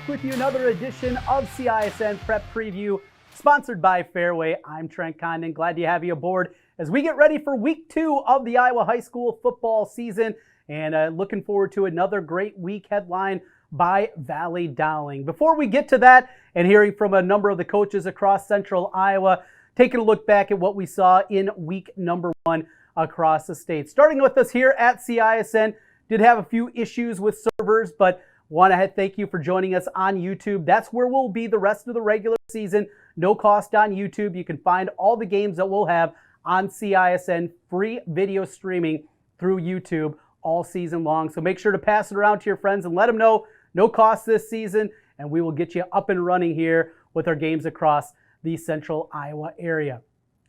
back with you another edition of CISN Prep Preview, sponsored by Fairway. I'm Trent Condon. Glad to have you aboard as we get ready for week 2 of the Iowa high school football season, and looking forward to another great week headlined by Valley Dowling. Before we get to that and hearing from a number of the coaches across central Iowa, taking a look back at what we saw in week number 1 across the state. Starting with us here at CISN, did have a few issues with servers, but want to thank you for joining us on YouTube. That's where we'll be the rest of the regular season. No cost on YouTube. You can find all the games that we'll have on CISN, free video streaming through YouTube all season long. So make sure to pass it around to your friends and let them know no cost this season, and we will get you up and running here with our games across the central Iowa area.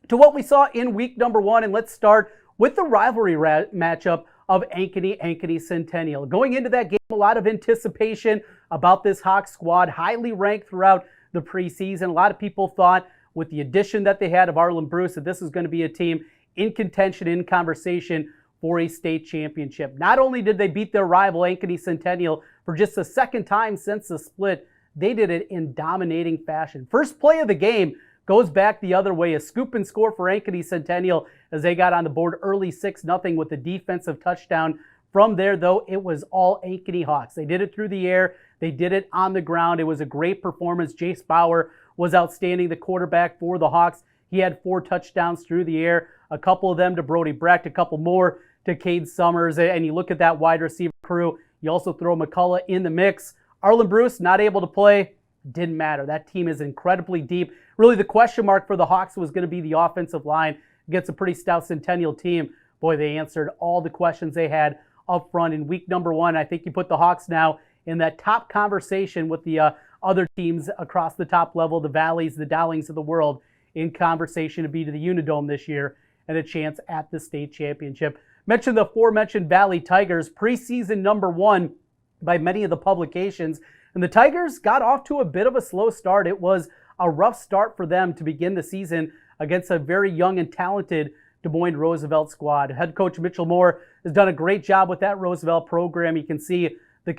To what we saw in week number 1, and let's start with the rivalry matchup of Ankeny Centennial. Going into that game, a lot of anticipation about this Hawk squad, highly ranked throughout the preseason. A lot of people thought with the addition that they had of Arlen Bruce that this was going to be a team in contention, in conversation for a state championship. Not only did they beat their rival Ankeny Centennial for just the second time since the split, they did it in dominating fashion. First play of the game goes back the other way. A scoop and score for Ankeny Centennial as they got on the board early 6-0 with a defensive touchdown. From there, though, it was all Ankeny Hawks. They did it through the air. They did it on the ground. It was a great performance. Jace Bauer was outstanding, the quarterback for the Hawks. He had 4 touchdowns through the air, a couple of them to Brody Brecht, a couple more to Cade Summers. And you look at that wide receiver crew. You also throw McCullough in the mix. Arlen Bruce not able to play. Didn't matter. That team is incredibly deep. Really, the question mark for the Hawks was going to be the offensive line against a pretty stout Centennial team. Boy, they answered all the questions they had up front in week number 1. I think you put the Hawks now in that top conversation with the other teams across the top level, the Valleys, the Dowlings of the world, in conversation to be to the Unidome this year and a chance at the state championship. Mentioned the aforementioned Valley Tigers, preseason number 1 by many of the publications. And the Tigers got off to a bit of a slow start. It was a rough start for them to begin the season against a very young and talented Des Moines Roosevelt squad. Head coach Mitchell Moore has done a great job with that Roosevelt program. You can see the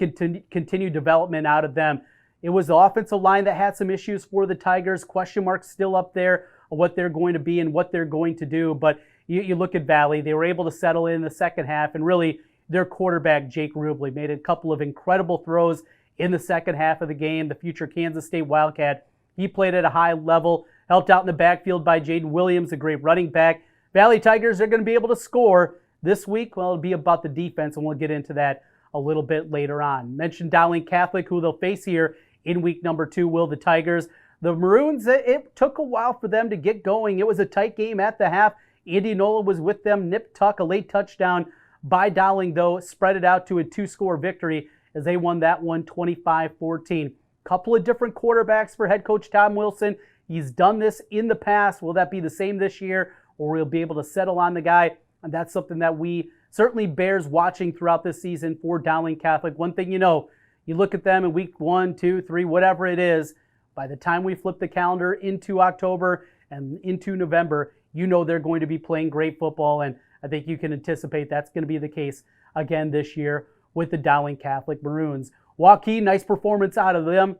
continued development out of them. It was the offensive line that had some issues for the Tigers. Question marks still up there on what they're going to be and what they're going to do. But you look at Valley, they were able to settle in the second half, and really their quarterback, Jake Rubley, made a couple of incredible throws in the second half of the game. The future Kansas State Wildcat, he played at a high level, helped out in the backfield by Jaden Williams, a great running back. Valley Tigers are going to be able to score this week. Well, it'll be about the defense, and we'll get into that a little bit later on. Mentioned Dowling Catholic, who they'll face here in week number 2, will the Tigers. The Maroons, it took a while for them to get going. It was a tight game at the half. Andy Nola was with them, nip tuck, a late touchdown by Dowling, though, spread it out to a 2-score victory as they won that one 25-14. Couple of different quarterbacks for head coach Tom Wilson. He's done this in the past. Will that be the same this year, or will he be able to settle on the guy? And that's something that we certainly bears watching throughout this season for Dowling Catholic. One thing you know, you look at them in week 1, 2, 3, whatever it is, by the time we flip the calendar into October and into November, you know they're going to be playing great football, and I think you can anticipate that's going to be the case again this year with the Dowling Catholic Maroons. Waukee, nice performance out of them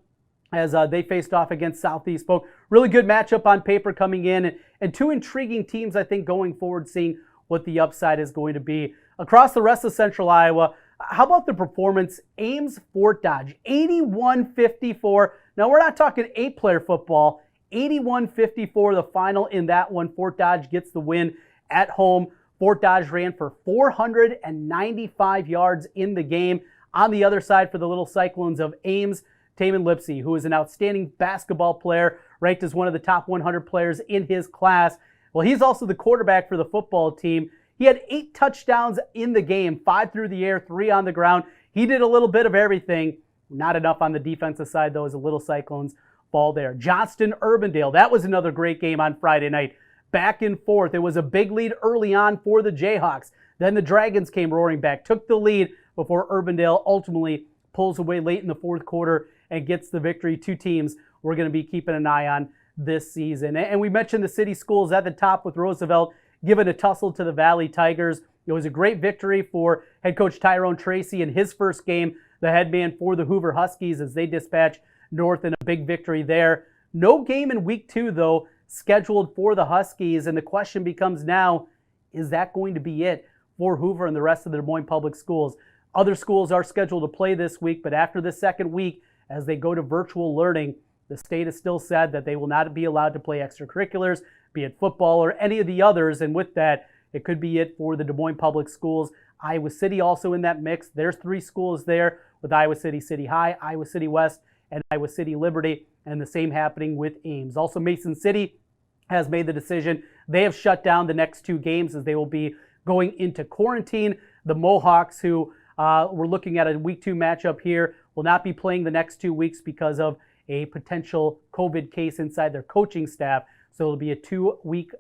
as they faced off against Southeast Polk. Really good matchup on paper coming in, and 2 intriguing teams, I think, going forward, seeing what the upside is going to be. Across the rest of Central Iowa, how about the performance? Ames Fort Dodge, 81-54. Now, we're not talking 8-player football. 81-54, the final in that one. Fort Dodge gets the win at home. Fort Dodge ran for 495 yards in the game. On the other side for the Little Cyclones of Ames, Taman Lipsey, who is an outstanding basketball player, ranked as one of the top 100 players in his class. Well, he's also the quarterback for the football team. He had 8 touchdowns in the game, 5 through the air, 3 on the ground. He did a little bit of everything. Not enough on the defensive side, though, as the Little Cyclones fall there. Johnston-Urbandale, that was another great game on Friday night. Back and forth. It was a big lead early on for the Jayhawks. Then the Dragons came roaring back, took the lead before Urbandale ultimately pulls away late in the fourth quarter and gets the victory. 2 teams we're going to be keeping an eye on this season. And we mentioned the city schools at the top with Roosevelt giving a tussle to the Valley Tigers. It was a great victory for head coach Tyrone Tracy in his first game, the head man for the Hoover Huskies as they dispatch North in a big victory there. No game in week 2, though, scheduled for the Huskies, and the question becomes now, is that going to be it for Hoover and the rest of the Des Moines Public Schools? Other schools are scheduled to play this week, but after the second week, as they go to virtual learning, the state has still said that they will not be allowed to play extracurriculars, be it football or any of the others, and with that, it could be it for the Des Moines Public Schools. Iowa City also in that mix. There's 3 schools there with Iowa City City High, Iowa City West, and Iowa City Liberty, and the same happening with Ames. Also, Mason City has made the decision. They have shut down the next 2 games as they will be going into quarantine. The Mohawks, who we're looking at a week 2 matchup here, will not be playing the next 2 weeks because of a potential COVID case inside their coaching staff. So it'll be a 2-week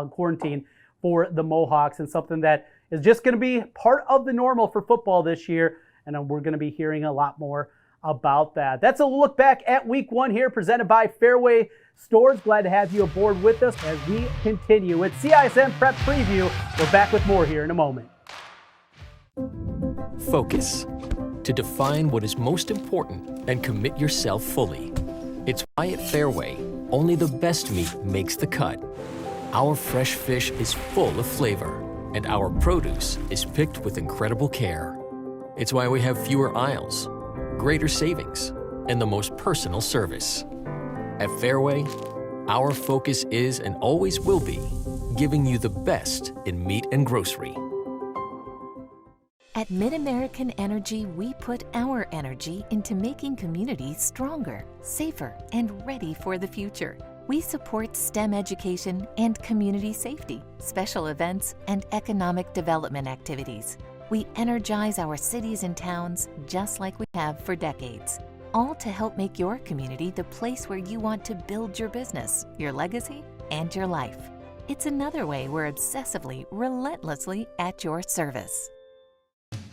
quarantine for the Mohawks, and something that is just going to be part of the normal for football this year. And we're going to be hearing a lot more about that. That's a look back at week 1 here, presented by Fairway Stores. Glad to have you aboard with us as we continue with CISM Prep Preview. We're back with more here in a moment. Focus. To define what is most important and commit yourself fully. It's why at Fairway, only the best meat makes the cut. Our fresh fish is full of flavor, and our produce is picked with incredible care. It's why we have fewer aisles, greater savings, and the most personal service. At Fairway, our focus is and always will be giving you the best in meat and grocery. At MidAmerican Energy, we put our energy into making communities stronger, safer, and ready for the future. We support STEM education and community safety, special events, and economic development activities. We energize our cities and towns just like we have for decades, all to help make your community the place where you want to build your business, your legacy, and your life. It's another way we're obsessively, relentlessly at your service.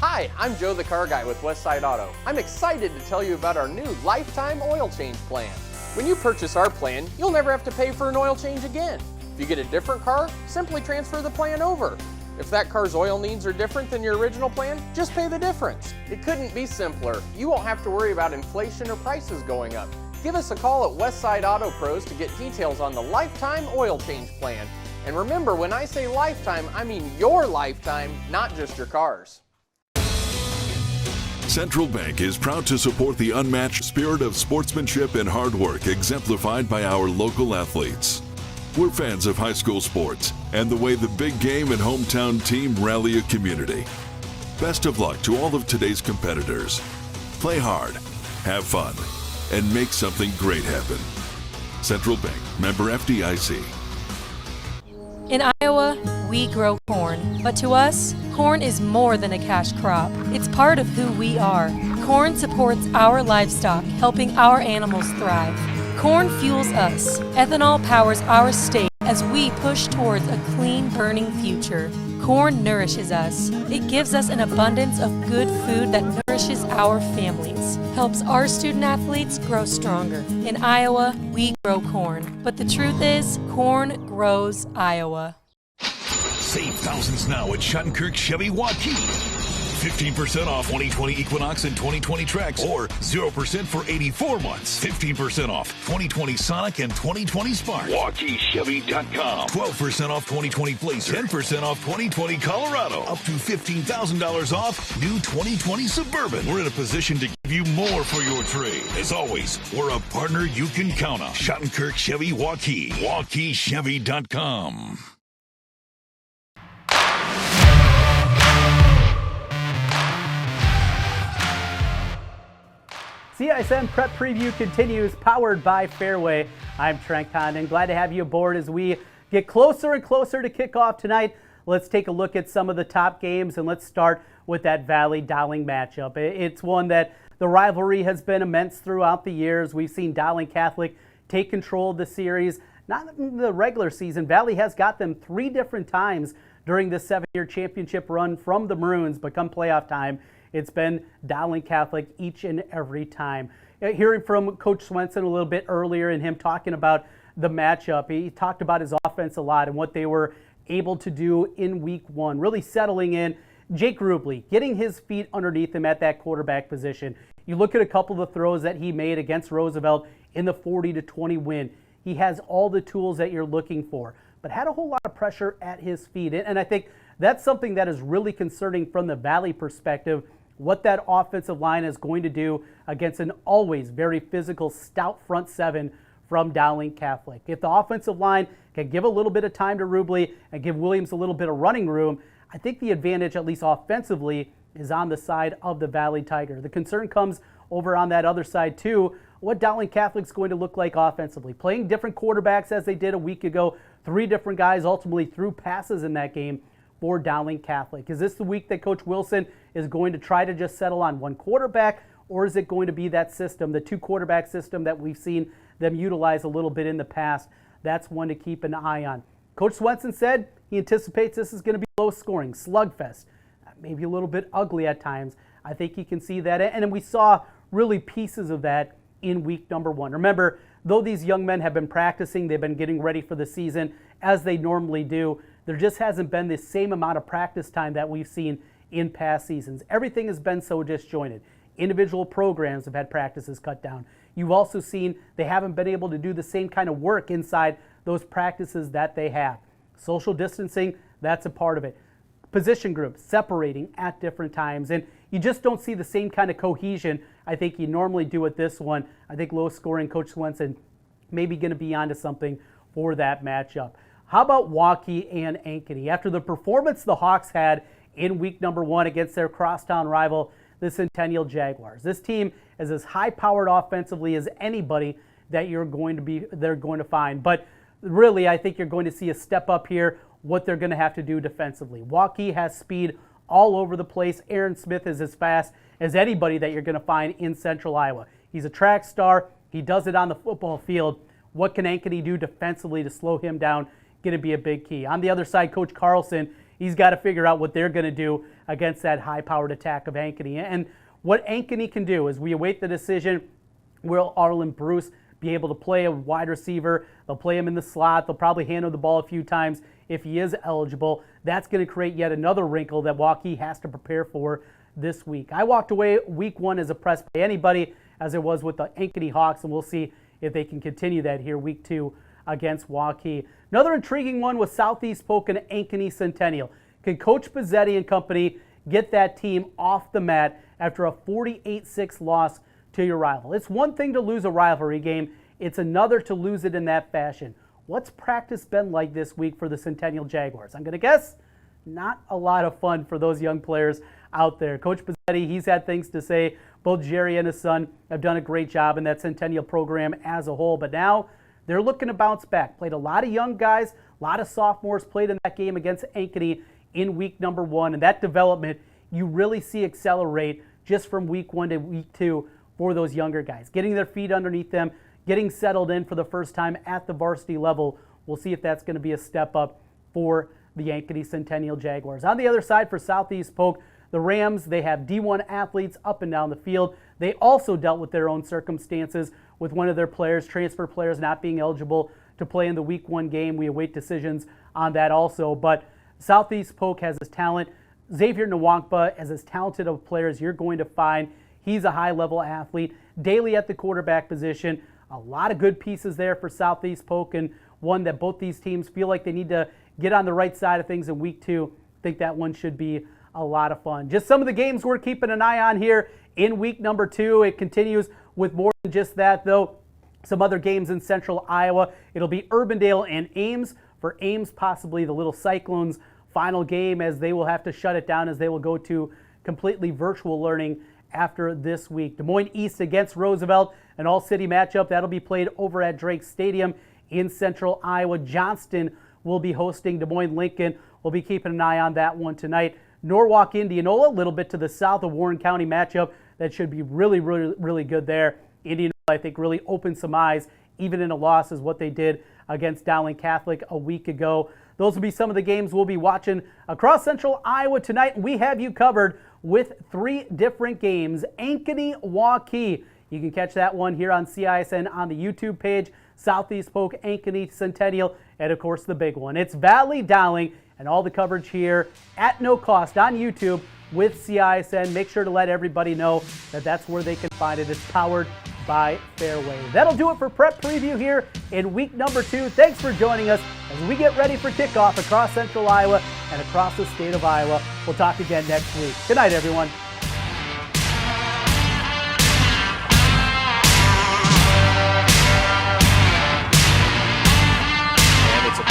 Hi, I'm Joe the Car Guy with Westside Auto. I'm excited to tell you about our new lifetime oil change plan. When you purchase our plan, you'll never have to pay for an oil change again. If you get a different car, simply transfer the plan over. If that car's oil needs are different than your original plan, just pay the difference. It couldn't be simpler. You won't have to worry about inflation or prices going up. Give us a call at Westside Auto Pros to get details on the lifetime oil change plan. And remember, when I say lifetime, I mean your lifetime, not just your car's. Central Bank is proud to support the unmatched spirit of sportsmanship and hard work exemplified by our local athletes. We're fans of high school sports and the way the big game and hometown team rally a community. Best of luck to all of today's competitors. Play hard, have fun, and make something great happen. Central Bank, member FDIC. In Iowa, we grow corn, but to us, corn is more than a cash crop. It's part of who we are. Corn supports our livestock, helping our animals thrive. Corn fuels us. Ethanol powers our state as we push towards a clean, burning future. Corn nourishes us. It gives us an abundance of good food that nourishes our families, helps our student athletes grow stronger. In Iowa, we grow corn, but the truth is, corn grows Iowa. Save thousands now at Schottenkirk Chevy Waukee. 15% off 2020 Equinox and 2020 Trax, or 0% for 84 months. 15% off 2020 Sonic and 2020 Spark. WaukeeChevy.com. 12% off 2020 Blazer. 10% off 2020 Colorado. Up to $15,000 off new 2020 Suburban. We're in a position to give you more for your trade. As always, we're a partner you can count on. Schottenkirk Chevy Waukee. WaukeeChevy.com. CISM Prep Preview continues, powered by Fairway. I'm Trent Condon. Glad to have you aboard as we get closer and closer to kickoff tonight. Let's take a look at some of the top games, and let's start with that Valley-Dowling matchup. It's one that the rivalry has been immense throughout the years. We've seen Dowling Catholic take control of the series. Not in the regular season. Valley has got them 3 different times during this 7-year championship run from the Maroons, but come playoff time, it's been Dowling Catholic each and every time. Hearing from Coach Swenson a little bit earlier and him talking about the matchup, he talked about his offense a lot and what they were able to do in week one, really settling in. Jake Rubley, getting his feet underneath him at that quarterback position. You look at a couple of the throws that he made against Roosevelt in the 40-20 win. He has all the tools that you're looking for, but had a whole lot of pressure at his feet. And I think that's something that is really concerning from the Valley perspective, what that offensive line is going to do against an always very physical, stout front seven from Dowling Catholic. If the offensive line can give a little bit of time to Rubley and give Williams a little bit of running room, I think the advantage, at least offensively, is on the side of the Valley Tiger. The concern comes over on that other side, too, what Dowling Catholic's going to look like offensively. Playing different quarterbacks as they did a week ago. 3 different guys ultimately threw passes in that game for Dowling Catholic. Is this the week that Coach Wilson is going to try to just settle on one quarterback, or is it going to be that system, the 2-quarterback system that we've seen them utilize a little bit in the past? That's one to keep an eye on. Coach Swenson said he anticipates this is going to be low scoring, slugfest, maybe a little bit ugly at times. I think he can see that, and we saw really pieces of that in week number 1. Remember, though these young men have been practicing, they've been getting ready for the season as they normally do, there just hasn't been the same amount of practice time that we've seen in past seasons. Everything has been so disjointed. Individual programs have had practices cut down. You've also seen they haven't been able to do the same kind of work inside those practices that they have. Social distancing, that's a part of it. Position groups separating at different times, and you just don't see the same kind of cohesion I think you normally do with this one. I think low scoring, Coach Swenson maybe going to be onto something for that matchup. How about Waukee and Ankeny? After the performance the Hawks had in week number 1 against their crosstown rival, the Centennial Jaguars. This team is as high-powered offensively as anybody that they're going to find. But really, I think you're going to see a step up here, what they're going to have to do defensively. Waukee has speed all over the place. Aaron Smith is as fast as anybody that you're going to find in Central Iowa. He's a track star. He does it on the football field. What can Ankeny do defensively to slow him down? Going to be a big key. On the other side, Coach Carlson, he's got to figure out what they're going to do against that high-powered attack of Ankeny. And what Ankeny can do as we await the decision, will Arlen Bruce be able to play a wide receiver? They'll play him in the slot. They'll probably hand him the ball a few times if he is eligible. That's going to create yet another wrinkle that Waukee has to prepare for this week. I walked away week 1 as impressed by anybody as it was with the Ankeny Hawks, and we'll see if they can continue that here week 2 against Waukee. Another intriguing one was Southeast Polk and Ankeny Centennial. Can Coach Pizzetti and company get that team off the mat after a 48-6 loss to your rival? It's one thing to lose a rivalry game. It's another to lose it in that fashion. What's practice been like this week for the Centennial Jaguars? I'm going to guess not a lot of fun for those young players out there. Coach Pizzetti, he's had things to say. Both Jerry and his son have done a great job in that Centennial program as a whole, but now they're looking to bounce back. Played a lot of young guys, a lot of sophomores played in that game against Ankeny in week number 1, and that development you really see accelerate just from week 1 to week 2 for those younger guys. Getting their feet underneath them, getting settled in for the first time at the varsity level. We'll see if that's going to be a step up for the Ankeny Centennial Jaguars. On the other side for Southeast Polk, the Rams, they have D1 athletes up and down the field. They also dealt with their own circumstances with one of their players, transfer players, not being eligible to play in the week 1 game. We await decisions on that also. But Southeast Polk has his talent. Xavier Nwankpa is as talented of players you're going to find. He's a high-level athlete. Daly at the quarterback position. A lot of good pieces there for Southeast Polk, and one that both these teams feel like they need to get on the right side of things in week 2. I think that one should be a lot of fun. Just some of the games we're keeping an eye on here in week number 2. It continues with more than just that, though. Some other games in Central Iowa. It'll be Urbandale and Ames. For Ames, possibly the Little Cyclones' final game, as they will have to shut it down as they will go to completely virtual learning after this week. Des Moines East against Roosevelt, an all-city matchup. That'll be played over at Drake Stadium in Central Iowa. Johnston will be hosting Des Moines Lincoln. We'll be keeping an eye on that one tonight. Norwalk, Indianola, a little bit to the south of Warren County matchup. That should be really, really, really good there. Indianola, I think, really opened some eyes, even in a loss, is what they did against Dowling Catholic a week ago. Those will be some of the games we'll be watching across Central Iowa tonight. We have you covered with 3 different games. Ankeny, Waukee. You can catch that one here on CISN on the YouTube page. Southeast Polk, Ankeny, Centennial, and of course the big one. It's Valley Dowling and all the coverage here at no cost on YouTube with CISN. Make sure to let everybody know that that's where they can find it. It's powered by Fairway. That'll do it for Prep Preview here in week number 2. Thanks for joining us as we get ready for kickoff across Central Iowa and across the state of Iowa. We'll talk again next week. Good night, everyone.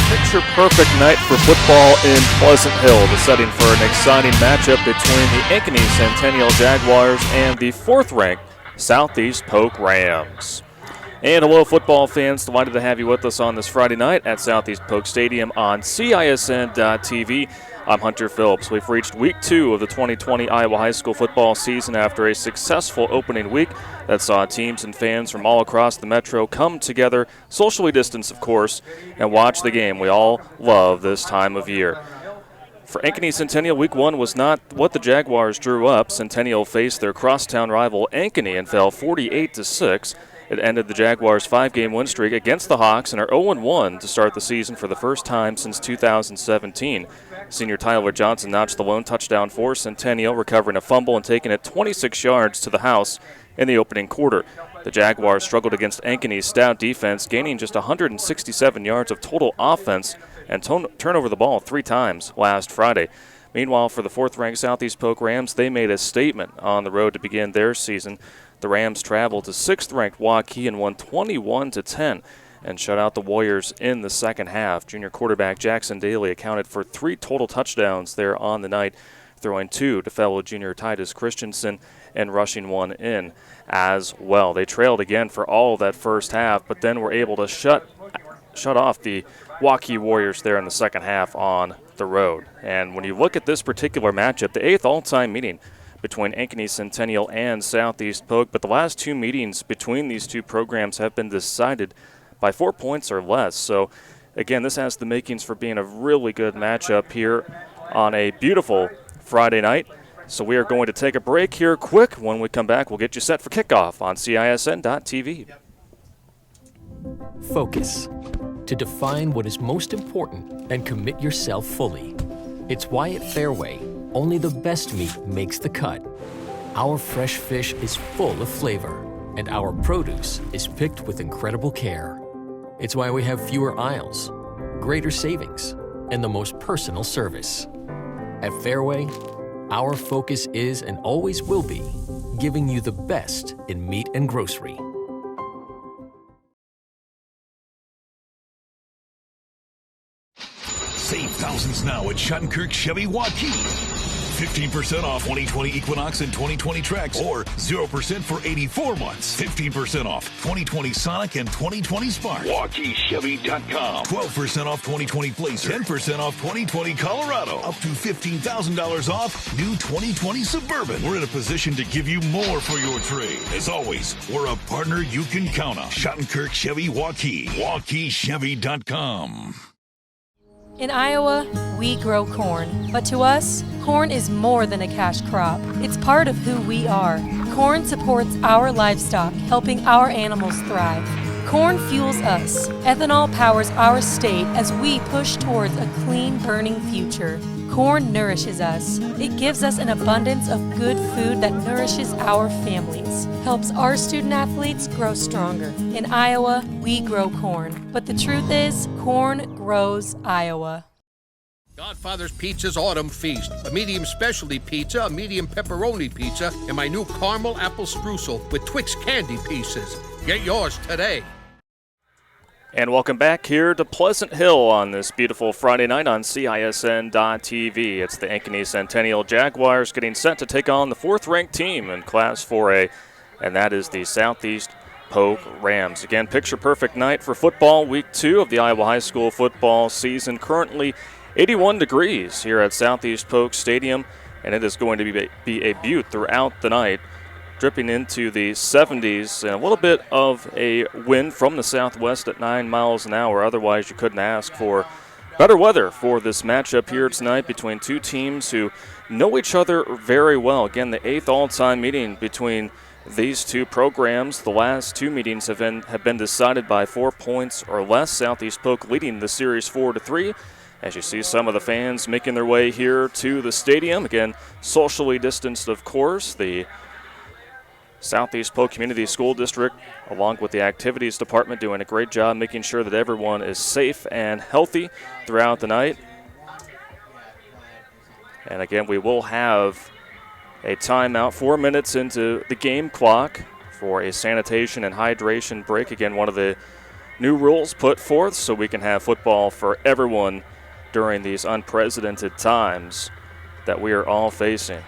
Picture-perfect night for football in Pleasant Hill. The setting for an exciting matchup between the Ankeny Centennial Jaguars and the 4th-ranked Southeast Polk Rams. And hello, football fans. Delighted to have you with us on this Friday night at Southeast Polk Stadium on CISN.TV. I'm Hunter Phillips. We've reached week 2 of the 2020 Iowa high school football season after a successful opening week that saw teams and fans from all across the metro come together, socially distanced of course, and watch the game we all love this time of year. For Ankeny Centennial, week 1 was not what the Jaguars drew up. Centennial faced their crosstown rival Ankeny and fell 48-6. It ended the Jaguars' 5-game win streak against the Hawks and are 0-1 to start the season for the first time since 2017. Senior Tyler Johnson notched the lone touchdown for Centennial, recovering a fumble and taking it 26 yards to the house in the opening quarter. The Jaguars struggled against Ankeny's stout defense, gaining just 167 yards of total offense and turn over the ball 3 times last Friday. Meanwhile, for the 4th-ranked Southeast Polk Rams, they made a statement on the road to begin their season. The Rams traveled to 6th-ranked Waukee and won 21-10 and shut out the Warriors in the second half. Junior quarterback Jackson Daly accounted for 3 total touchdowns there on the night, throwing 2 to fellow junior Titus Christensen and rushing 1 in as well. They trailed again for all of that first half, but then were able to shut off the Waukee Warriors there in the second half on the road. And when you look at this particular matchup, the 8th all-time meeting between Ankeny Centennial and Southeast Polk, but the last 2 meetings between these 2 programs have been decided by 4 points or less. So again, this has the makings for being a really good matchup here on a beautiful Friday night. So we are going to take a break here quick. When we come back, we'll get you set for kickoff on CISN.TV. Focus. To define what is most important and commit yourself fully. It's why at Fairway, only the best meat makes the cut. Our fresh fish is full of flavor, and our produce is picked with incredible care. It's why we have fewer aisles, greater savings, and the most personal service. At Fairway, our focus is and always will be giving you the best in meat and grocery. Save thousands now at Shattenkirk Chevy Waukee. 15% off 2020 Equinox and 2020 Trax, or 0% for 84 months. 15% off 2020 Sonic and 2020 Spark. WaukeeChevy.com. 12% off 2020 Blazer. 10% off 2020 Colorado. Up to $15,000 off new 2020 Suburban. We're in a position to give you more for your trade. As always, we're a partner you can count on. Shattenkirk Chevy Waukee. WaukeeChevy.com. In Iowa, we grow corn, but to us, corn is more than a cash crop. It's part of who we are. Corn supports our livestock, helping our animals thrive. Corn fuels us. Ethanol powers our state as we push towards a clean, burning future. Corn nourishes us. It gives us an abundance of good food that nourishes our families, helps our student athletes grow stronger. In Iowa, we grow corn. But the truth is, corn grows Iowa. Godfather's Pizza's Autumn Feast. A medium specialty pizza, a medium pepperoni pizza, and my new caramel apple streusel with Twix candy pieces. Get yours today. And welcome back here to Pleasant Hill on this beautiful Friday night on CISN.TV. It's the Ankeny Centennial Jaguars getting set to take on the 4th-ranked team in Class 4A, and that is the Southeast Polk Rams. Again, picture-perfect night for football, week 2 of the Iowa high school football season. Currently 81 degrees here at Southeast Polk Stadium, and it is going to be a beaut throughout the night, dripping into the 70s and a little bit of a wind from the southwest at 9 miles an hour. Otherwise, you couldn't ask for better weather for this matchup here tonight between 2 teams who know each other very well. Again, the 8th all-time meeting between these two programs. The last two meetings have been decided by 4 points or less. Southeast Polk leading the series 4-3. As you see some of the fans making their way here to the stadium. Again, socially distanced, of course. The Southeast Polk Community School District, along with the Activities Department, doing a great job making sure that everyone is safe and healthy throughout the night. And again, we will have a timeout 4 minutes into the game clock for a sanitation and hydration break. Again, one of the new rules put forth so we can have football for everyone during these unprecedented times that we are all facing.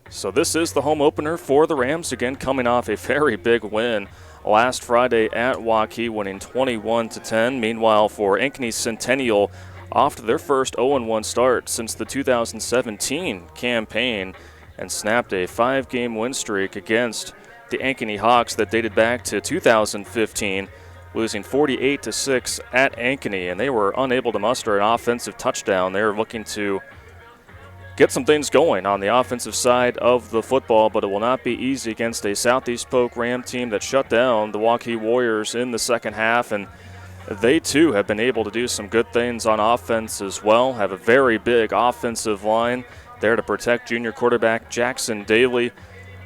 So this is the home opener for the Rams, again coming off a very big win last Friday at Waukee, winning 21-10. Meanwhile, for Ankeny Centennial, off to their first 0-1 start since the 2017 campaign, and snapped a 5-game win streak against the Ankeny Hawks that dated back to 2015, losing 48-6 at Ankeny, and they were unable to muster an offensive touchdown. They were looking to get some things going on the offensive side of the football, but it will not be easy against a Southeast Polk Ram team that shut down the Waukee Warriors in the second half, and they too have been able to do some good things on offense as well. Have a very big offensive line there to protect junior quarterback Jackson Daly.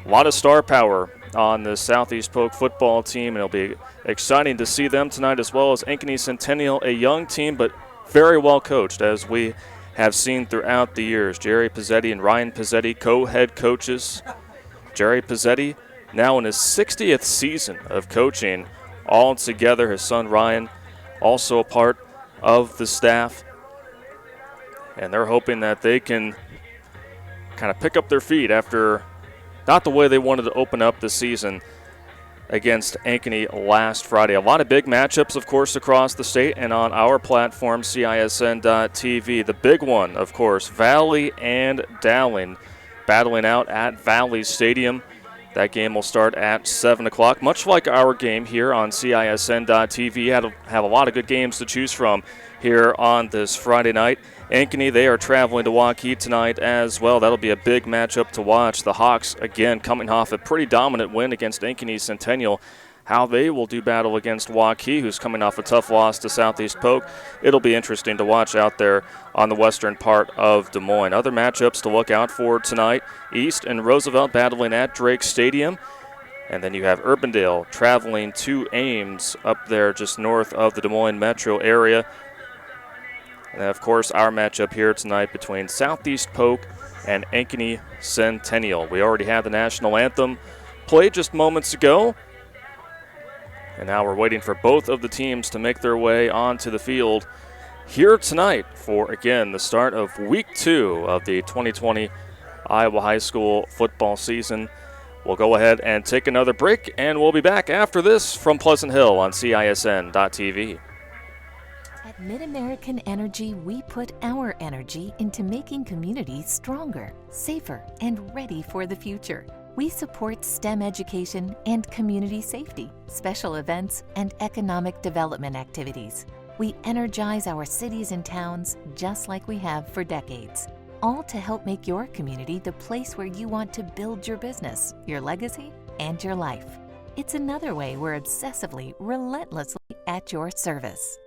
A lot of star power on the Southeast Polk football team, and it'll be exciting to see them tonight, as well as Ankeny Centennial, a young team but very well coached, as we have seen throughout the years. Jerry Pizzetti and Ryan Pizzetti, co-head coaches. Jerry Pizzetti now in his 60th season of coaching all together. His son Ryan also a part of the staff, and they're hoping that they can kind of pick up their feet after not the way they wanted to open up the season against Ankeny last Friday. A lot of big matchups, of course, across the state and on our platform, CISN.TV. The big one, of course, Valley and Dowling battling out at Valley Stadium. That game will start at 7 o'clock. Much like our game here on CISN.TV, have a lot of good games to choose from here on this Friday night. Ankeny, they are traveling to Waukee tonight as well. That'll be a big matchup to watch. The Hawks, again, coming off a pretty dominant win against Ankeny Centennial. How they will do battle against Waukee, who's coming off a tough loss to Southeast Polk. It'll be interesting to watch out there on the western part of Des Moines. Other matchups to look out for tonight: East and Roosevelt battling at Drake Stadium. And then you have Urbandale traveling to Ames up there just north of the Des Moines metro area. And of course, our matchup here tonight between Southeast Polk and Ankeny Centennial. We already had the national anthem played just moments ago. And now we're waiting for both of the teams to make their way onto the field here tonight for, again, the start of Week 2 of the 2020 Iowa High School football season. We'll go ahead and take another break, and we'll be back after this from Pleasant Hill on CISN.TV. At Mid-American Energy, we put our energy into making communities stronger, safer, and ready for the future. We support STEM education and community safety, special events, and economic development activities. We energize our cities and towns just like we have for decades, all to help make your community the place where you want to build your business, your legacy, and your life. It's another way we're obsessively, relentlessly at your service.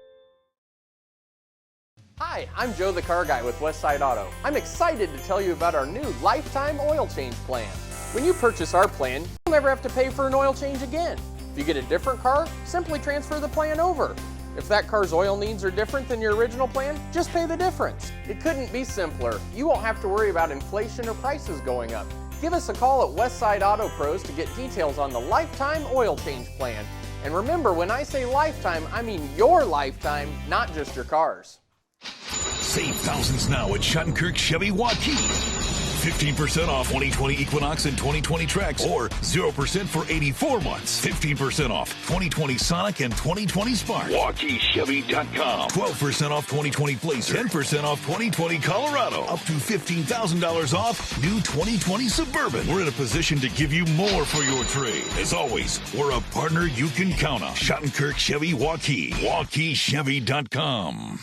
Hi, I'm Joe the Car Guy with Westside Auto. I'm excited to tell you about our new lifetime oil change plan. When you purchase our plan, you'll never have to pay for an oil change again. If you get a different car, simply transfer the plan over. If that car's oil needs are different than your original plan, just pay the difference. It couldn't be simpler. You won't have to worry about inflation or prices going up. Give us a call at Westside Auto Pros to get details on the lifetime oil change plan. And remember, when I say lifetime, I mean your lifetime, not just your car's. Save thousands now at Schottenkirk Chevy Waukee. 15% off 2020 Equinox and 2020 Trax, or 0% for 84 months. 15% off 2020 Sonic and 2020 Spark. WaukeeChevy.com. 12% off 2020 Blazer. 10% off 2020 Colorado. Up to $15,000 off new 2020 Suburban. We're in a position to give you more for your trade. As always, we're a partner you can count on. Schottenkirk Chevy Waukee. WaukeeChevy.com.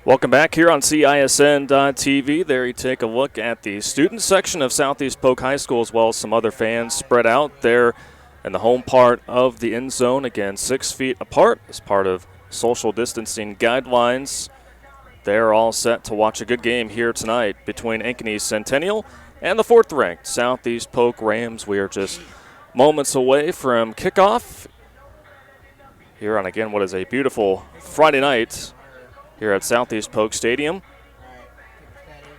Welcome back here on CISN.TV. There you take a look at the student section of Southeast Polk High School, as well as some other fans spread out there in the home part of the end zone. Again, 6 feet apart as part of social distancing guidelines. They're all set to watch a good game here tonight between Ankeny Centennial and the 4th-ranked Southeast Polk Rams. We are just moments away from kickoff here on, again, what is a beautiful Friday night here at Southeast Polk Stadium.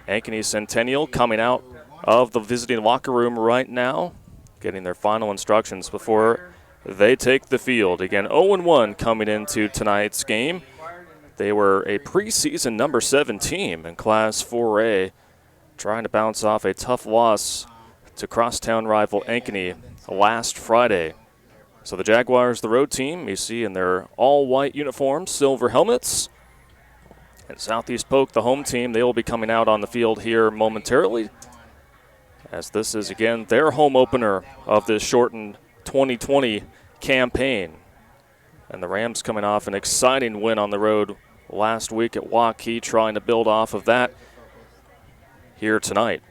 Ankeny Centennial coming out of the visiting locker room right now, getting their final instructions before they take the field. Again, 0-1 coming into tonight's game. They were a preseason number 7 team in Class 4A, trying to bounce off a tough loss to crosstown rival Ankeny last Friday. So the Jaguars, the road team, you see in their all-white uniforms, silver helmets. And Southeast Polk, the home team, they will be coming out on the field here momentarily, as this is, again, their home opener of this shortened 2020 campaign. And the Rams coming off an exciting win on the road last week at Waukee, trying to build off of that here tonight.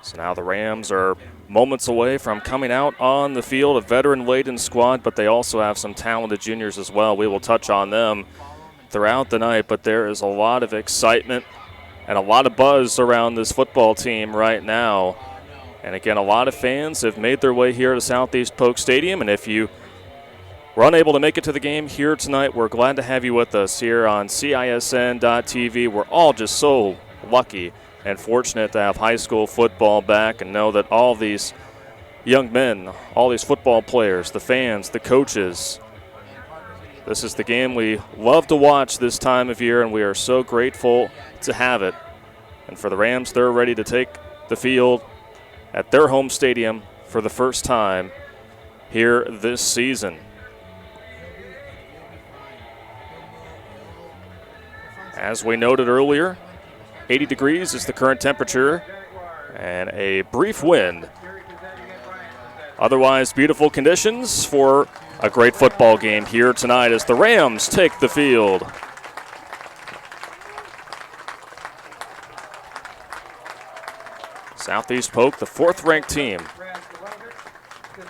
So now the Rams are moments away from coming out on the field, a veteran-laden squad, but they also have some talented juniors as well. We will touch on them throughout the night, but there is a lot of excitement and a lot of buzz around this football team right now. And again, a lot of fans have made their way here to Southeast Polk Stadium, and if you were unable to make it to the game here tonight, we're glad to have you with us here on CISN.TV. We're all just so lucky and fortunate to have high school football back, and know that all these young men, all these football players, the fans, the coaches, this is the game we love to watch this time of year, and we are so grateful to have it. And for the Rams, they're ready to take the field at their home stadium for the first time here this season. As we noted earlier, 80 degrees is the current temperature and a brief wind. Otherwise, beautiful conditions for a great football game here tonight as the Rams take the field. Southeast Polk, the 4th-ranked team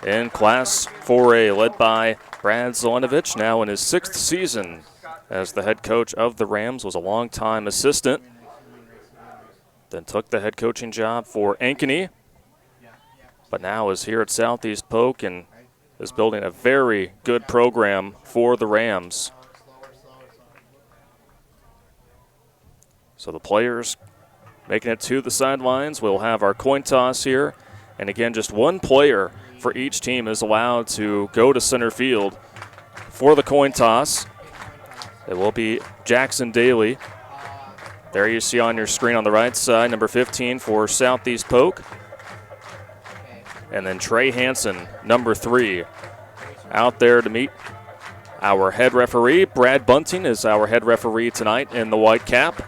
in Class 4A, led by Brad Zelenovich, now in his 6th season as the head coach of the Rams, was a longtime assistant. Then took the head coaching job for Ankeny, but now is here at Southeast Polk and is building a very good program for the Rams. So the players making it to the sidelines. We'll have our coin toss here. And again, just one player for each team is allowed to go to center field for the coin toss. It will be Jackson Daly. There you see on your screen on the right side, number 15 for Southeast Polk. And then Trey Hansen, number 3, out there to meet our head referee. Brad Bunting is our head referee tonight in the white cap.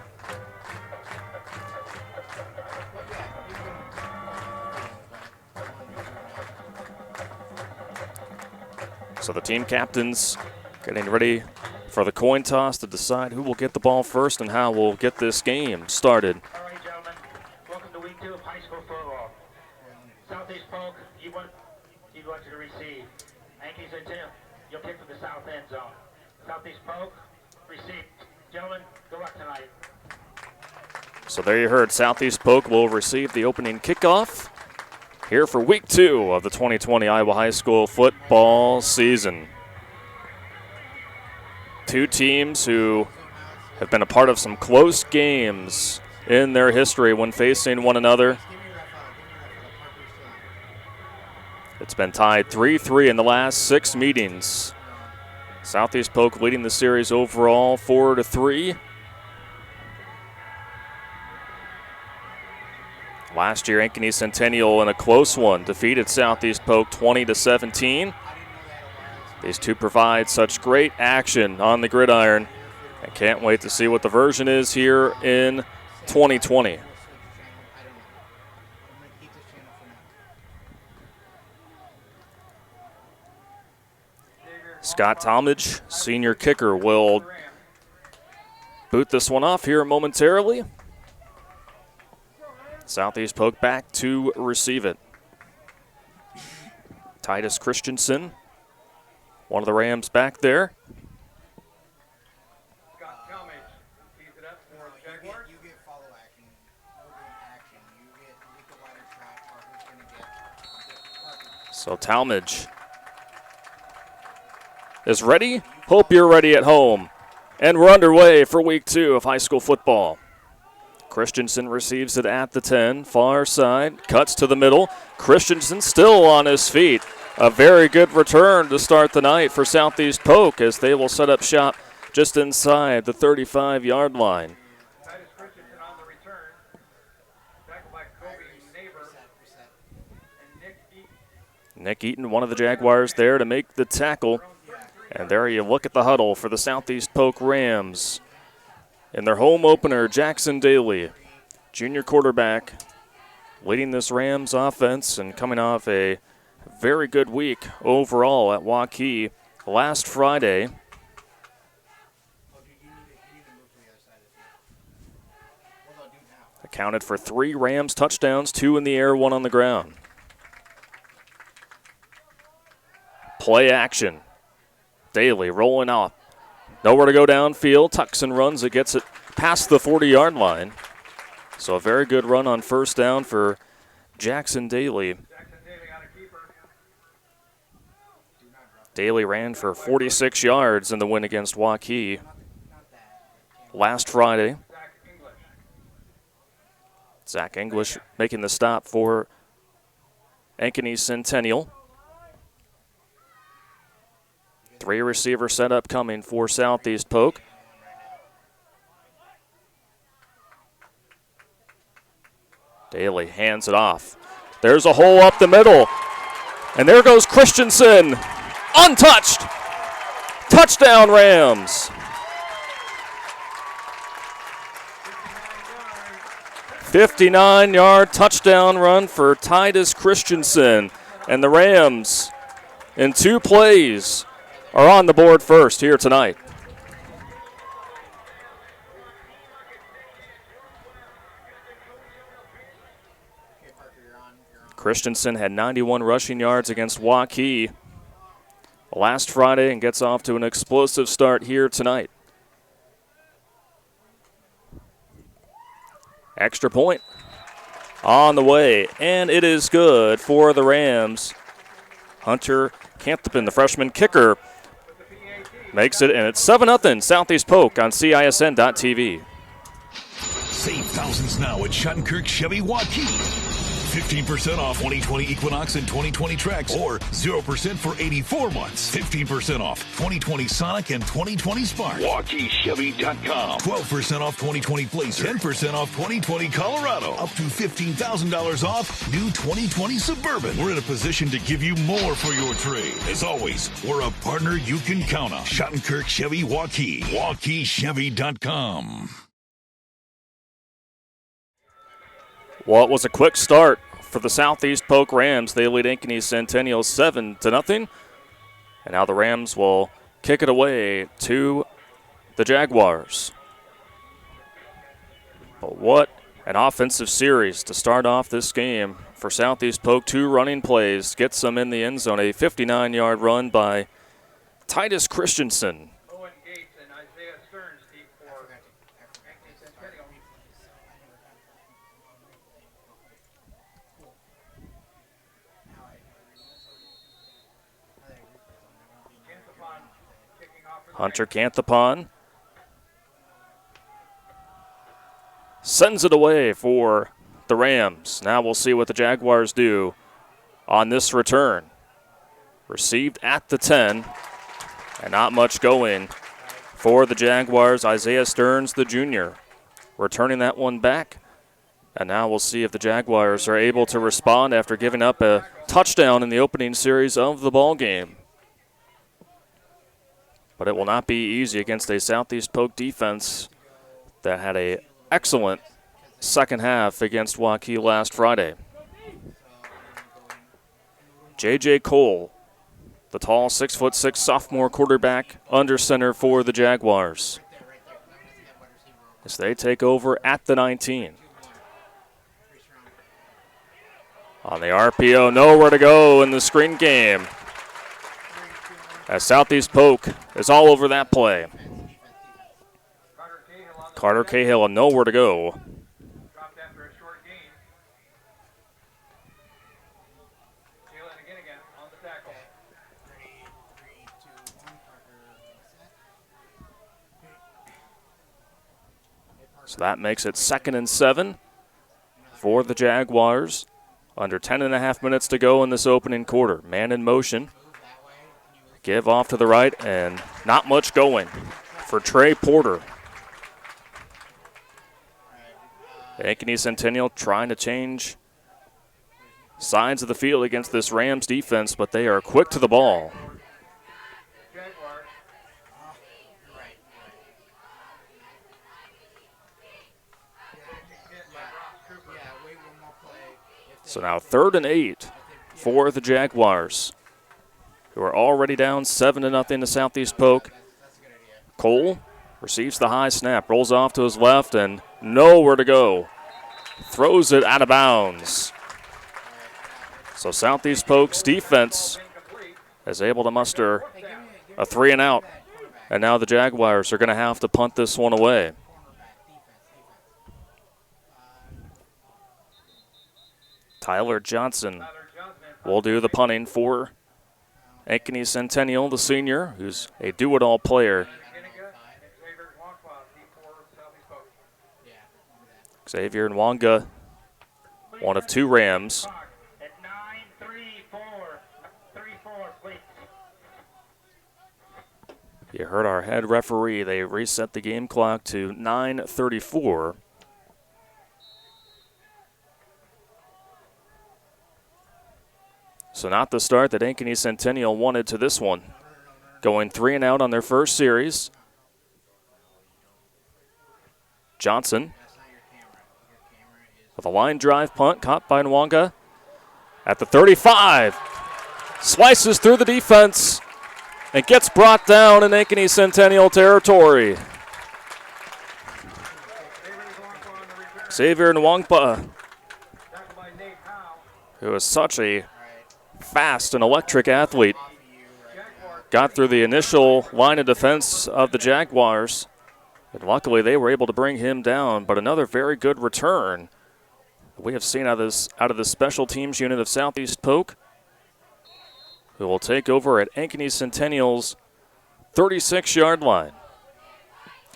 So the team captains getting ready for the coin toss to decide who will get the ball first and how we'll get this game started. All right, gentlemen. Welcome to week 2 of high school football. Southeast Polk, you want you to receive. Ankeny Centennial, you'll kick from the south end zone. Southeast Polk, receive. Gentlemen, good luck tonight. So there you heard, Southeast Polk will receive the opening kickoff here for week 2 of the 2020 Iowa High School football season. Two teams who have been a part of some close games in their history when facing one another. It's been tied 3-3 in the last 6 meetings. Southeast Polk leading the series overall 4-3. Last year, Ankeny Centennial in a close one defeated Southeast Polk 20-17. These two provide such great action on the gridiron. I can't wait to see what the version is here in 2020. Scott Talmadge, senior kicker, will boot this one off here momentarily. Southeast Polk back to receive it. Titus Christensen, one of the Rams back there. So Talmadge is ready. Hope you're ready at home. And we're underway for week 2 of high school football. Christensen receives it at the 10, far side, cuts to the middle. Christensen still on his feet. A very good return to start the night for Southeast Polk as they will set up shop just inside the 35-yard line. Nick Eaton, one of the Jaguars there to make the tackle. And there you look at the huddle for the Southeast Polk Rams. In their home opener, Jackson Daly, junior quarterback, leading this Rams offense and coming off a very good week overall at Waukee last Friday. Accounted for 3 Rams touchdowns, 2 in the air, 1 on the ground. Play action. Daly rolling off. Nowhere to go downfield. Tucks and runs. It gets it past the 40-yard line. So a very good run on first down for Jackson Daly. Daly ran for 46 yards in the win against Waukee last Friday. Zach English making the stop for Ankeny Centennial. 3 receiver setup coming for Southeast Polk. Daly hands it off. There's a hole up the middle. And there goes Christensen. Untouched. Touchdown Rams. 59-yard touchdown run for Titus Christensen. And the Rams, in 2 plays, are on the board first here tonight. Christensen had 91 rushing yards against Waukee last Friday and gets off to an explosive start here tonight. Extra point on the way, and it is good for the Rams. Hunter Canthopin, the freshman kicker, makes it, and it's 7-0 Southeast Polk on CISN.TV. Save thousands now at Schottenkirk Chevy Waukee. 15% off 2020 Equinox and 2020 Trax, or 0% for 84 months. 15% off 2020 Sonic and 2020 Spark. WaukeeChevy.com. 12% off 2020 Blazer. 10% off 2020 Colorado. Up to $15,000 off new 2020 Suburban. We're in a position to give you more for your trade. As always, we're a partner you can count on. Schottenkirk Chevy Waukee. WaukeeChevy.com. Well, it was a quick start for the Southeast Polk Rams. They lead Ankeny Centennial 7-0. And now the Rams will kick it away to the Jaguars. But what an offensive series to start off this game for Southeast Polk. 2 running plays, gets them in the end zone. A 59-yard run by Titus Christensen. Hunter Canthopin sends it away for the Rams. Now we'll see what the Jaguars do on this return. Received at the 10, and not much going for the Jaguars. Isaiah Stearns, the junior, returning that one back. And now we'll see if the Jaguars are able to respond after giving up a touchdown in the opening series of the ball game. But it will not be easy against a Southeast Polk defense that had an excellent second half against Waukee last Friday. J.J. Cole The tall 6'6" sophomore quarterback under center for the Jaguars as they take over at the 19. On the RPO, nowhere to go in the screen game, as Southeast Polk is all over that play. Carter Cahill, nowhere to go. So that makes it 2nd and 7 for the Jaguars. Under 10.5 minutes to go in this opening quarter. Man in motion. Give off to the right, and not much going for Trey Porter. Ankeny Centennial trying to change sides of the field against this Rams defense, but they are quick to the ball. So now 3rd and 8 for the Jaguars, who are already down 7-0 to Southeast Polk. Cole receives the high snap, rolls off to his left, and nowhere to go. Throws it out of bounds. So Southeast Polk's defense is able to muster a 3-and-out, and now the Jaguars are going to have to punt this one away. Tyler Johnson will do the punting for Ankeny Centennial, the senior, who's a do-it-all player. Xavier Nwanga, one of 2 Rams. You heard our head referee. They reset the game clock to 9:34. So not the start that Ankeny Centennial wanted to this one. Going 3-and-out on their first series. Johnson with a line drive punt caught by Nwanga at the 35. Slices through the defense and gets brought down in Ankeny Centennial territory. Xavier Nwangpa, who is such a fast and electric athlete, got through the initial line of defense of the Jaguars, and luckily they were able to bring him down. But another very good return we have seen out of the special teams unit of Southeast Polk, who will take over at Ankeny Centennial's 36-yard line.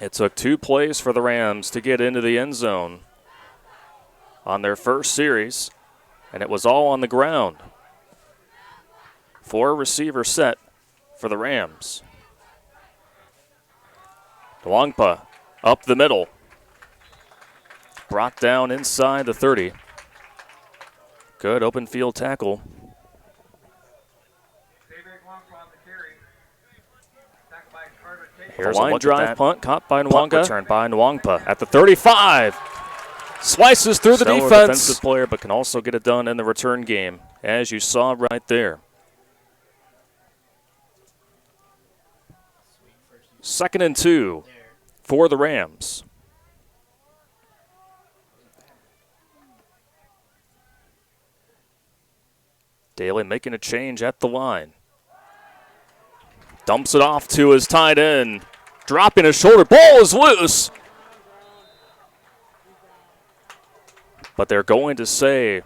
It took 2 plays for the Rams to get into the end zone on their first series, and it was all on the ground. 4-receiver set for the Rams. Nwangpa up the middle. Brought down inside the 30. Good open field tackle. Here's a line drive punt caught by Nwanga. Punt return by Nwangpa at the 35. Slices through the defense. Defensive player, but can also get it done in the return game, as you saw right there. 2nd and 2 for the Rams. Daly making a change at the line. Dumps it off to his tight end. Dropping his shoulder. Ball is loose. But they're going to say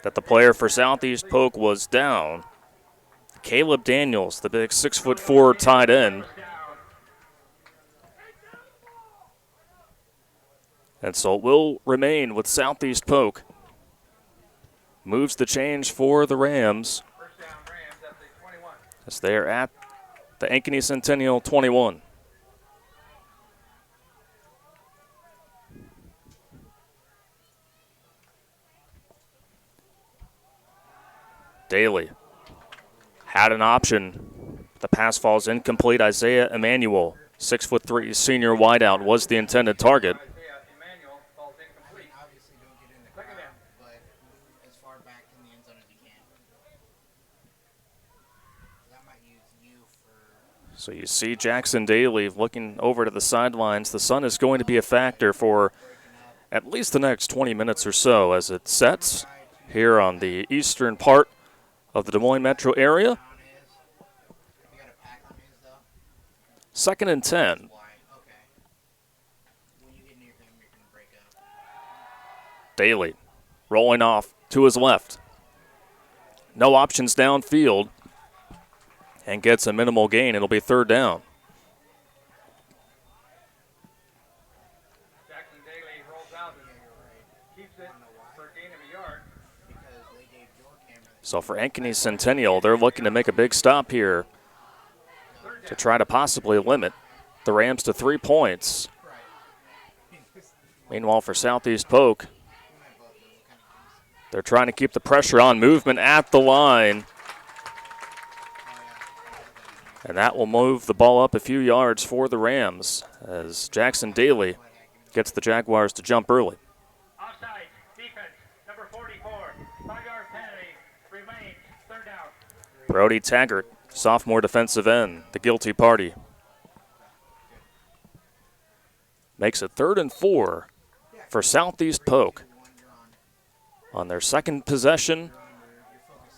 that the player for Southeast Polk was down. Caleb Daniels, the big 6'4" tight end. And so it will remain with Southeast Polk. Moves the change for the Rams as they are at the Ankeny Centennial 21. Daly had an option. The pass falls incomplete. Isaiah Emmanuel, 6'3" senior wideout, was the intended target. So you see Jackson Daly looking over to the sidelines. The sun is going to be a factor for at least the next 20 minutes or so as it sets here on the eastern part of the Des Moines metro area. 2nd and 10. Daly rolling off to his left. No options downfield and gets a minimal gain. It'll be 3rd down. Jackson Daly rolls out and keeps it for a gain of a yard. So for Ankeny Centennial, they're looking to make a big stop here to try to possibly limit the Rams to 3 points. Meanwhile, for Southeast Polk, they're trying to keep the pressure on, movement at the line. And that will move the ball up a few yards for the Rams as Jackson Daly gets the Jaguars to jump early. Offside, defense, number 44, 5-yard penalty, remains, 3rd down. Brody Taggart, sophomore defensive end, the guilty party. Makes it 3rd and 4 for Southeast Polk on their 2nd possession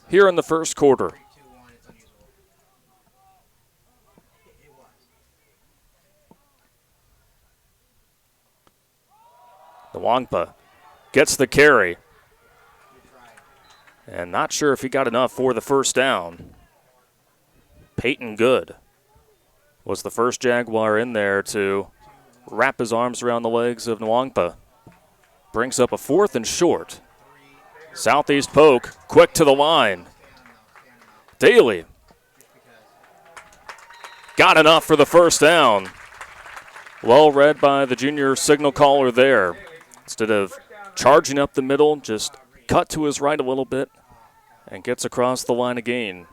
here in the 1st quarter. Nwangpa gets the carry. And not sure if he got enough for the 1st down. Peyton Good was the first Jaguar in there to wrap his arms around the legs of Nwangpa. Brings up a 4th and short. Southeast Polk quick to the line. Daly got enough for the 1st down. Well read by the junior signal caller there. Instead of charging up the middle, just cut to his right a little bit and gets across the line again.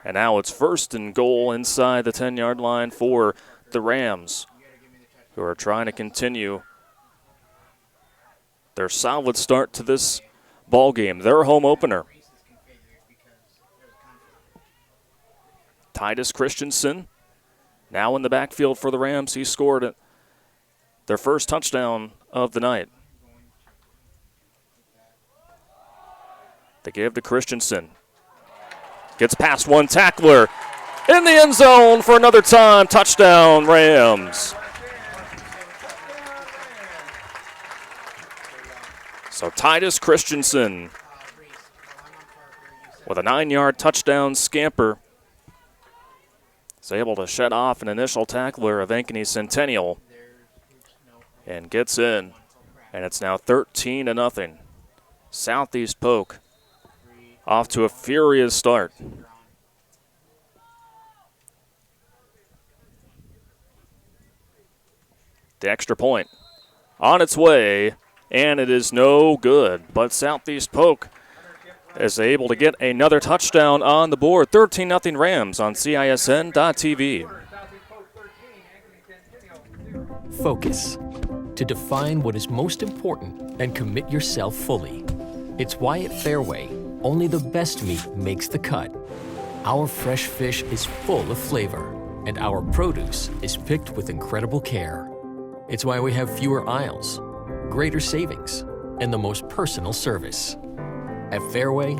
And now it's 1st and goal inside the 10-yard line for the Rams, who are trying to continue their solid start to this ball game, their home opener. Titus Christensen now in the backfield for the Rams. He scored their 1st touchdown of the night. They give to Christensen. Gets past one tackler in the end zone for another time. Touchdown, Rams. So Titus Christensen with a 9-yard touchdown scamper is able to shed off an initial tackler of Ankeny Centennial and gets in. And it's now 13-0. Southeast Polk off to a furious start. The extra point on its way, and it is no good. But Southeast Polk is able to get another touchdown on the board. 13-0 Rams on CISN.TV. Focus. To define what is most important and commit yourself fully. It's why at Fairway, only the best meat makes the cut. Our fresh fish is full of flavor, and our produce is picked with incredible care. It's why we have fewer aisles, greater savings, and the most personal service. At Fairway,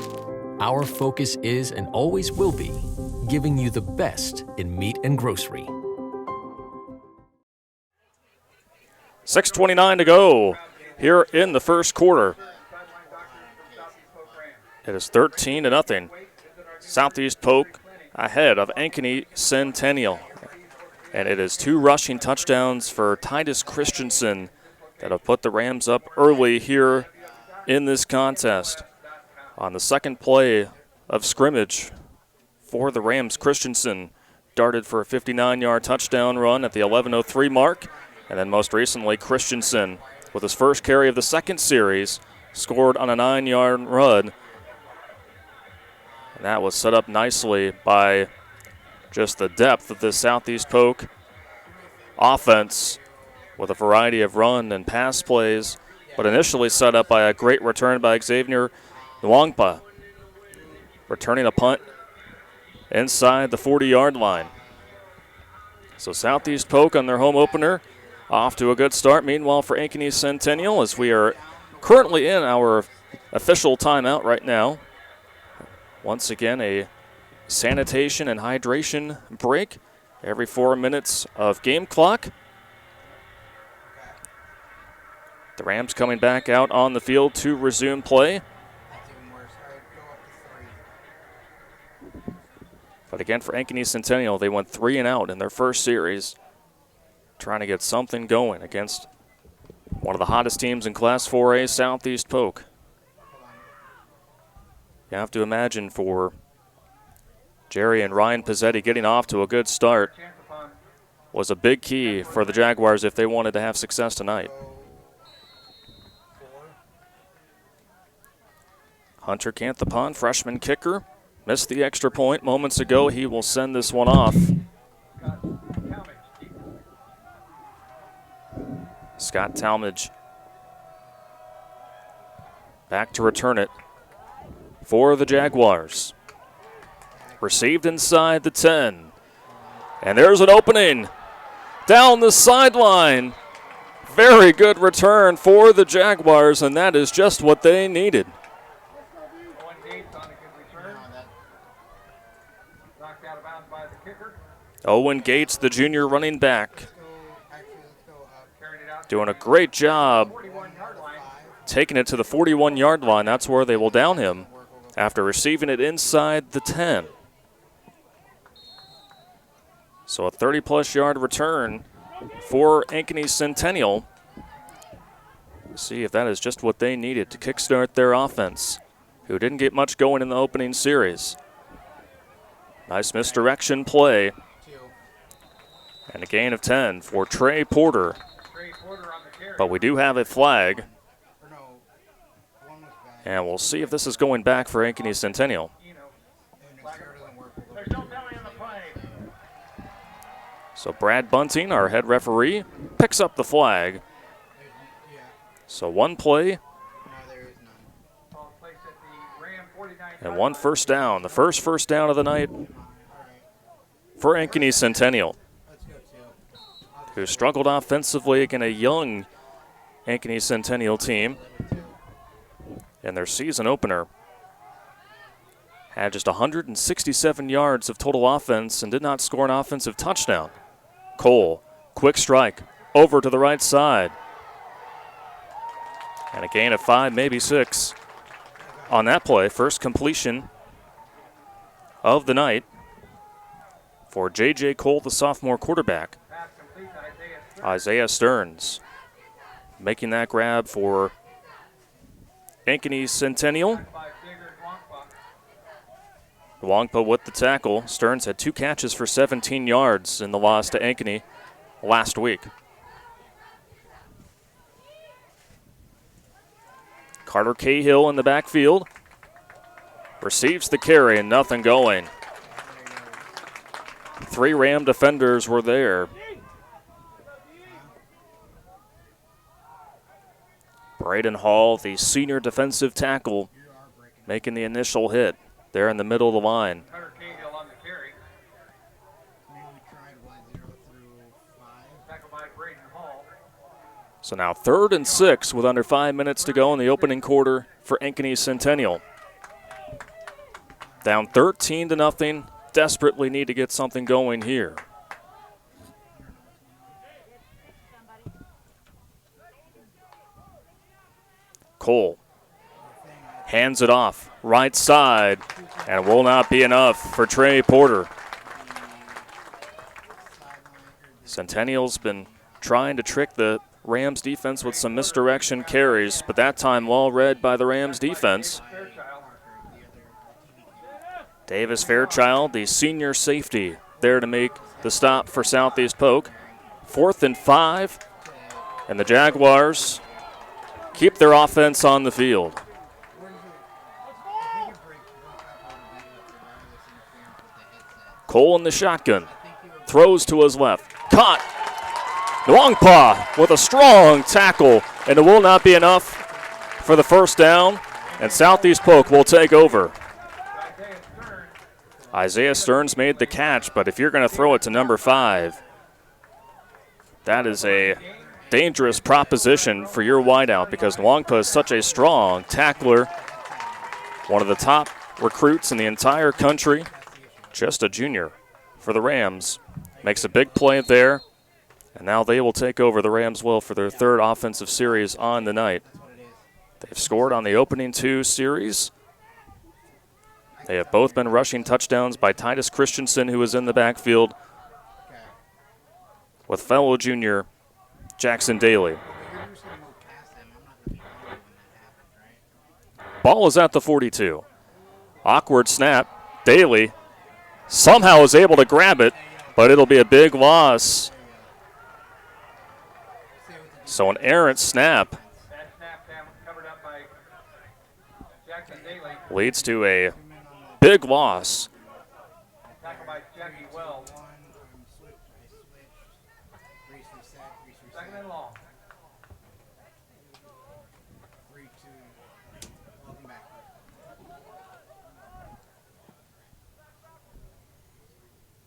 our focus is and always will be giving you the best in meat and grocery. 6:29 to go here in the 1st quarter. It is 13-0. Southeast Polk ahead of Ankeny Centennial. And it is 2 rushing touchdowns for Titus Christensen that have put the Rams up early here in this contest. On the 2nd play of scrimmage for the Rams, Christensen darted for a 59-yard touchdown run at the 11:03 mark. And then most recently, Christensen, with his first carry of the 2nd series, scored on a 9-yard run. And that was set up nicely by just the depth of this Southeast Polk offense with a variety of run and pass plays, but initially set up by a great return by Xavier Nwangpa, returning a punt inside the 40-yard line. So Southeast Polk on their home opener off to a good start. Meanwhile, for Ankeny Centennial, as we are currently in our official timeout right now. Once again, a sanitation and hydration break every 4 minutes of game clock. The Rams coming back out on the field to resume play. But again, for Ankeny Centennial, they went 3 and out in their first series, trying to get something going against one of the hottest teams in Class 4A, Southeast Polk. You have to imagine for Jerry and Ryan Pizzetti getting off to a good start was a big key for the Jaguars if they wanted to have success tonight. Hunter Canthapon, freshman kicker, missed the extra point moments ago. He will send this one off. Scott Talmadge back to return it for the Jaguars. Received inside the 10. And there's an opening down the sideline. Very good return for the Jaguars, and that is just what they needed. Owen Gates, the junior running back, doing a great job taking it to the 41-yard line. That's where they will down him after receiving it inside the 10. So a 30-plus yard return for Ankeny Centennial. See if that is just what they needed to kickstart their offense, who didn't get much going in the opening series. Nice misdirection play. And a gain of 10 for Trey Porter. But we do have a flag. And we'll see if this is going back for Ankeny Centennial. So Brad Bunting, our head referee, picks up the flag. So one play and one first down. The first down of the night for Ankeny Centennial, who struggled offensively against a young Ankeny Centennial team in their season opener. Had just 167 yards of total offense and did not score an offensive touchdown. Cole, quick strike, over to the right side. And a gain of 5, maybe 6 on that play. First completion of the night for J.J. Cole, the sophomore quarterback. Isaiah Stearns making that grab for Ankeny Centennial. Wongpa with the tackle. Stearns had 2 catches for 17 yards in the loss to Ankeny last week. Carter Cahill in the backfield. Receives the carry and nothing going. 3 Ram defenders were there. Braden Hall, the senior defensive tackle, making the initial hit there in the middle of the line. So now 3rd and 6 with under 5 minutes to go in the opening quarter for Ankeny Centennial. Down 13-0, desperately need to get something going here. Cole hands it off, right side, and will not be enough for Trey Porter. Centennial's been trying to trick the Rams defense with some misdirection carries, but that time well read by the Rams defense. Davis Fairchild, the senior safety, there to make the stop for Southeast Polk. 4th and 5, and the Jaguars keep their offense on the field. Cole in the shotgun, throws to his left, caught. Nwangpa with a strong tackle, and it will not be enough for the first down, and Southeast Polk will take over. Isaiah Stearns made the catch, but if you're going to throw it to number 5, That is a dangerous proposition for your wideout because Nwangpa is such a strong tackler, one of the top recruits in the entire country, just a junior for the Rams. Makes a big play there, and now they will take over. The Rams will for their third offensive series on the night. They've scored on the opening 2 series. They have both been rushing touchdowns by Titus Christensen, who was in the backfield, with fellow junior Jackson Daly. Ball is at the 42. Awkward snap. Daly somehow is able to grab it, but it'll be a big loss. So an errant snap leads to a big loss.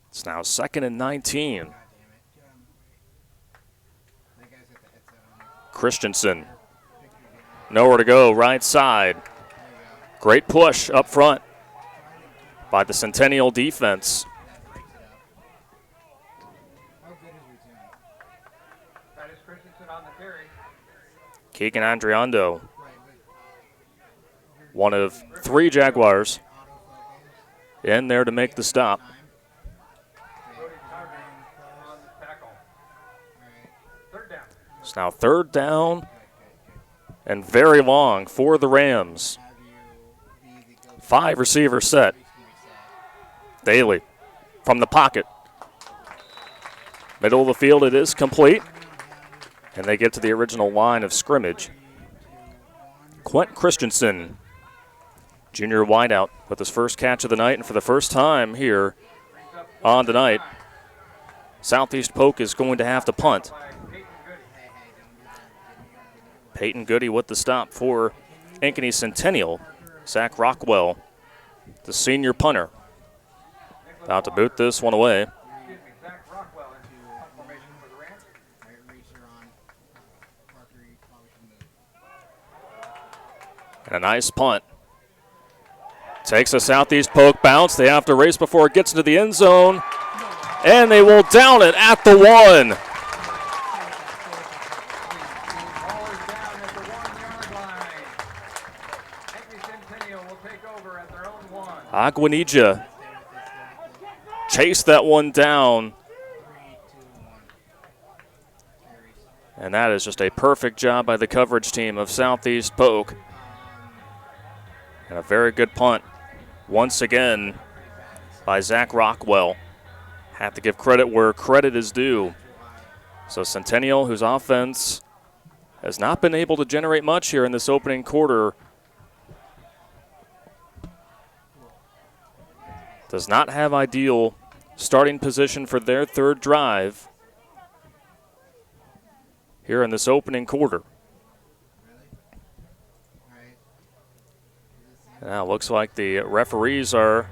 It's now 2nd and 19. Christensen, nowhere to go, right side. Great push up front by the Centennial defense. Keegan Andriando, one of 3 Jaguars in there to make the stop. It's now 3rd down and very long for the Rams. 5 receiver set. Daly from the pocket. Middle of the field, it is complete. And they get to the original line of scrimmage. Quent Christensen, junior wideout, with his first catch of the night. And for the first time here on the night, Southeast Polk is going to have to punt. Peyton Goody with the stop for Ankeny Centennial. Zach Rockwell, the senior punter, about to boot this one away. And a nice punt. Takes a Southeast Polk bounce. They have to race before it gets into the end zone. And they will down it at the 1. Aguanija chased that one down. And that is just a perfect job by the coverage team of Southeast Polk. And a very good punt once again by Zach Rockwell. Have to give credit where credit is due. So Centennial, whose offense has not been able to generate much here in this opening quarter, does not have ideal starting position for their third drive here in this opening quarter. Now looks like the referees are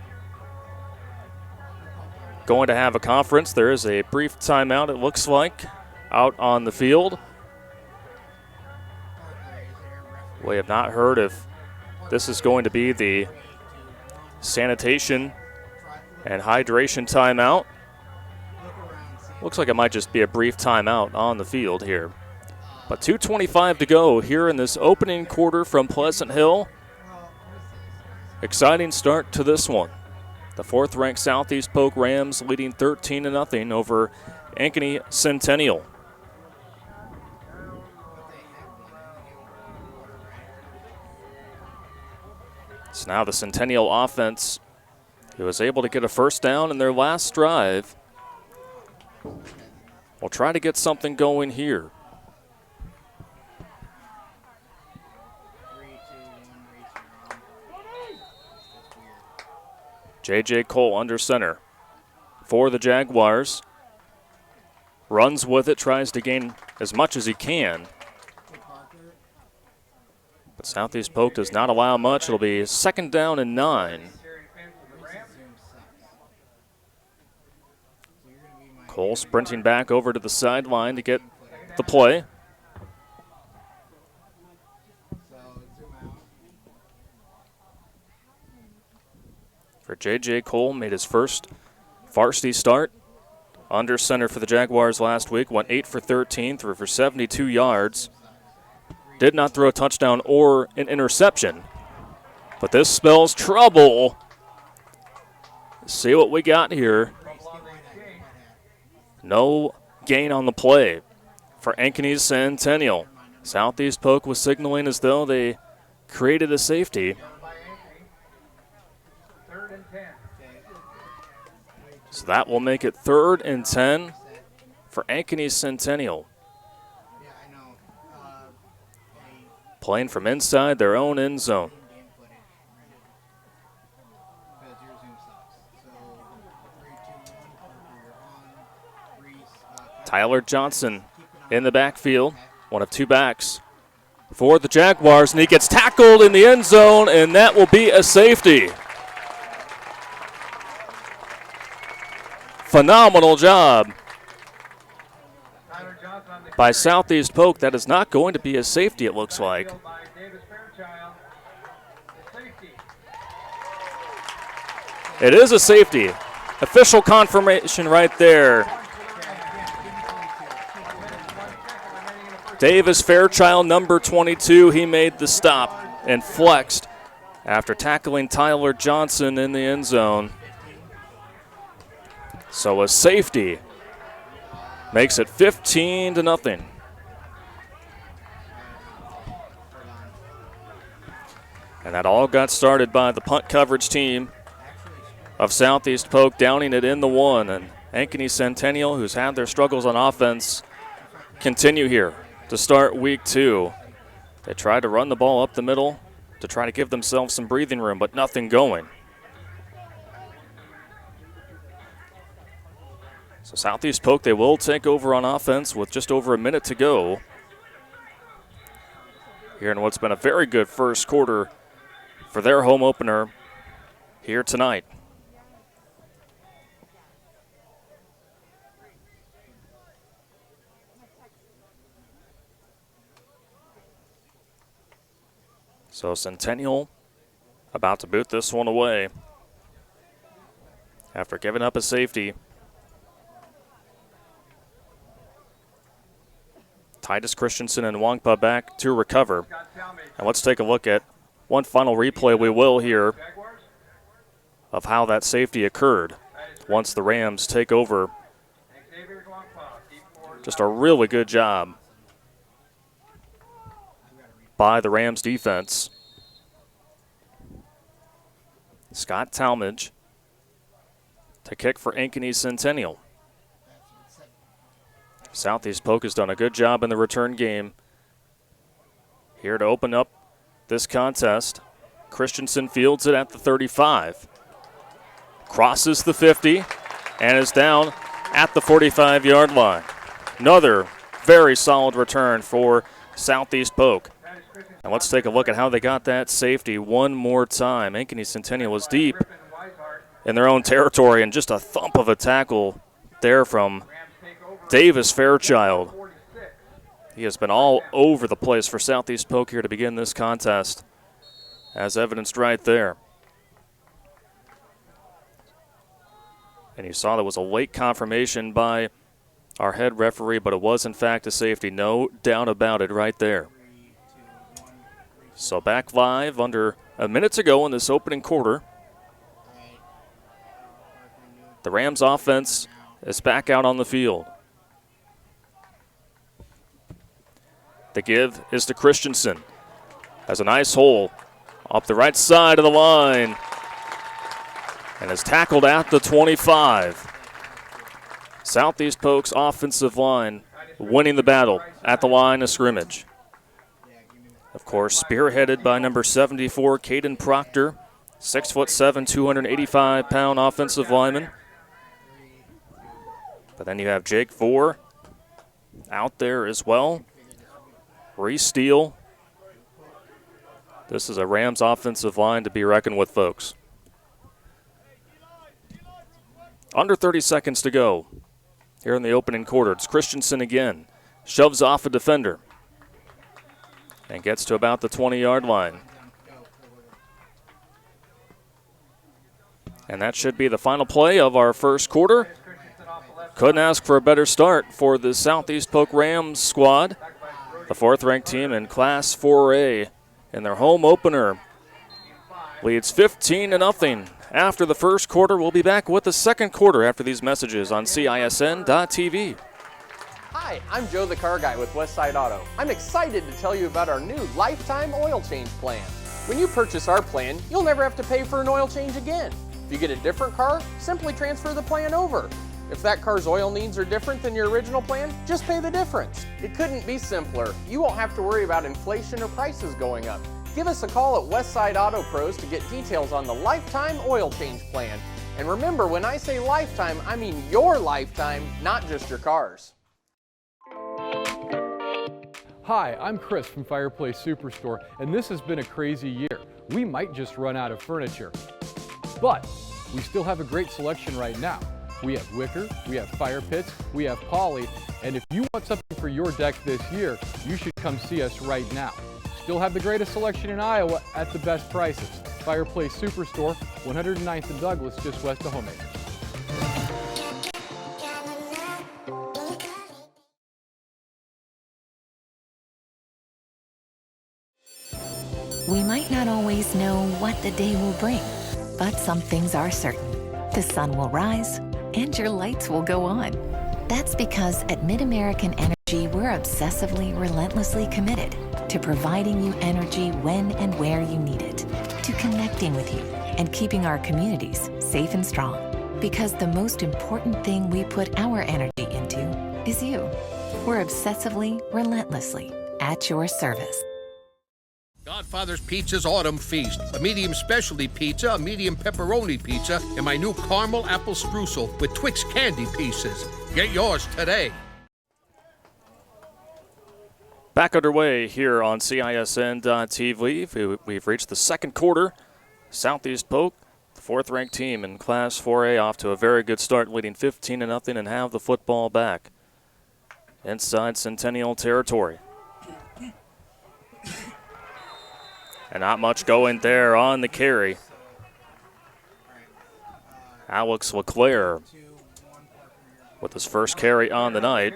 going to have a conference. There is a brief timeout, it looks like, out on the field. We have not heard if this is going to be the sanitation and hydration timeout. Looks like it might just be a brief timeout on the field here. But 2:25 to go here in this opening quarter from Pleasant Hill. Exciting start to this one. The 4th-ranked Southeast Polk Rams leading 13-0 over Ankeny Centennial. It's now the Centennial offense who was able to get a first down in their last drive. We'll try to get something going here. J.J. Cole under center for the Jaguars. Runs with it, tries to gain as much as he can. But Southeast Polk does not allow much. It'll be 2nd down and 9. Cole sprinting back over to the sideline to get the play. For J.J. Cole, made his first varsity start. Under center for the Jaguars last week, went 8 for 13, threw for 72 yards. Did not throw a touchdown or an interception. But this spells trouble. See what we got here. No gain on the play for Ankeny's Centennial. Southeast Polk was signaling as though they created a safety. So that will make it 3rd and 10 for Ankeny Centennial. Playing from inside their own end zone. Tyler Johnson in the backfield, one of 2 backs for the Jaguars, and he gets tackled in the end zone, and that will be a safety. Phenomenal job by Southeast Polk. That is not going to be a safety, it looks like. It is a safety. Official confirmation right there. Davis Fairchild, number 22, he made the stop and flexed after tackling Tyler Johnson in the end zone. So a safety makes it 15-0. And that all got started by the punt coverage team of Southeast Polk, downing it in the 1. And Ankeny Centennial, who's had their struggles on offense, continue here to start week 2. They tried to run the ball up the middle to try to give themselves some breathing room, but nothing going. So Southeast Polk, they will take over on offense with just over a minute to go here in what's been a very good first quarter for their home opener here tonight. So Centennial about to boot this one away after giving up a safety. Titus Christensen and Wongpa back to recover. And let's take a look at one final replay we will here of how that safety occurred once the Rams take over. Just a really good job by the Rams defense. Scott Talmadge to kick for Ankeny Centennial. Southeast Polk has done a good job in the return game. Here to open up this contest, Christensen fields it at the 35. Crosses the 50 and is down at the 45-yard line. Another very solid return for Southeast Polk. And let's take a look at how they got that safety one more time. Ankeny Centennial was deep in their own territory, and just a thump of a tackle there from Davis Fairchild. He has been all over the place for Southeast Polk here to begin this contest, as evidenced right there. And you saw there was a late confirmation by our head referee, but it was in fact a safety. No doubt about it right there. So back live under a minute to go in this opening quarter. The Rams offense is back out on the field. The give is to Christensen. Has a nice hole up the right side of the line and is tackled at the 25. Southeast Polk's offensive line winning the battle at the line of scrimmage. Of course, spearheaded by number 74, Caden Proctor, 6'7", 285-pound offensive lineman. But then you have Jake Vore out there as well. Reese Steele. This is a Rams offensive line to be reckoned with, folks. Under 30 seconds to go here in the opening quarter. It's Christensen again. Shoves off a defender and gets to about the 20-yard line. And that should be the final play of our first quarter. Couldn't ask for a better start for the Southeast Polk Rams squad, the fourth-ranked team in Class 4A in their home opener. Leads 15-0 after the first quarter. We'll be back with the second quarter after these messages on CISN.TV. Hi, I'm Joe the Car Guy with Westside Auto. I'm excited to tell you about our new lifetime oil change plan. When you purchase our plan, you'll never have to pay for an oil change again. If you get a different car, simply transfer the plan over. If that car's oil needs are different than your original plan, just pay the difference. It couldn't be simpler. You won't have to worry about inflation or prices going up. Give us a call at Westside Auto Pros to get details on the lifetime oil change plan. And remember, when I say lifetime, I mean your lifetime, not just your car's. Hi, I'm Chris from Fireplace Superstore, and this has been a crazy year. We might just run out of furniture. But we still have a great selection right now. We have wicker, we have fire pits, we have poly, and if you want something for your deck this year, you should come see us right now. Still have the greatest selection in Iowa at the best prices. Fireplace Superstore, 109th and Douglas, just west of Homeacres. We might not always know what the day will bring, but some things are certain. The sun will rise and your lights will go on. That's because at Mid-American Energy, we're obsessively, relentlessly committed to providing you energy when and where you need it, to connecting with you and keeping our communities safe and strong. Because the most important thing we put our energy into is you. We're obsessively, relentlessly at your service. Godfather's Pizza's Autumn Feast. A medium specialty pizza, a medium pepperoni pizza, and my new caramel apple streusel with Twix candy pieces. Get yours today. Back underway here on CISN.TV. We've reached the second quarter. Southeast Polk, the fourth-ranked team in Class 4A, off to a very good start, leading 15-0 and have the football back inside Centennial territory. And not much going there on the carry. Alex LeClaire with his first carry on the night.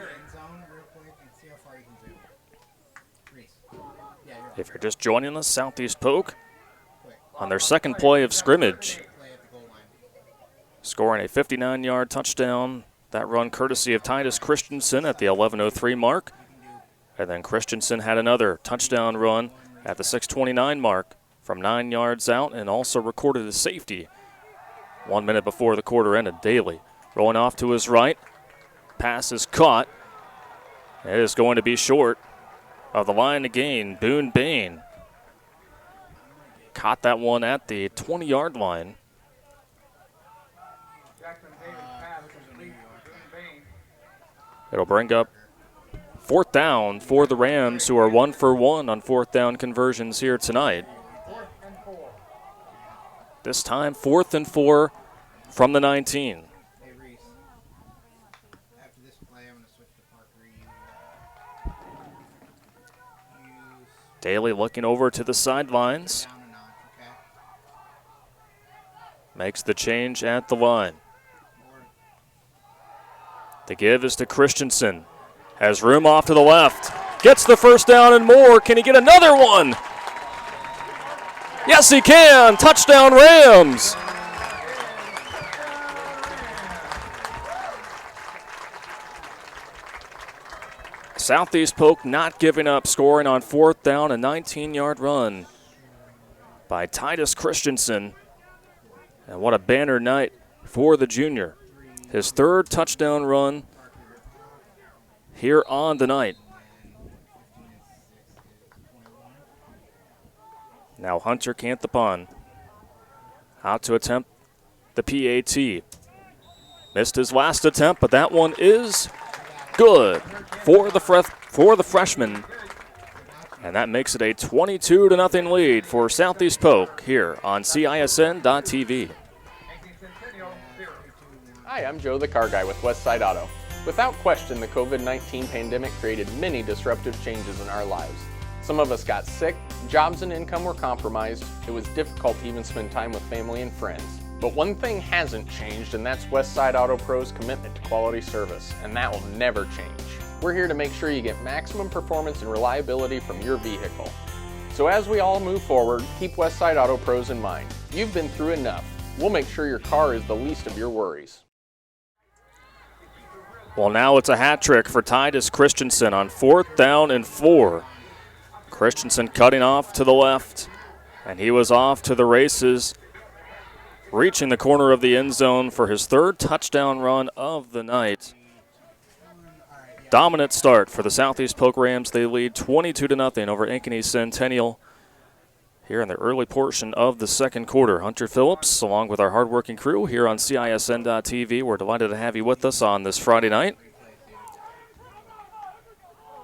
If you're just joining us, Southeast Polk on their second play of scrimmage, scoring a 59-yard touchdown. That run courtesy of Titus Christensen at the 11:03 mark. And then Christensen had another touchdown run at the 6:29 mark from 9 yards out, and also recorded a safety 1 minute before the quarter ended. Daly rolling off to his right. Pass is caught. It is going to be short of the line to gain. Boone Bain caught that one at the 20-yard line. It'll bring up fourth down for the Rams, who are 1 for 1 on fourth down conversions here tonight. This time, 4th and 4 from the 19. Daly looking over to the sidelines. Makes the change at the line. The give is to Christensen. Has room off to the left. Gets the first down and more. Can he get another one? Yes, he can. Touchdown, Rams. Southeast Polk not giving up, scoring on fourth down, a 19-yard run by Titus Christensen. And what a banner night for the junior. His third touchdown run here on the night. Now Hunter Canthapon out to attempt the PAT. Missed his last attempt, but that one is good for the freshman. And that makes it a 22-0 lead for Southeast Polk here on CISN.TV. Hi, I'm Joe the Car Guy with Westside Auto. Without question, the COVID-19 pandemic created many disruptive changes in our lives. Some of us got sick, jobs and income were compromised, it was difficult to even spend time with family and friends. But one thing hasn't changed, and that's Westside Auto Pro's commitment to quality service, and that will never change. We're here to make sure you get maximum performance and reliability from your vehicle. So as we all move forward, keep Westside Auto Pros in mind. You've been through enough. We'll make sure your car is the least of your worries. Well, now it's a hat trick for Titus Christensen on 4th down and 4. Christensen cutting off to the left, and he was off to the races, reaching the corner of the end zone for his 3rd touchdown run of the night. Dominant start for the Southeast Polk Rams. They lead 22-0 over Ankeny Centennial here in the early portion of the second quarter. Hunter Phillips, along with our hardworking crew here on CISN.TV. We're delighted to have you with us on this Friday night.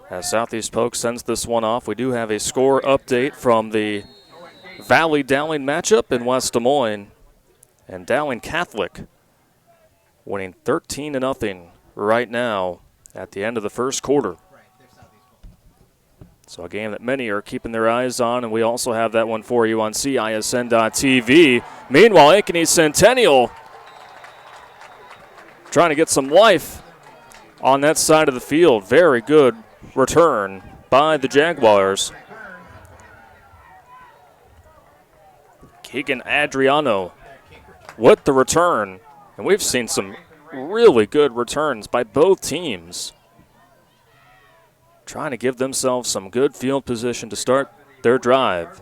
As Southeast Polk sends this one off, we do have a score update from the Valley-Dowling matchup in West Des Moines. And Dowling Catholic winning 13-0 right now at the end of the first quarter. So a game that many are keeping their eyes on, and we also have that one for you on CISN.TV. Meanwhile, Ankeny Centennial trying to get some life on that side of the field. Very good return by the Jaguars. Keegan Adriano with the return, and we've seen some really good returns by both teams, trying to give themselves some good field position to start their drive.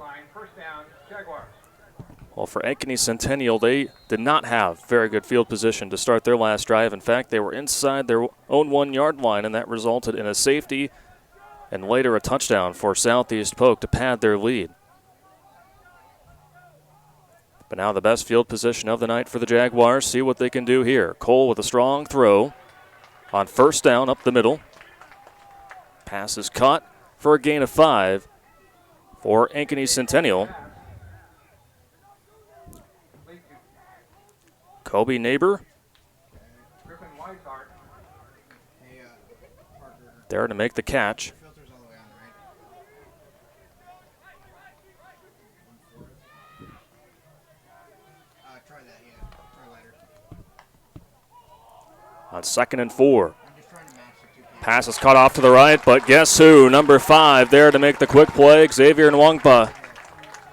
Well, for Ankeny Centennial, they did not have very good field position to start their last drive. In fact, they were inside their own 1-yard line, and that resulted in a safety and later a touchdown for Southeast Polk to pad their lead. But now the best field position of the night for the Jaguars. See what they can do here. Cole with a strong throw on 1st down up the middle. Pass is caught for a gain of 5 for Ankeny Centennial. Kobe Neighbor there to make the catch. On 2nd and 4. Pass is cut off to the right, but guess who? Number 5 there to make the quick play. Xavier Nwangpa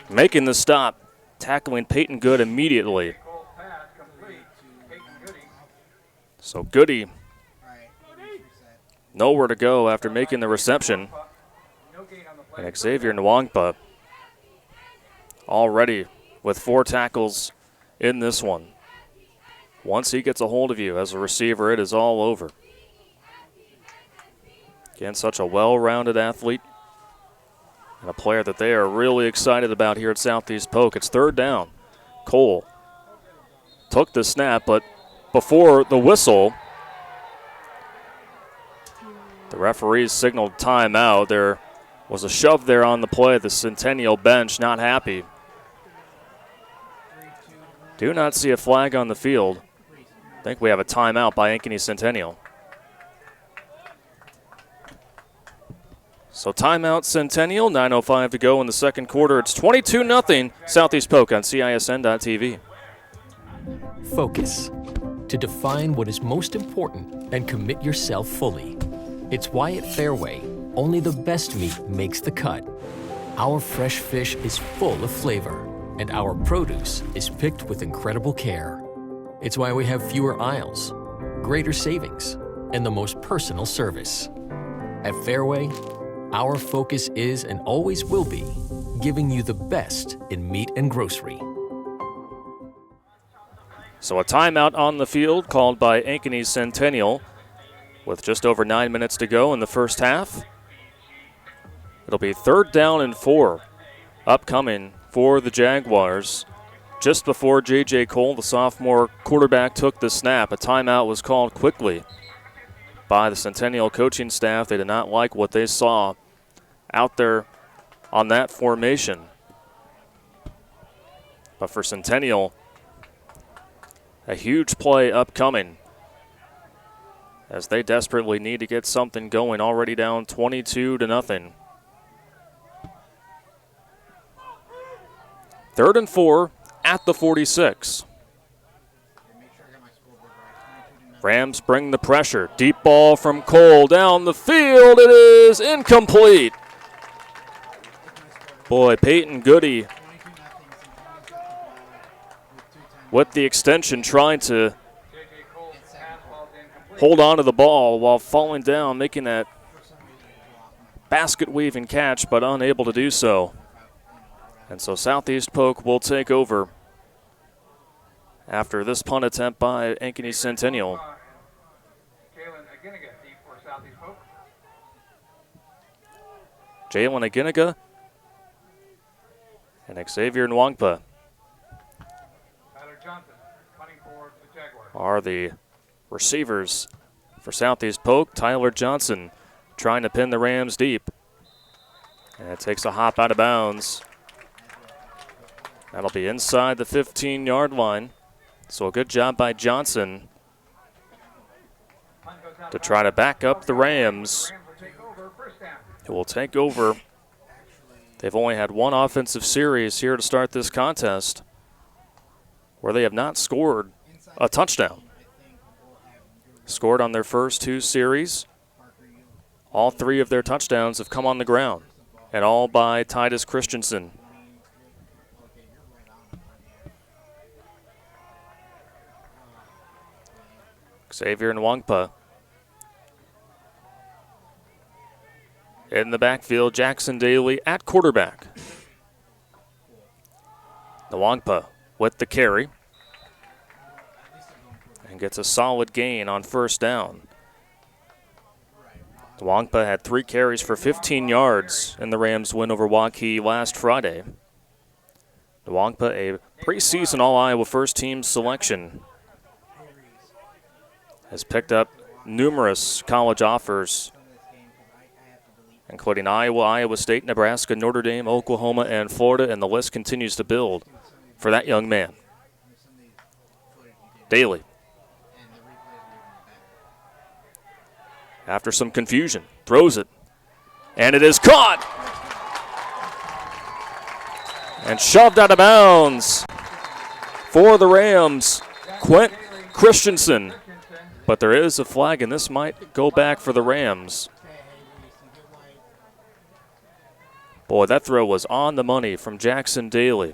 making the stop, tackling Peyton Good immediately. So Goody nowhere to go after making the reception. And Xavier Nwangpa already with 4 tackles in this one. Once he gets a hold of you as a receiver, it is all over. Again, such a well-rounded athlete and a player that they are really excited about here at Southeast Polk. It's 3rd down. Cole took the snap, but before the whistle, the referees signaled timeout. There was a shove there on the play. The Centennial bench not happy. Do not see a flag on the field. I think we have a timeout by Ankeny Centennial. So timeout Centennial, 9:05 to go in the second quarter. It's 22-0 Southeast Polk on CISN.TV. Focus. To define what is most important and commit yourself fully. It's why at Fairway, only the best meat makes the cut. Our fresh fish is full of flavor, and our produce is picked with incredible care. It's why we have fewer aisles, greater savings, and the most personal service. At Fairway, our focus is and always will be giving you the best in meat and grocery. So a timeout on the field called by Ankeny Centennial with just over 9 minutes to go in the first half. It'll be 3rd down and 4 upcoming for the Jaguars. Just before J.J. Cole, the sophomore quarterback, took the snap, a timeout was called quickly by the Centennial coaching staff. They did not like what they saw out there on that formation. But for Centennial, a huge play upcoming as they desperately need to get something going, already down 22-0. 3rd and 4 at the 46. Rams bring the pressure. Deep ball from Cole down the field. It is incomplete. Boy, Peyton Goody with the extension trying to hold on to the ball while falling down, making that basket weaving catch, but unable to do so. And so Southeast Polk will take over after this punt attempt by Ankeny Centennial. Jalen Aginiga and Xavier Nwangpa are the receivers for Southeast Polk. Tyler Johnson trying to pin the Rams deep. And it takes a hop out of bounds. That'll be inside the 15-yard line. So a good job by Johnson to try to back up the Rams, who will take over. They've only had one offensive series here to start this contest where they have not scored a touchdown. Scored on their first 2 series. All 3 of their touchdowns have come on the ground, and all by Titus Christensen. Xavier Nwangpa in the backfield. Jackson Daly at quarterback. Nwangpa with the carry and gets a solid gain on first down. Nwangpa had 3 carries for 15 yards in the Rams' win over Waukee last Friday. Nwangpa, a preseason All-Iowa first-team selection, has picked up numerous college offers, including Iowa, Iowa State, Nebraska, Notre Dame, Oklahoma, and Florida, and the list continues to build for that young man. Daly, after some confusion, throws it, and it is caught and shoved out of bounds for the Rams. Quint Christensen. But there is a flag, and this might go back for the Rams. Boy, that throw was on the money from Jackson Daly.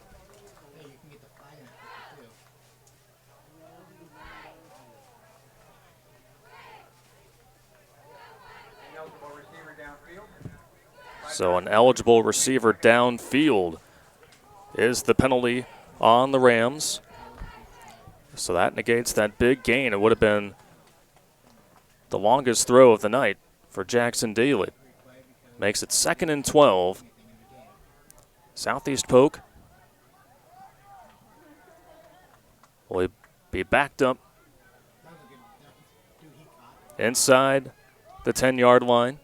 So an eligible receiver downfield is the penalty on the Rams. So that negates that big gain. It would have been the longest throw of the night for Jackson Daly. Makes it 2nd and 12. Southeast Polk will be backed up inside the 10-yard line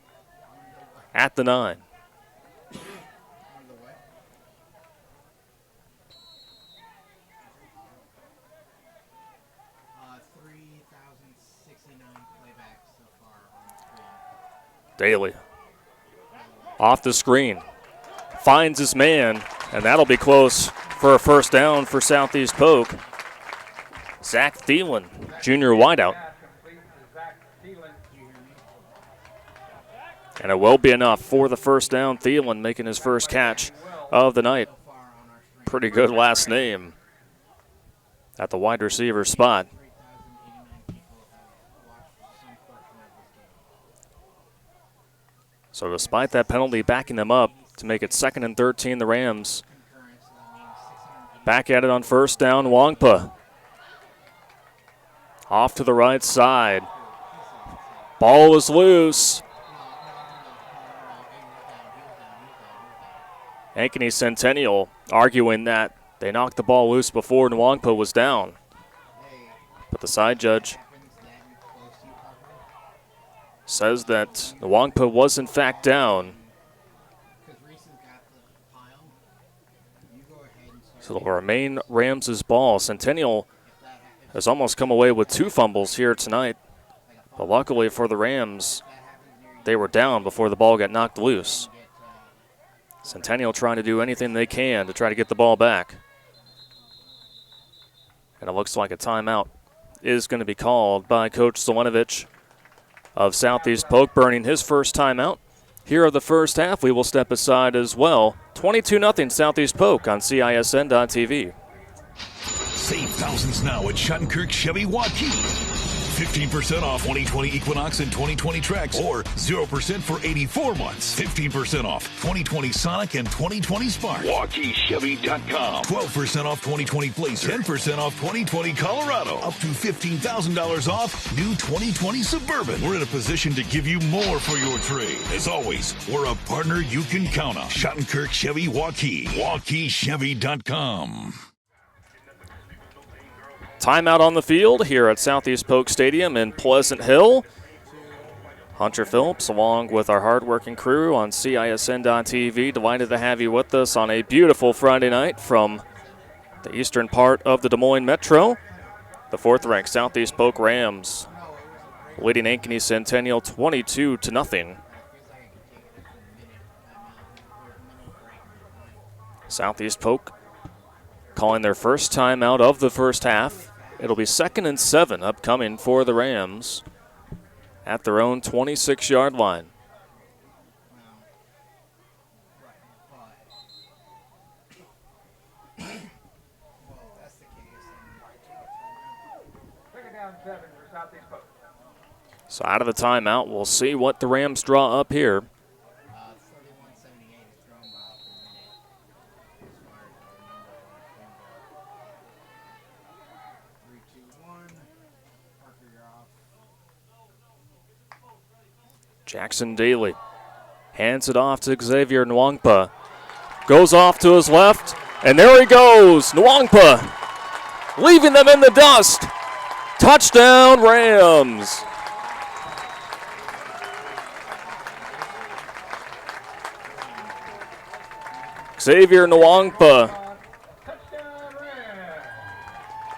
at the 9. Daly off the screen, finds his man, and that'll be close for a first down for Southeast Polk. Zach Thielen, junior wideout. And it will be enough for the first down. Thielen making his first catch of the night. Pretty good last name at the wide receiver spot. So despite that penalty backing them up to make it 2nd and 13, the Rams back at it on first down. Nwangpa off to the right side. Ball is loose. Ankeny Centennial arguing that they knocked the ball loose before Nwangpa was down. But the side judge says that Nwangpa was in fact down. So it'll remain Rams' ball. Centennial has almost come away with 2 fumbles here tonight. But luckily for the Rams, they were down before the ball got knocked loose. Centennial trying to do anything they can to try to get the ball back. And it looks like a timeout is going to be called by Coach Zelenovich of Southeast Polk, burning his first timeout. Here are the first half. We will step aside as well. 22-0 Southeast Polk on CISN.TV. Save thousands now at Shattenkirk Chevy Waukee. 15% off 2020 Equinox and 2020 Trax, or 0% for 84 months. 15% off 2020 Sonic and 2020 Spark. WaukeeChevy.com. 12% off 2020 Blazer. 10% off 2020 Colorado. Up to $15,000 off new 2020 Suburban. We're in a position to give you more for your trade. As always, we're a partner you can count on. Shattenkirk Chevy Waukee. WaukeeChevy.com. Timeout on the field here at Southeast Polk Stadium in Pleasant Hill. Hunter Phillips along with our hardworking crew on CISN.TV. Delighted to have you with us on a beautiful Friday night from the eastern part of the Des Moines Metro. The fourth-ranked Southeast Polk Rams leading Ankeny Centennial 22-0. Southeast Polk calling their first timeout of the first half. It'll be 2nd and 7 upcoming for the Rams at their own 26-yard line. So out of the timeout, we'll see what the Rams draw up here. Jackson Daly hands it off to Xavier Nwangpa. Goes off to his left, and there he goes. Nwangpa leaving them in the dust. Touchdown, Rams. Xavier Nwangpa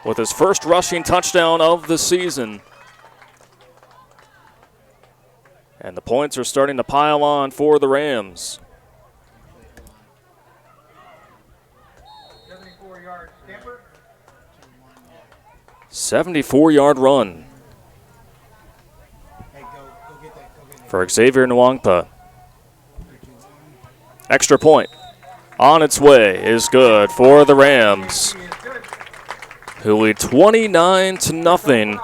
with his first rushing touchdown of the season. And the points are starting to pile on for the Rams. 74-yard run for Xavier Nwangpa. Extra point on its way is good for the Rams, who lead 29-0.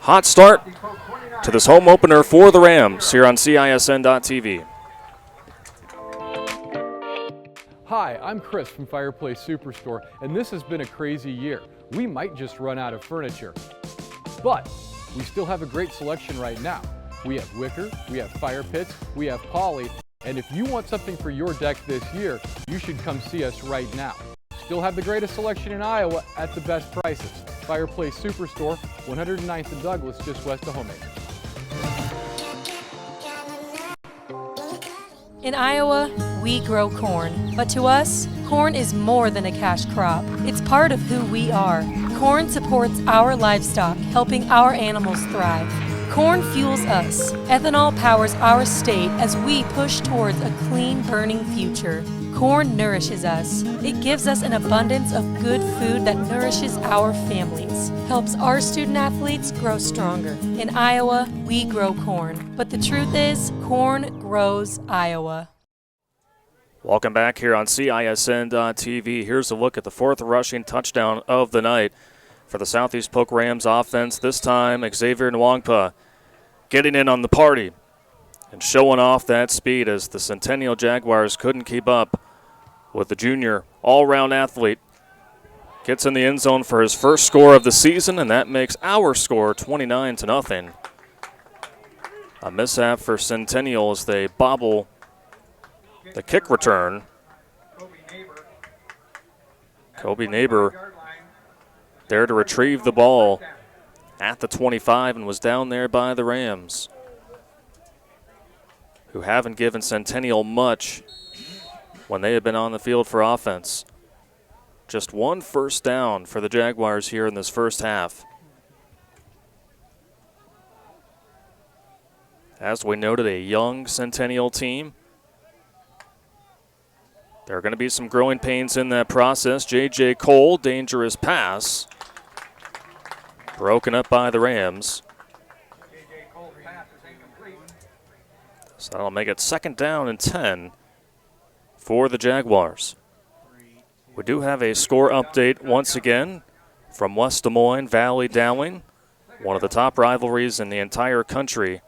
Hot start to this home opener for the Rams here on CISN.TV. Hi, I'm Chris from Fireplace Superstore, and this has been a crazy year. We might just run out of furniture, but we still have a great selection right now. We have wicker, we have fire pits, we have poly, and if you want something for your deck this year, you should come see us right now. Still have the greatest selection in Iowa at the best prices. Fireplace Superstore, 109th and Douglas, just west of Homemaker. In Iowa, we grow corn, but to us, corn is more than a cash crop. It's part of who we are. Corn supports our livestock, helping our animals thrive. Corn fuels us. Ethanol powers our state as we push towards a clean, burning future. Corn nourishes us. It gives us an abundance of good food that nourishes our families, helps our student athletes grow stronger. In Iowa, we grow corn. But the truth is, corn grows Iowa. Welcome back here on CISN.TV. Here's a look at the fourth rushing touchdown of the night for the Southeast Polk Rams offense. This time, Xavier Nwangpa getting in on the party and showing off that speed as the Centennial Jaguars couldn't keep up with the junior all-round athlete. Gets in the end zone for his first score of the season, and that makes our score 29-0. A mishap for Centennial as they bobble the kick return. Kobe Neighbor there to retrieve the ball at the 25 and was down there by the Rams, who haven't given Centennial much when they have been on the field for offense. Just one first down for the Jaguars here in this first half. As we noted, a young Centennial team. There are going to be some growing pains in that process. J.J. Cole, dangerous pass. Broken up by the Rams. So that'll make it 2nd down and 10 for the Jaguars. We do have a score update once again from West Des Moines, Valley Dowling, one of the top rivalries in the entire country.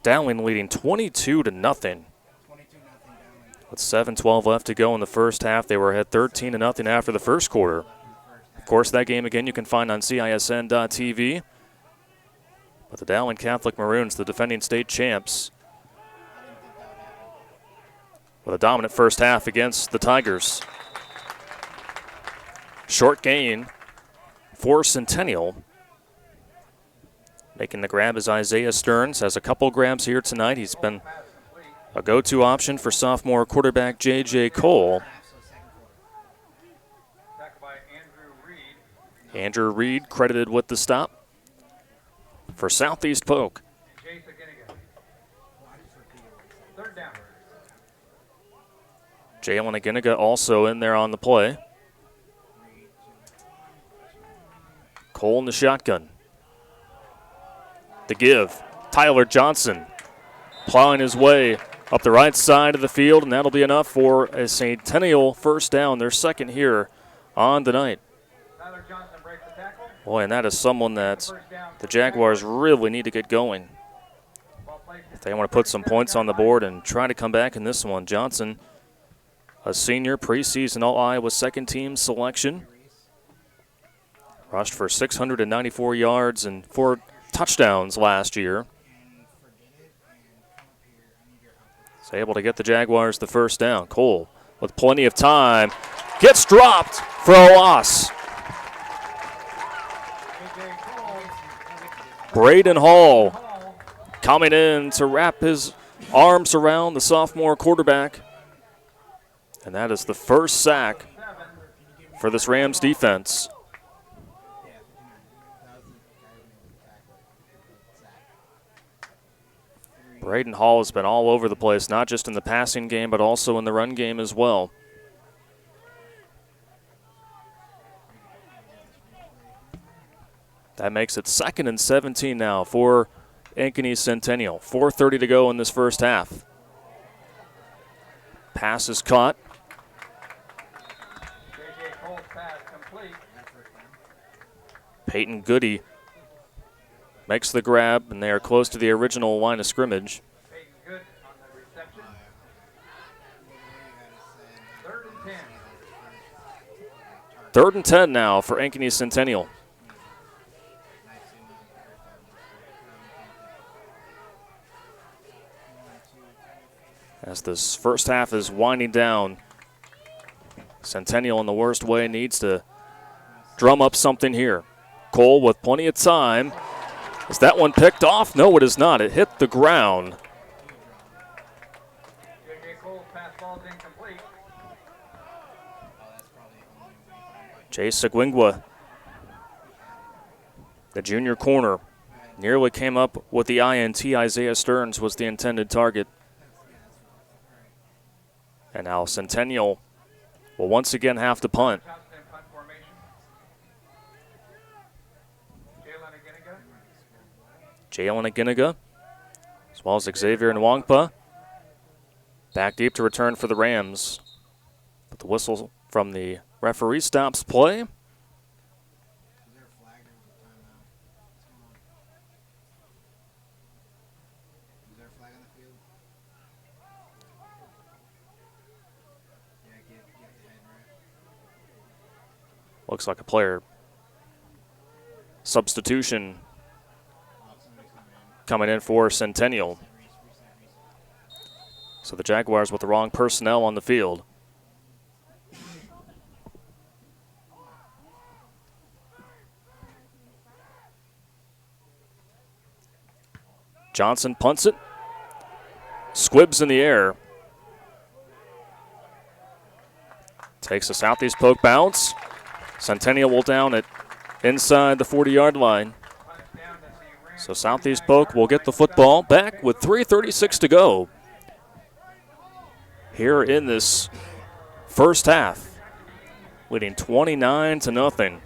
Dowling leading 22-0. With 7:12 left to go in the first half, they were ahead 13-0 after the first quarter. Of course, that game again you can find on CISN.TV. But the Dowling Catholic Maroons, the defending state champs, with a dominant first half against the Tigers. Short gain for Centennial. Making the grab is Isaiah Stearns. Has a couple grabs here tonight. He's been a go-to option for sophomore quarterback J.J. Cole. Andrew Reed credited with the stop for Southeast Polk. Jalen Aginiga also in there on the play. Cole in the shotgun. The give. Tyler Johnson plowing his way up the right side of the field, and that'll be enough for a Centennial first down, their second here on the night. Boy, and that is someone that the Jaguars really need to get going if they want to put some points on the board and try to come back in this one. Johnson, a senior, preseason All-Iowa second-team selection. Rushed for 694 yards and 4 touchdowns last year. Is able to get the Jaguars the first down. Cole with plenty of time. Gets dropped for a loss. Braden Hall coming in to wrap his arms around the sophomore quarterback. And that is the first sack for this Rams defense. Braden Hall has been all over the place, not just in the passing game, but also in the run game as well. That makes it 2nd and 17 now for Ankeny Centennial. 4:30 to go in this first half. Pass is caught. Peyton Goody makes the grab, and they are close to the original line of scrimmage. 3rd and 10 now for Ankeny Centennial. As this first half is winding down, Centennial in the worst way needs to drum up something here. Cole with plenty of time. Is that one picked off? No, it is not. It hit the ground. Jay Seguingua, the junior corner, nearly came up with the INT. Isaiah Stearns was the intended target. And now Centennial will once again have to punt. Jalen Aginiga, as well as Xavier Nwangpa. Back deep to return for the Rams. But the whistle from the referee stops play. Looks like a player substitution coming in for Centennial. So the Jaguars with the wrong personnel on the field. Johnson punts it. Squibs in the air. Takes a Southeast Polk bounce. Centennial will down it inside the 40-yard line. So Southeast Polk will get the football back with 3:36 to go here in this first half, leading 29-0.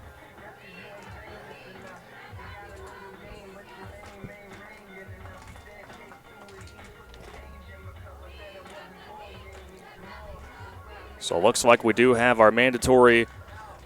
So it looks like we do have our mandatory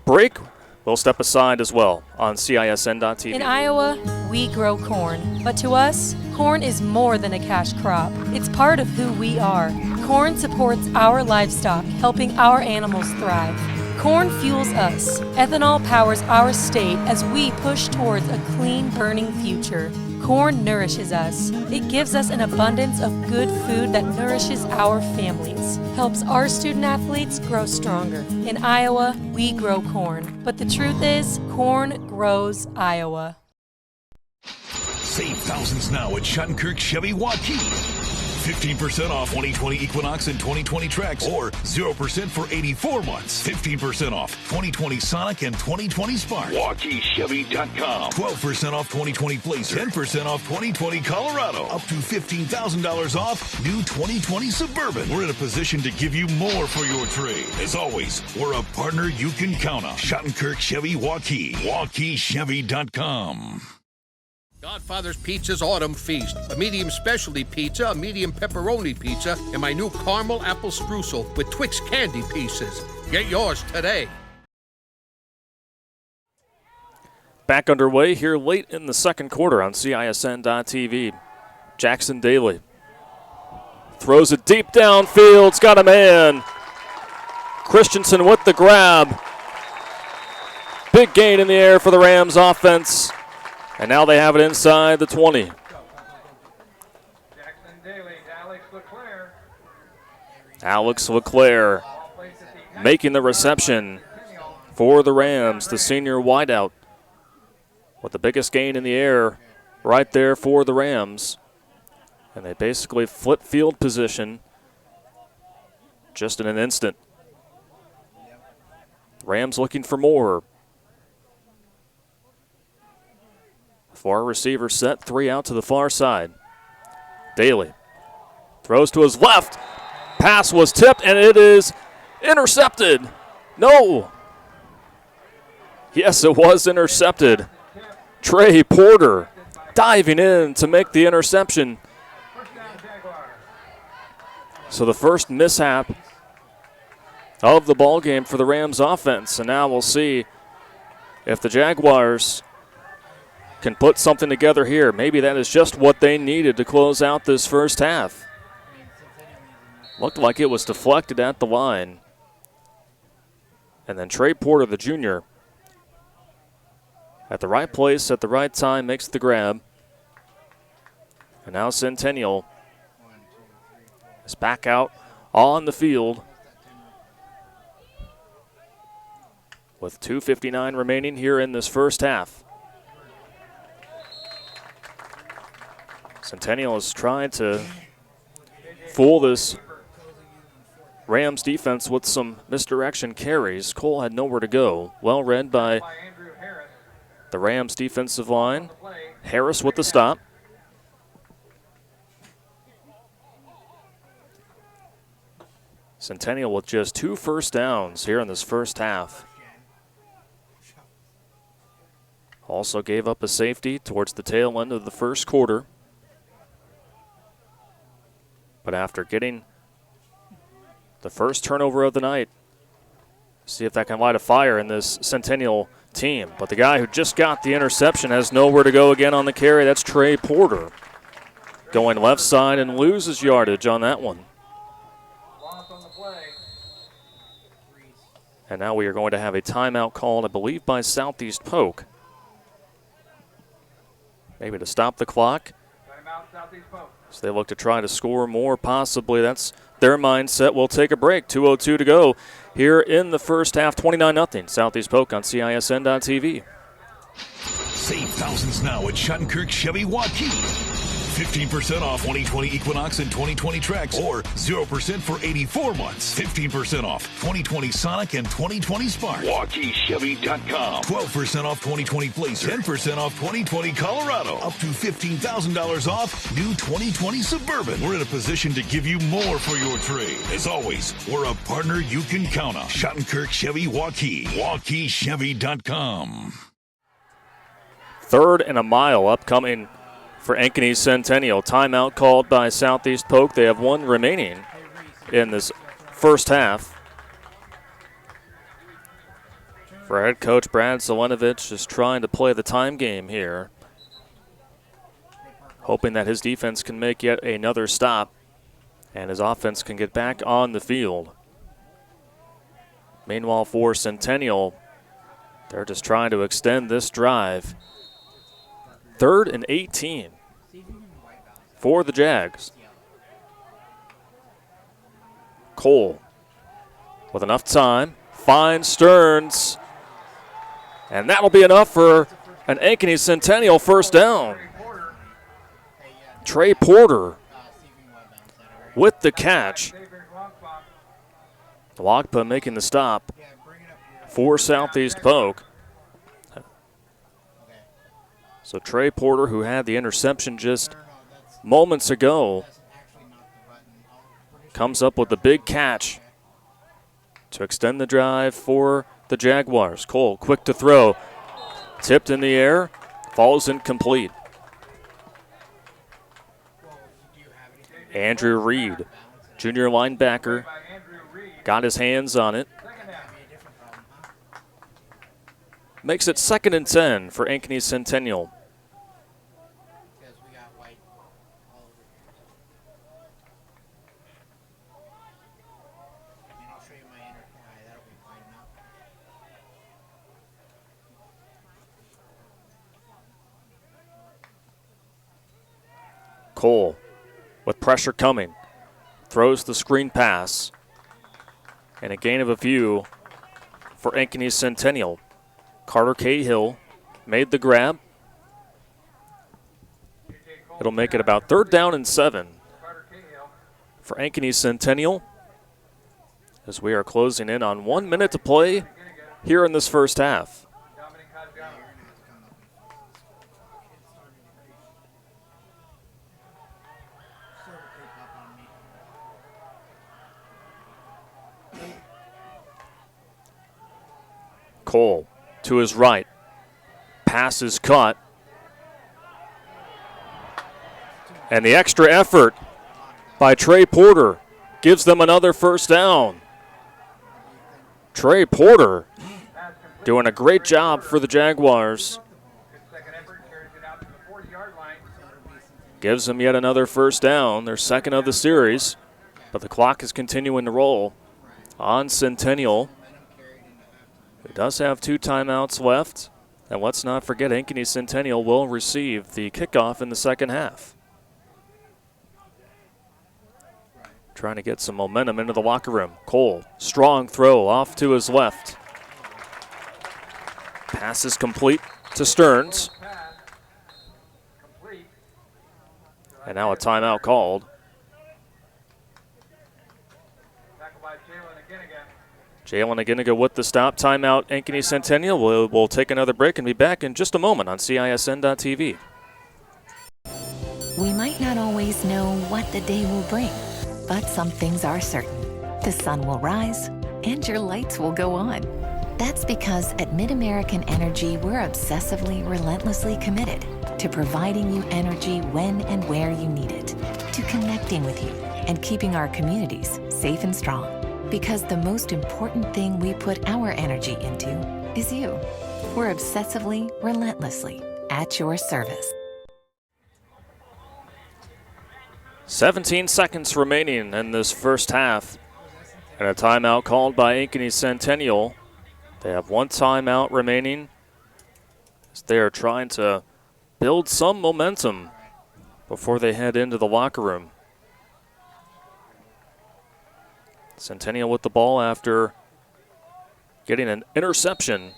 break. We'll step aside as well on CISN.TV. In Iowa, we grow corn. But to us, corn is more than a cash crop. It's part of who we are. Corn supports our livestock, helping our animals thrive. Corn fuels us. Ethanol powers our state as we push towards a clean, burning future. Corn nourishes us. It gives us an abundance of good food that nourishes our families, helps our student athletes grow stronger. In Iowa, we grow corn. But the truth is, corn grows Iowa. Save thousands now at Schottenkirk Chevy Waukee. 15% off 2020 Equinox and 2020 Trax, or 0% for 84 months. 15% off 2020 Sonic and 2020 Spark. WaukeeChevy.com. 12% off 2020 Blazer. 10% off 2020 Colorado. Up to $15,000 off new 2020 Suburban. We're in a position to give you more for your trade. As always, we're a partner you can count on. Schottenkirk Chevy Waukee. WaukeeChevy.com. Godfather's Pizza's Autumn Feast. A medium specialty pizza, a medium pepperoni pizza, and my new caramel apple streusel with Twix candy pieces. Get yours today. Back underway here late in the second quarter on CISN.TV. Jackson Daly throws it deep downfield. It's got a man. Christensen with the grab. Big gain in the air for the Rams offense. And now they have it inside the 20. Alex LeClaire making the reception for the Rams, the senior wideout, with the biggest gain in the air right there for the Rams. And they basically flip field position just in an instant. Rams looking for more. Four receiver set, three out to the far side. Daly throws to his left. Pass was tipped, and it is intercepted. No. Yes, it was intercepted. Trey Porter diving in to make the interception. So the first mishap of the ball game for the Rams offense. And now we'll see if the Jaguars can put something together here. Maybe that is just what they needed to close out this first half. Looked like it was deflected at the line. And then Trey Porter, the junior, at the right place at the right time, makes the grab. And now Centennial is back out on the field with 2:59 remaining here in this first half. Centennial has tried to fool this Rams defense with some misdirection carries. Cole had nowhere to go. Well read by the Rams defensive line. Harris with the stop. Centennial with just 2 first downs here in this first half. Also gave up a safety towards the tail end of the first quarter. But after getting the first turnover of the night, see if that can light a fire in this Centennial team. But the guy who just got the interception has nowhere to go again on the carry. That's Trey Porter. Going left side and loses yardage on that one. And now we are going to have a timeout called, I believe, by Southeast Polk. Maybe to stop the clock. Timeout, Southeast Polk. So they look to try to score more, possibly. That's their mindset. We'll take a break. 2:02 to go here in the first half. 29-0. Southeast Polk on CISN.TV. Save thousands now at Schottenkirk Chevy Waukee. 15% off 2020 Equinox and 2020 Trax, or 0% for 84 months. 15% off 2020 Sonic and 2020 Spark. WauKeeChevy.com. 12% off 2020 Blazer. 10% off 2020 Colorado. Up to $15,000 off new 2020 Suburban. We're in a position to give you more for your trade. As always, we're a partner you can count on. Schottenkirk Chevy Waukee. WauKeeChevy.com. 3rd and a mile upcoming for Ankeny Centennial. Timeout called by Southeast Polk. They have 1 remaining in this first half. For head coach Brad Zelenovich, just trying to play the time game here, hoping that his defense can make yet another stop and his offense can get back on the field. Meanwhile, for Centennial, they're just trying to extend this drive. 3rd and 18 for the Jags. Cole with enough time, finds Stearns, and that'll be enough for an Ankeny Centennial first down. Trey Porter with the catch. Walkpa making the stop for Southeast Polk. So Trey Porter, who had the interception just moments ago, comes up with the big catch to extend the drive for the Jaguars. Cole, quick to throw. Tipped in the air, falls incomplete. Andrew Reed, junior linebacker, got his hands on it. Makes it 2nd and 10 for Ankeny Centennial. Cole with pressure coming, throws the screen pass, and a gain of a few for Ankeny Centennial. Carter Cahill made the grab. It'll make it about 3rd down and 7 for Ankeny Centennial as we are closing in on 1 minute to play here in this first half. Cole to his right. Pass is caught. And the extra effort by Trey Porter gives them another first down. Trey Porter doing a great job for the Jaguars. Gives them yet another first down, their 2nd of the series. But the clock is continuing to roll on Centennial, who does have 2 timeouts left. And let's not forget, Ankeny Centennial will receive the kickoff in the second half. Trying to get some momentum into the locker room. Cole, strong throw off to his left. Pass is complete to Stearns. And now a timeout called. Jalen Aginiga with the stop. Timeout, Ankeny Centennial. We'll take another break and be back in just a moment on CISN.TV. We might not always know what the day will bring, but some things are certain. The sun will rise and your lights will go on. That's because at MidAmerican Energy, we're obsessively, relentlessly committed to providing you energy when and where you need it, to connecting with you and keeping our communities safe and strong. Because the most important thing we put our energy into is you. We're obsessively, relentlessly at your service. 17 seconds remaining in this first half. And a timeout called by Ankeny Centennial. They have 1 timeout remaining as they are trying to build some momentum before they head into the locker room. Centennial with the ball after getting an interception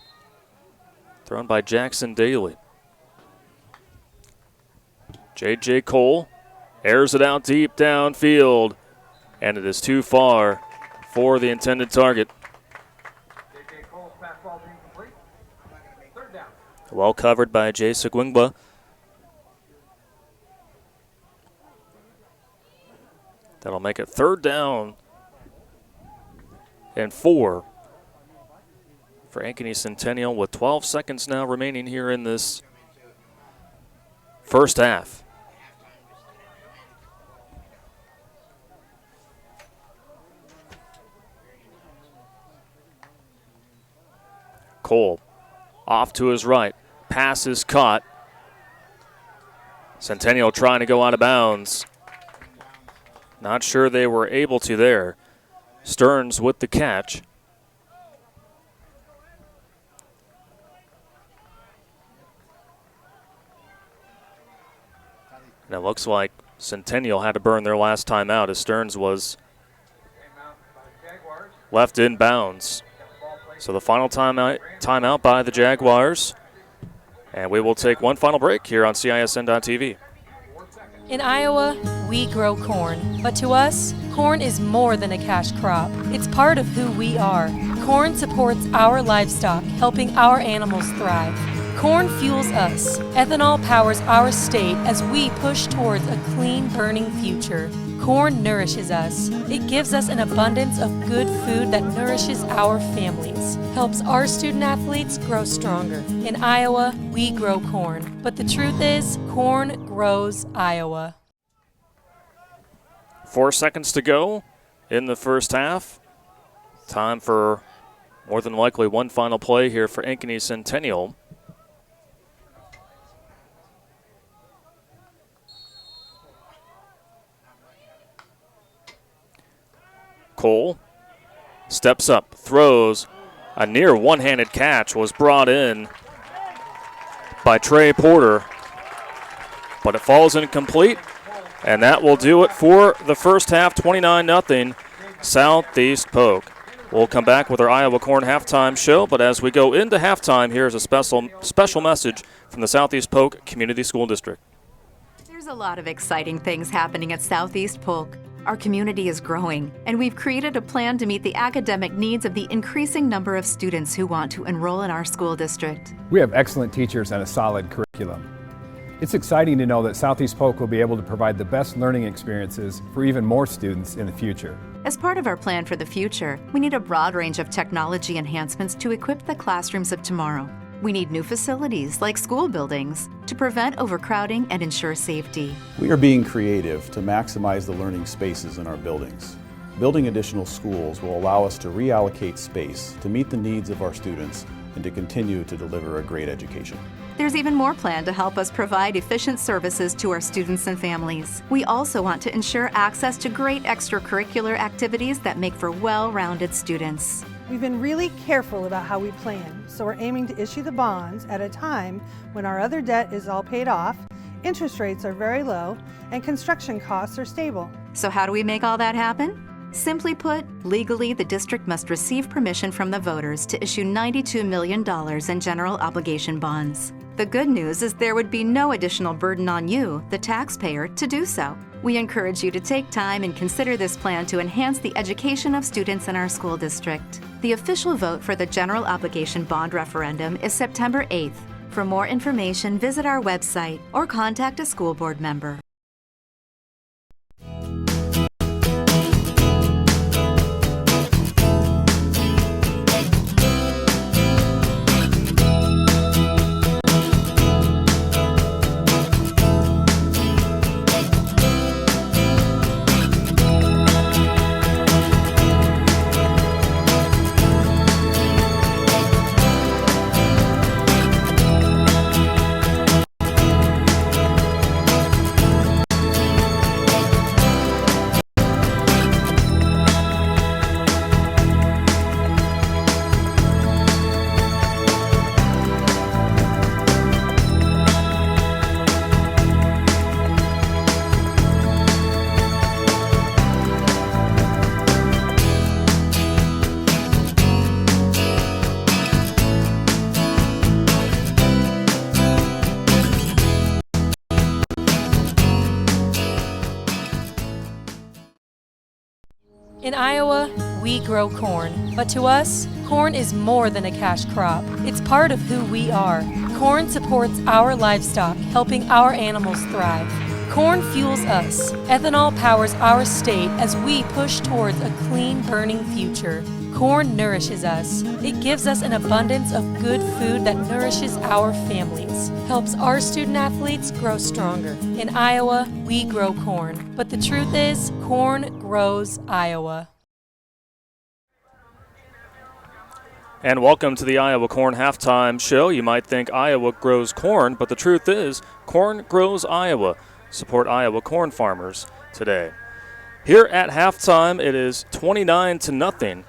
thrown by Jackson Daly. J.J. Cole Airs it out deep downfield, and it is too far for the intended target. Well covered by Jay Segwingba. That'll make it 3rd down and 4 for Ankeny Centennial with 12 seconds now remaining here in this first half. Cole off to his right. Pass is caught. Centennial trying to go out of bounds. Not sure they were able to there. Stearns with the catch. And it looks like Centennial had to burn their last time out as Stearns was left in bounds. So the final timeout by the Jaguars. And we will take one final break here on CISN.TV. In Iowa, we grow corn, but to us, corn is more than a cash crop. It's part of who we are. Corn supports our livestock, helping our animals thrive. Corn fuels us. Ethanol powers our state as we push towards a clean, burning future. Corn nourishes us. It gives us an abundance of good food that nourishes our families, helps our student athletes grow stronger. In Iowa, we grow corn. But the truth is, corn grows Iowa. 4 seconds to go in the first half. Time for more than likely one final play here for Ankeny Centennial. Cole steps up, throws. A near one-handed catch was brought in by Trey Porter, but it falls incomplete, and that will do it for the first half, 29-0 Southeast Polk. We'll come back with our Iowa Corn halftime show, but as we go into halftime, here's a special message from the Southeast Polk Community School District. There's a lot of exciting things happening at Southeast Polk. Our community is growing, and we've created a plan to meet the academic needs of the increasing number of students who want to enroll in our school district. We have excellent teachers and a solid curriculum. It's exciting to know that Southeast Polk will be able to provide the best learning experiences for even more students in the future. As part of our plan for the future, we need a broad range of technology enhancements to equip the classrooms of tomorrow. We need new facilities, like school buildings, to prevent overcrowding and ensure safety. We are being creative to maximize the learning spaces in our buildings. Building additional schools will allow us to reallocate space to meet the needs of our students and to continue to deliver a great education. There's even more planned to help us provide efficient services to our students and families. We also want to ensure access to great extracurricular activities that make for well-rounded students. We've been really careful about how we plan, so we're aiming to issue the bonds at a time when our other debt is all paid off, interest rates are very low, and construction costs are stable. So how do we make all that happen? Simply put, legally, the district must receive permission from the voters to issue $92 million in general obligation bonds. The good news is there would be no additional burden on you, the taxpayer, to do so. We encourage you to take time and consider this plan to enhance the education of students in our school district. The official vote for the general obligation bond referendum is September 8th. For more information, visit our website or contact a school board member. In Iowa, we grow corn, but to us, corn is more than a cash crop. It's part of who we are. Corn supports our livestock, helping our animals thrive. Corn fuels us. Ethanol powers our state as we push towards a clean, burning future. Corn nourishes us. It gives us an abundance of good food that nourishes our families, helps our student athletes grow stronger. In Iowa, we grow corn. But the truth is, corn grows Iowa. And welcome to the Iowa Corn Halftime Show. You might think Iowa grows corn, but the truth is, corn grows Iowa. Support Iowa corn farmers today. Here at halftime, it is 29-0.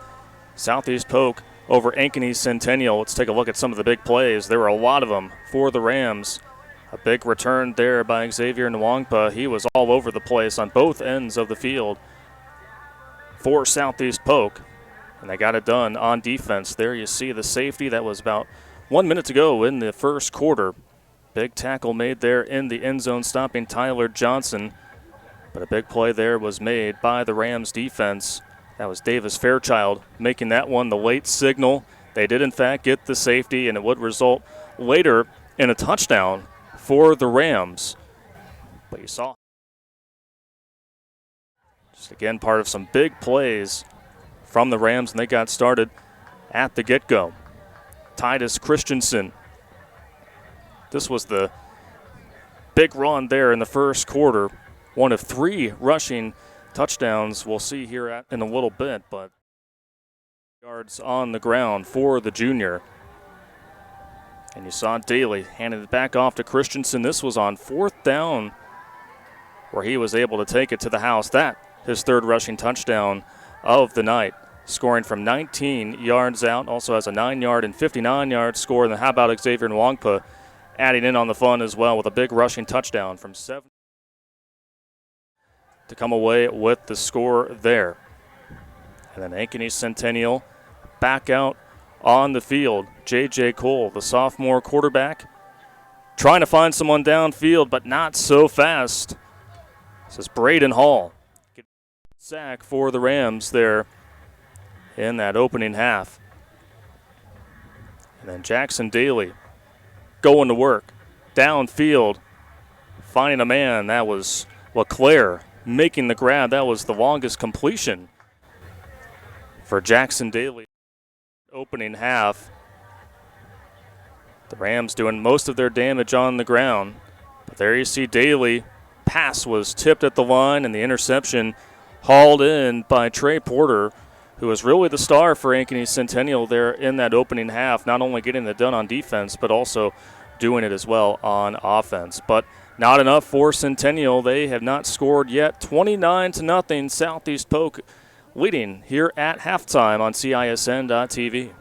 Southeast Polk over Ankeny Centennial. Let's take a look at some of the big plays. There were a lot of them for the Rams. A big return there by Xavier Nwangpa. He was all over the place on both ends of the field for Southeast Polk. And they got it done on defense. There you see the safety. That was about 1 minute to go in the first quarter. Big tackle made there in the end zone, stopping Tyler Johnson. But a big play there was made by the Rams defense. That was Davis Fairchild making that one the late signal. They did, in fact, get the safety, and it would result later in a touchdown for the Rams. But you saw, just again, part of some big plays from the Rams, and they got started at the get-go. Titus Christensen. This was the big run there in the first quarter. One of 3 rushing touchdowns we'll see here in a little bit, but yards on the ground for the junior. And you saw Daly handed it back off to Christensen. This was on 4th down where he was able to take it to the house. That his 3rd rushing touchdown of the night, scoring from 19 yards out. Also has a 9-yard and 59-yard score. And then how about Xavier Nwangpa adding in on the fun as well with a big rushing touchdown from 7 to come away with the score there. And then Ankeny Centennial back out on the field. J.J. Cole, the sophomore quarterback, trying to find someone downfield, but not so fast. This is Braden Hall. Sack for the Rams there in that opening half. And then Jackson Daly going to work. Downfield, finding a man. That was LeClaire making the grab. That was the longest completion for Jackson Daly. Opening half. The Rams doing most of their damage on the ground. But there you see Daly. Pass was tipped at the line, and the interception hauled in by Trey Porter, who was really the star for Ankeny Centennial there in that opening half, not only getting it done on defense, but also doing it as well on offense. But not enough for Centennial. They have not scored yet. 29-0, Southeast Polk leading here at halftime on CISN.TV.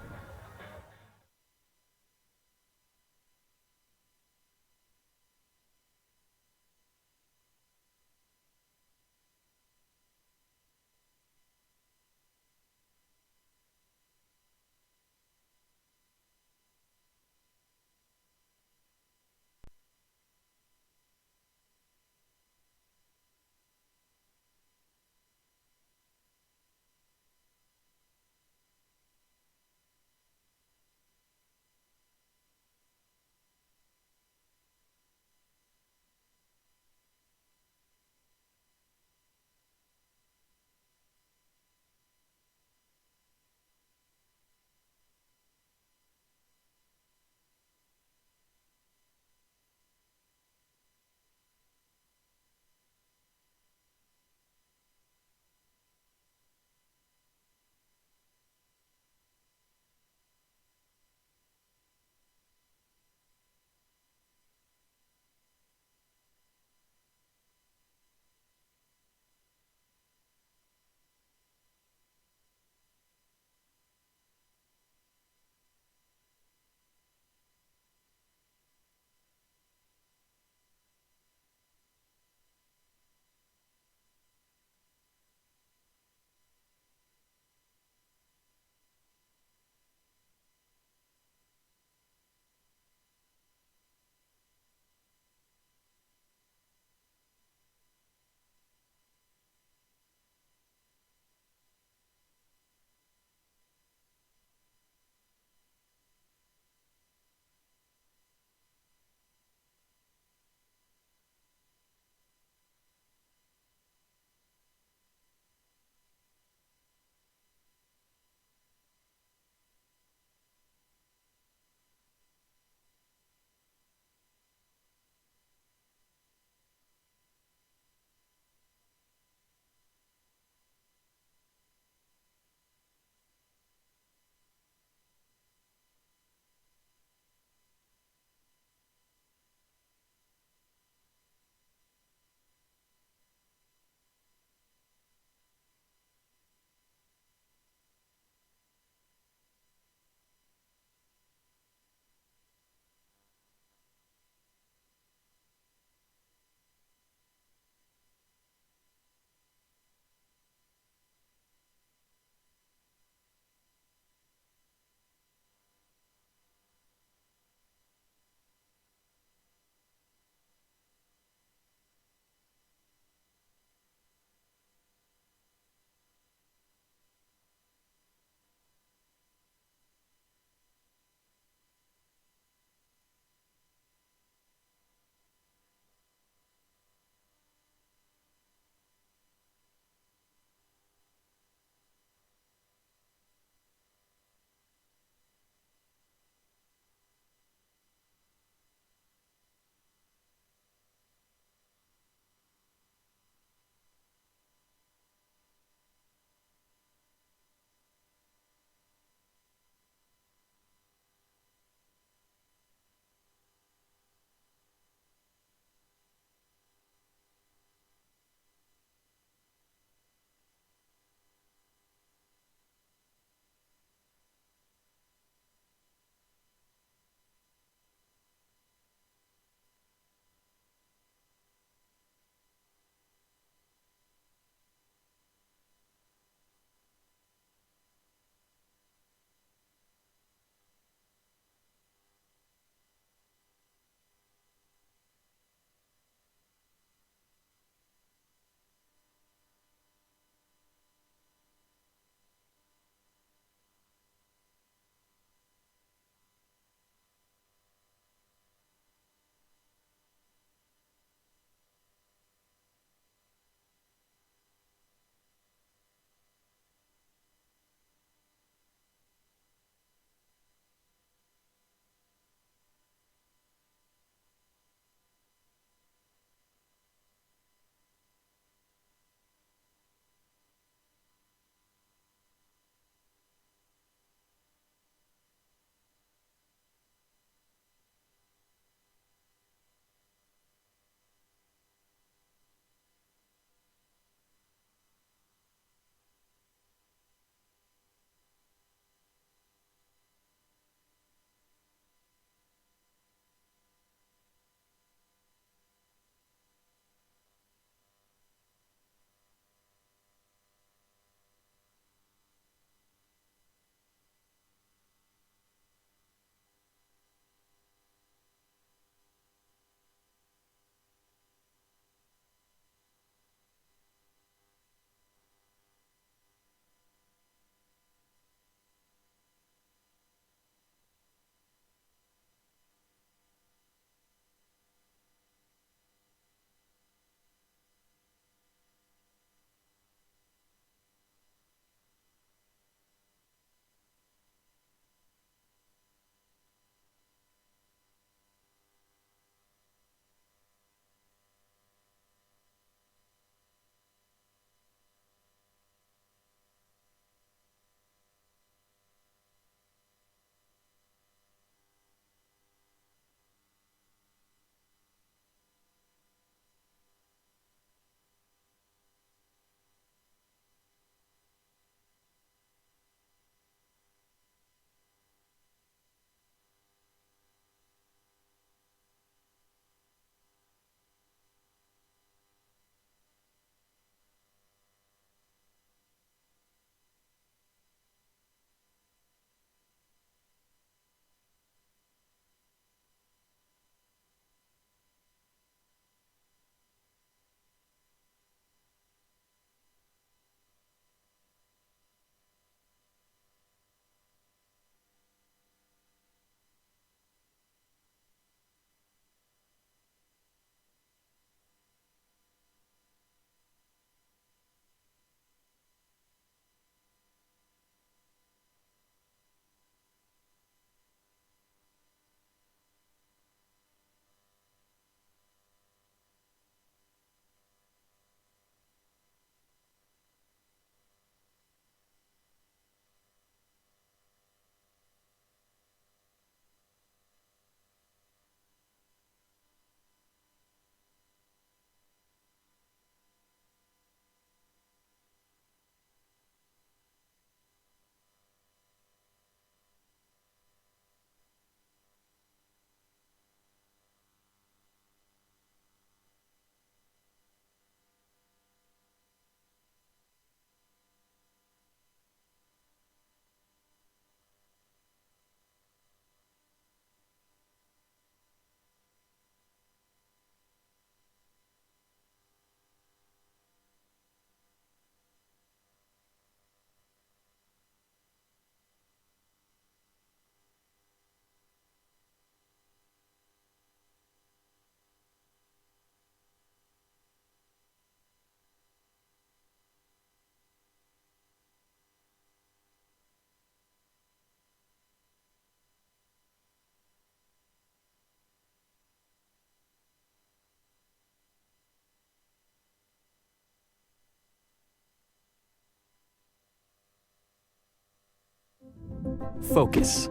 Focus.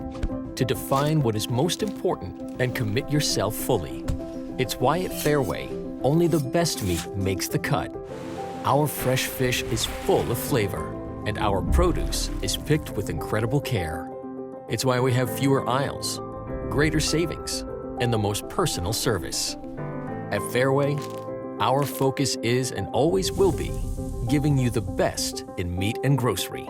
To define what is most important and commit yourself fully. It's why at Fairway, only the best meat makes the cut. Our fresh fish is full of flavor, and our produce is picked with incredible care. It's why we have fewer aisles, greater savings, and the most personal service. At Fairway, our focus is and always will be giving you the best in meat and grocery.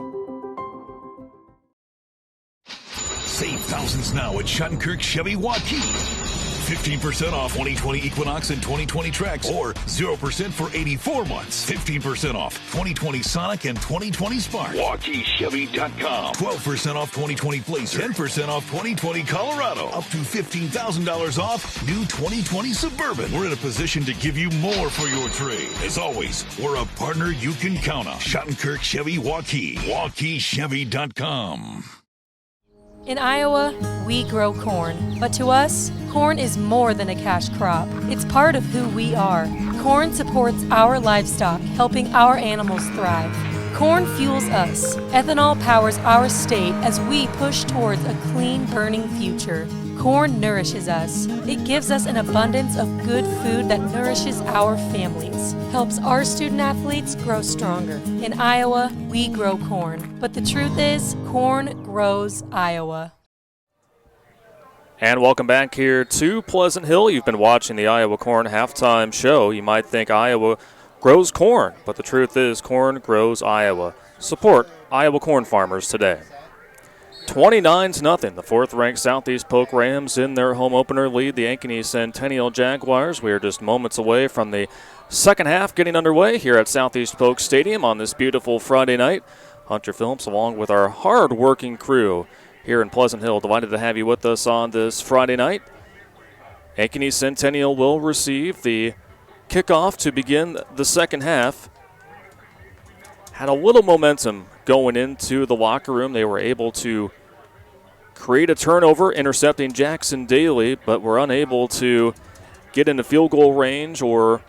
Save thousands now at Schottenkirk Chevy Waukee. 15% off 2020 Equinox and 2020 Trax, or 0% for 84 months. 15% off 2020 Sonic and 2020 Spark. WaukeeChevy.com. 12% off 2020 Blazer. 10% off 2020 Colorado. Up to $15,000 off new 2020 Suburban. We're in a position to give you more for your trade. As always, we're a partner you can count on. Schottenkirk Chevy Waukee. WaukeeChevy.com. In Iowa, we grow corn, but to us, corn is more than a cash crop. It's part of who we are. Corn supports our livestock, helping our animals thrive. Corn fuels us. Ethanol powers our state as we push towards a clean, burning future. Corn nourishes us. It gives us an abundance of good food that nourishes our families, helps our student athletes grow stronger. In Iowa, we grow corn. But the truth is, corn grows Iowa. And welcome back here to Pleasant Hill. You've been watching the Iowa Corn Halftime Show. You might think Iowa grows corn, but the truth is corn grows Iowa. Support Iowa corn farmers today. 29-0. The fourth-ranked Southeast Polk Rams in their home opener lead the Ankeny Centennial Jaguars. We are just moments away from the second half getting underway here at Southeast Polk Stadium on this beautiful Friday night. Hunter Phillips, along with our hard-working crew here in Pleasant Hill, delighted to have you with us on this Friday night. Ankeny Centennial will receive the kickoff to begin the second half. Had a little momentum going into the locker room. They were able to create a turnover, intercepting Jackson Daly, but were unable to get into field goal range or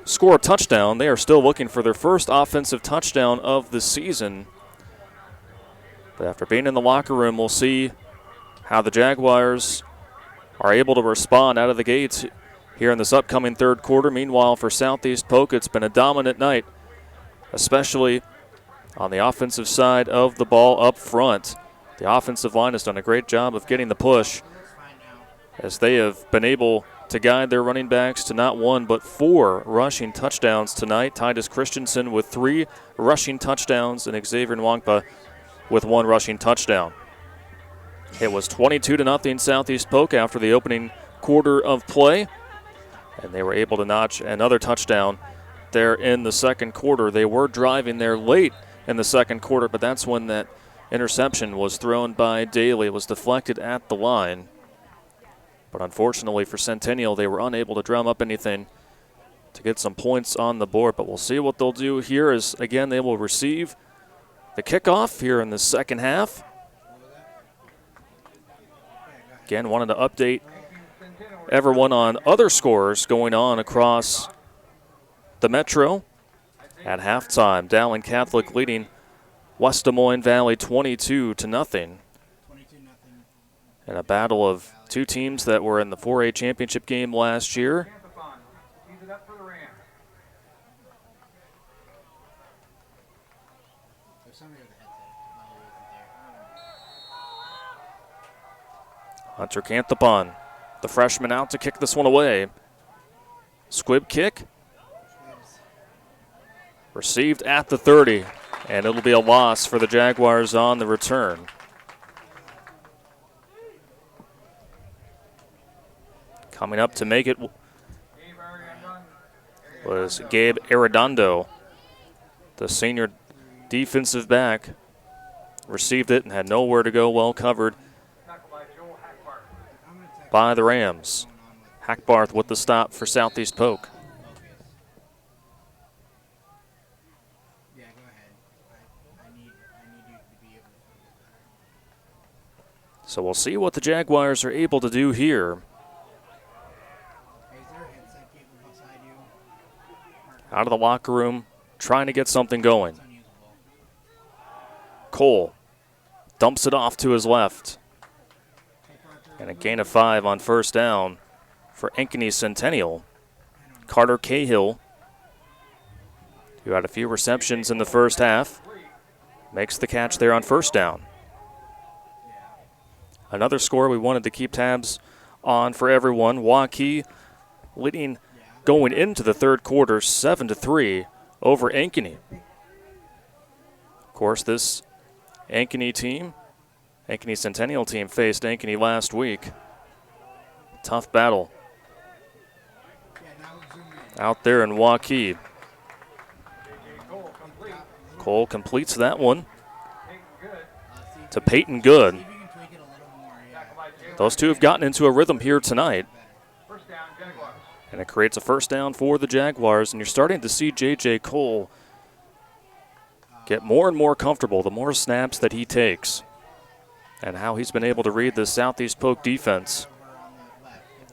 score a touchdown. They are still looking for their first offensive touchdown of the season. But after being in the locker room, we'll see how the Jaguars are able to respond out of the gates here in this upcoming third quarter. Meanwhile, for Southeast Polk, it's been a dominant night, especially on the offensive side of the ball up front. The offensive line has done a great job of getting the push as they have been able to guide their running backs to not one but 4 rushing touchdowns tonight. Titus Christensen with 3 rushing touchdowns and Xavier Nwankpa with 1 rushing touchdown. It was 22-0 Southeast Polk after the opening quarter of play, and they were able to notch another touchdown there in the second quarter. They were driving there late in the second quarter, but that's when that interception was thrown by Daly. It was deflected at the line. But unfortunately for Centennial, they were unable to drum up anything to get some points on the board. But we'll see what they'll do here as, again, they will receive the kickoff here in the second half. Again, wanted to update everyone on other scores going on across the Metro. At halftime, Dowling Catholic leading West Des Moines Valley 22-0. In a battle of 2 teams that were in the 4A championship game last year. Hunter Canthapon, the freshman, out to kick this one away. Squib kick. Received at the 30, and it'll be a loss for the Jaguars on the return. Coming up to make it was Gabe Arredondo, the senior defensive back. Received it and had nowhere to go, well covered by the Rams. Hackbarth with the stop for Southeast Polk. So we'll see what the Jaguars are able to do here. Out of the locker room, trying to get something going. Cole dumps it off to his left. And a gain of 5 on first down for Ankeny Centennial. Carter Cahill, who had a few receptions in the first half, makes the catch there on first down. Another score we wanted to keep tabs on for everyone. Waukee leading going into the third quarter 7-3 over Ankeny. Of course, this Ankeny Centennial team faced Ankeny last week. Tough battle out there in Waukee. Cole completes that one to Peyton Good. Those two have gotten into a rhythm here tonight. And it creates a first down for the Jaguars. And you're starting to see J.J. Cole get more and more comfortable the more snaps that he takes. And how he's been able to read the Southeast Polk defense.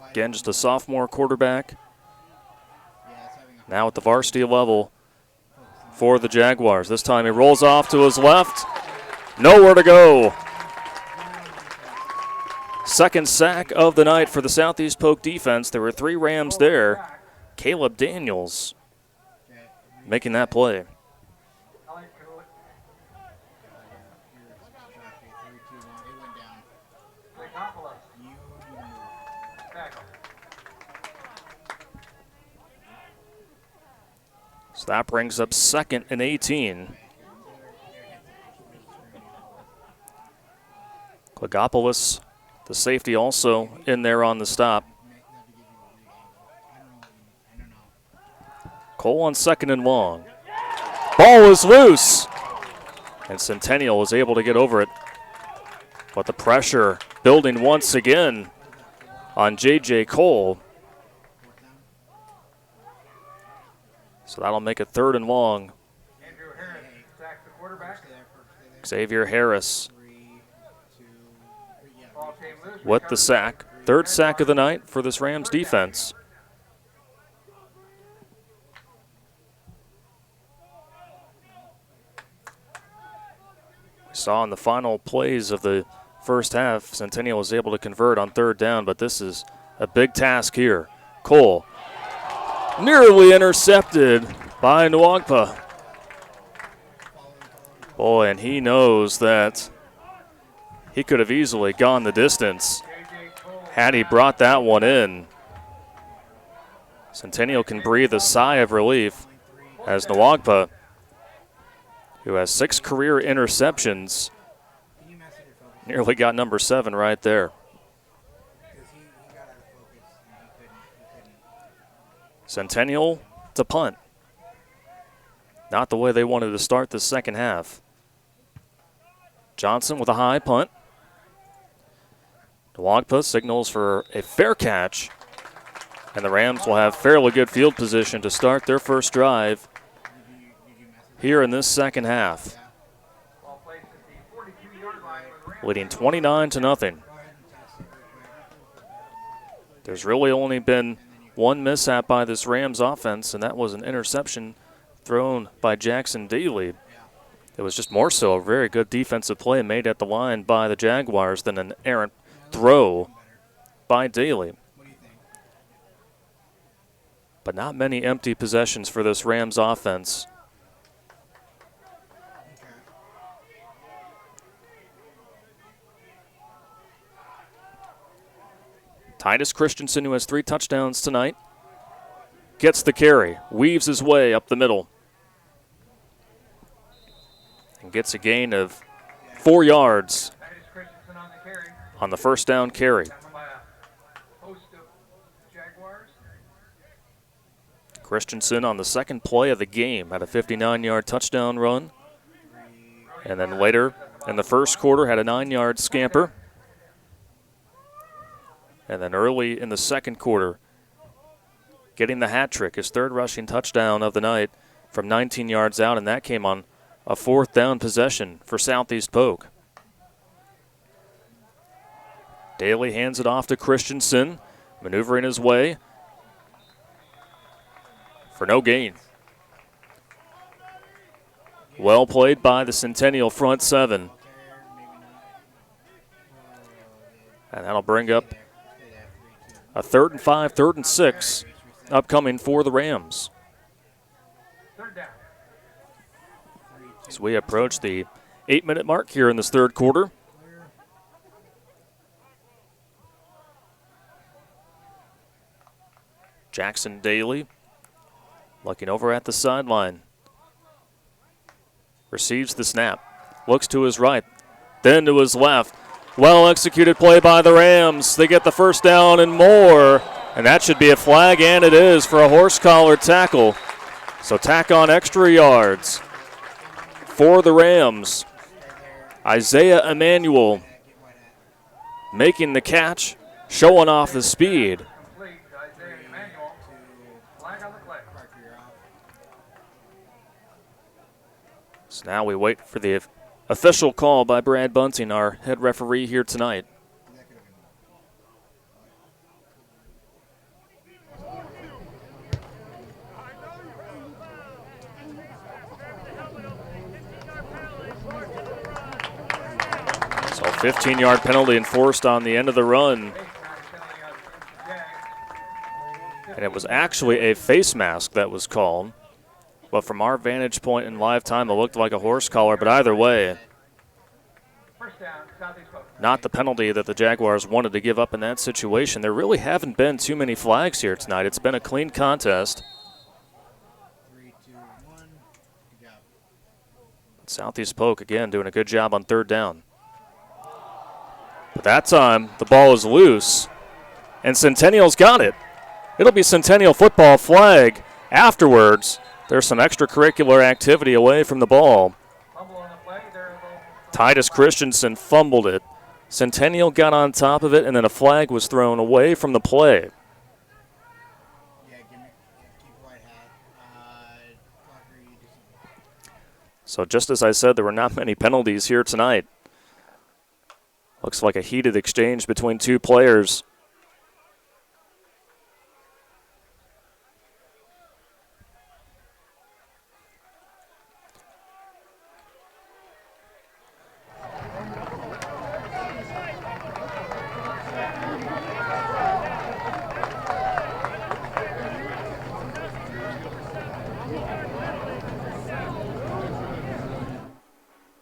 Again, just a sophomore quarterback. Now at the varsity level for the Jaguars. This time he rolls off to his left. Nowhere to go. Second sack of the night for the Southeast Polk defense. There were 3 Rams there. Caleb Daniels making that play. So that brings up 2nd and 18. Klagopoulos, the safety, also in there on the stop. Cole on 2nd and long. Ball is loose. And Centennial was able to get over it. But the pressure building once again on J.J. Cole. So that'll make it 3rd and long. Xavier Harris with the sack. 3rd sack of the night for this Rams defense. We saw in the final plays of the first half, Centennial was able to convert on 3rd down, but this is a big task here. Cole nearly intercepted by Nwagpa. Boy, and he knows that he could have easily gone the distance had he brought that one in. Centennial can breathe a sigh of relief as Nwagpa, who has 6 career interceptions, nearly got number 7 right there. Centennial to punt. Not the way they wanted to start the second half. Johnson with a high punt. Nwagpa signals for a fair catch. And the Rams will have fairly good field position to start their first drive here in this second half. Leading 29-0. There's really only been one mishap by this Rams offense, and that was an interception thrown by Jackson Daly. It was just more so a very good defensive play made at the line by the Jaguars than an errant throw by Daly. But not many empty possessions for this Rams offense. Titus Christensen, who has 3 touchdowns tonight, gets the carry, weaves his way up the middle, and gets a gain of 4 yards on the first down carry. Christensen on the second play of the game had a 59-yard touchdown run, and then later in the first quarter had a 9-yard scamper. And then early in the second quarter, getting the hat trick, his 3rd rushing touchdown of the night from 19 yards out, and that came on a 4th down possession for Southeast Polk. Daly hands it off to Christensen, maneuvering his way for no gain. Well played by the Centennial front 7. And that'll bring up a 3rd and 5, 3rd and 6 upcoming for the Rams. As we approach the 8-minute mark here in this third quarter. Jackson Daly looking over at the sideline. Receives the snap. Looks to his right. Then to his left. Well-executed play by the Rams. They get the first down and more. And that should be a flag, and it is for a horse collar tackle. So tack on extra yards for the Rams. Isaiah Emanuel making the catch, showing off the speed. So now we wait for the official call by Brad Bunting, our head referee here tonight. So 15-yard penalty enforced on the end of the run. And it was actually a face mask that was called. But from our vantage point in live time, it looked like a horse collar. But either way, not the penalty that the Jaguars wanted to give up in that situation. There really haven't been too many flags here tonight. It's been a clean contest. Southeast Polk, again, doing a good job on 3rd down. But that time, the ball is loose, and Centennial's got it. It'll be Centennial football flag afterwards. There's some extracurricular activity away from the ball. Titus Christensen fumbled it. Centennial got on top of it, and then a flag was thrown away from the play. So just as I said, there were not many penalties here tonight. Looks like a heated exchange between two players.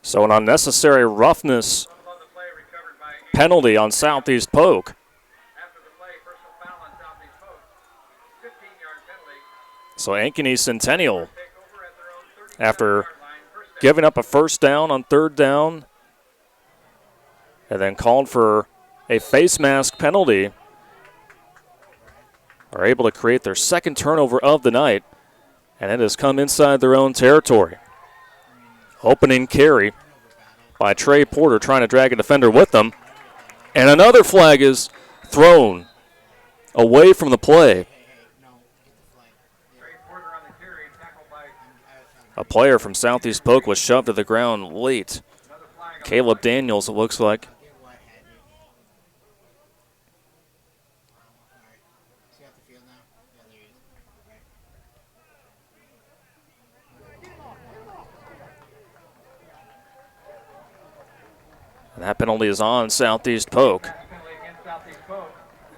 So an unnecessary roughness penalty on Southeast Polk. So Ankeny Centennial, after giving up a first down on 3rd down and then called for a face mask penalty, are able to create their second turnover of the night, and it has come inside their own territory. Opening carry by Trey Porter, trying to drag a defender with them. And another flag is thrown away from the play. A player from Southeast Polk was shoved to the ground late. Caleb Daniels, it looks like. And that penalty is on Southeast Polk.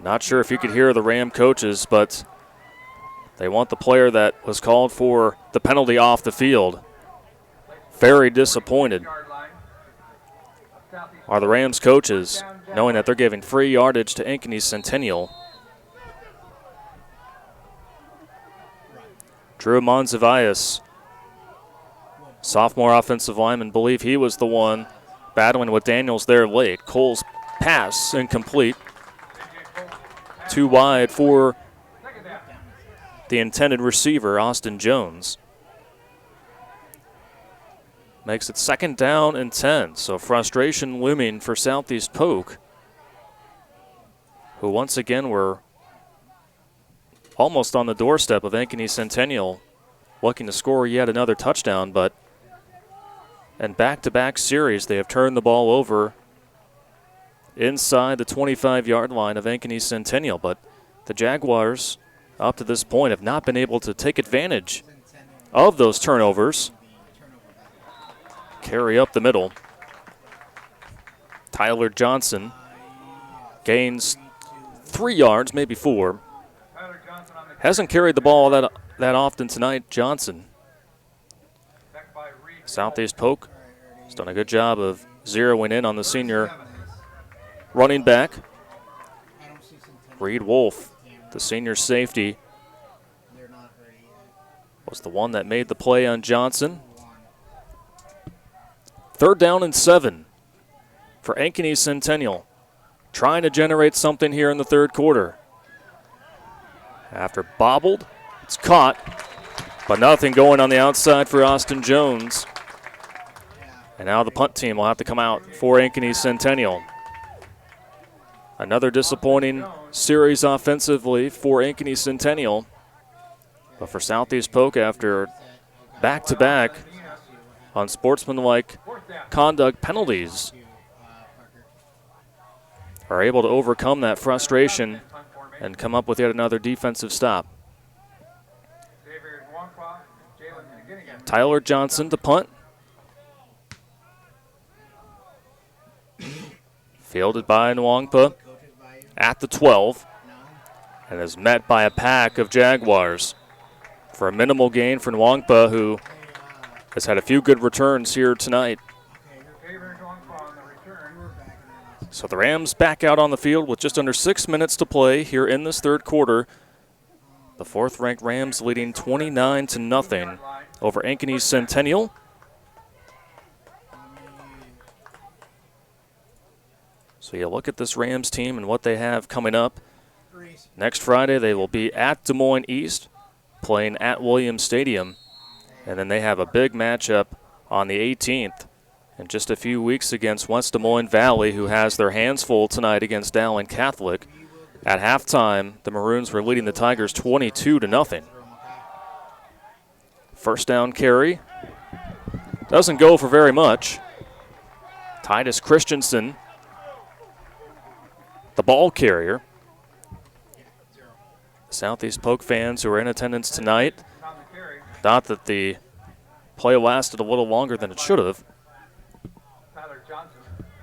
Not sure if you could hear the Ram coaches, but they want the player that was called for the penalty off the field. Very disappointed are the Rams coaches, knowing that they're giving free yardage to Ankeny Centennial. Drew Monzavias, sophomore offensive lineman, believe he was the one battling with Daniels there late. Cole's pass incomplete. Too wide for the intended receiver, Austin Jones. Makes it 2nd down and 10. So frustration looming for Southeast Polk, who once again were almost on the doorstep of Ankeny Centennial, looking to score yet another touchdown, but in back-to-back series, they have turned the ball over inside the 25-yard line of Ankeny Centennial. But the Jaguars, up to this point, have not been able to take advantage of those turnovers. Carry up the middle. Tyler Johnson gains 3 yards, maybe 4. Hasn't carried the ball that often tonight, Johnson. Southeast Polk has done a good job of zeroing in on the senior running back. Reed Wolf, the senior safety, was the one that made the play on Johnson. 3rd down and 7 for Ankeny Centennial, trying to generate something here in the 3rd quarter. After bobbled, it's caught, but nothing going on the outside for Austin Jones. And now the punt team will have to come out for Ankeny Centennial. Another disappointing series offensively for Ankeny Centennial. But for Southeast Polk, after back-to-back unsportsmanlike conduct penalties, are able to overcome that frustration and come up with yet another defensive stop. Tyler Johnson to punt. Fielded by Nwangpa at the 12 and is met by a pack of Jaguars for a minimal gain for Nwangpa, who has had a few good returns here tonight. So the Rams back out on the field with just under 6 minutes to play here in this 3rd quarter. The 4th-ranked Rams leading 29-0 over Ankeny Centennial. So you look at this Rams team and what they have coming up. Next Friday they will be at Des Moines East, playing at Williams Stadium. And then they have a big matchup on the 18th in just a few weeks against West Des Moines Valley, who has their hands full tonight against Dowling Catholic. At halftime, the Maroons were leading the Tigers 22-0. 1st down carry. Doesn't go for very much. Titus Christensen, the ball carrier. Southeast Polk fans who are in attendance tonight thought that the play lasted a little longer than it should have.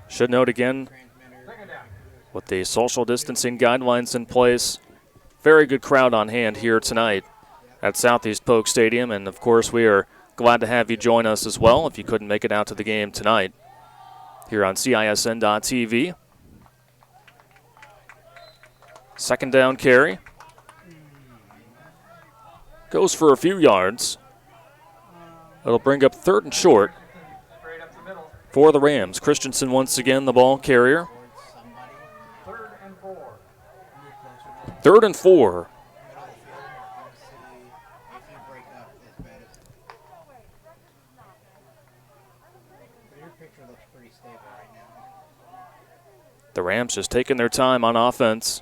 Should note again, with the social distancing guidelines in place, very good crowd on hand here tonight at Southeast Polk Stadium. And, of course, we are glad to have you join us as well if you couldn't make it out to the game tonight here on CISN.TV. 2nd down carry. Goes for a few yards. It'll bring up 3rd and short for the Rams. Christensen once again the ball carrier. 3rd and 4. The Rams just taking their time on offense.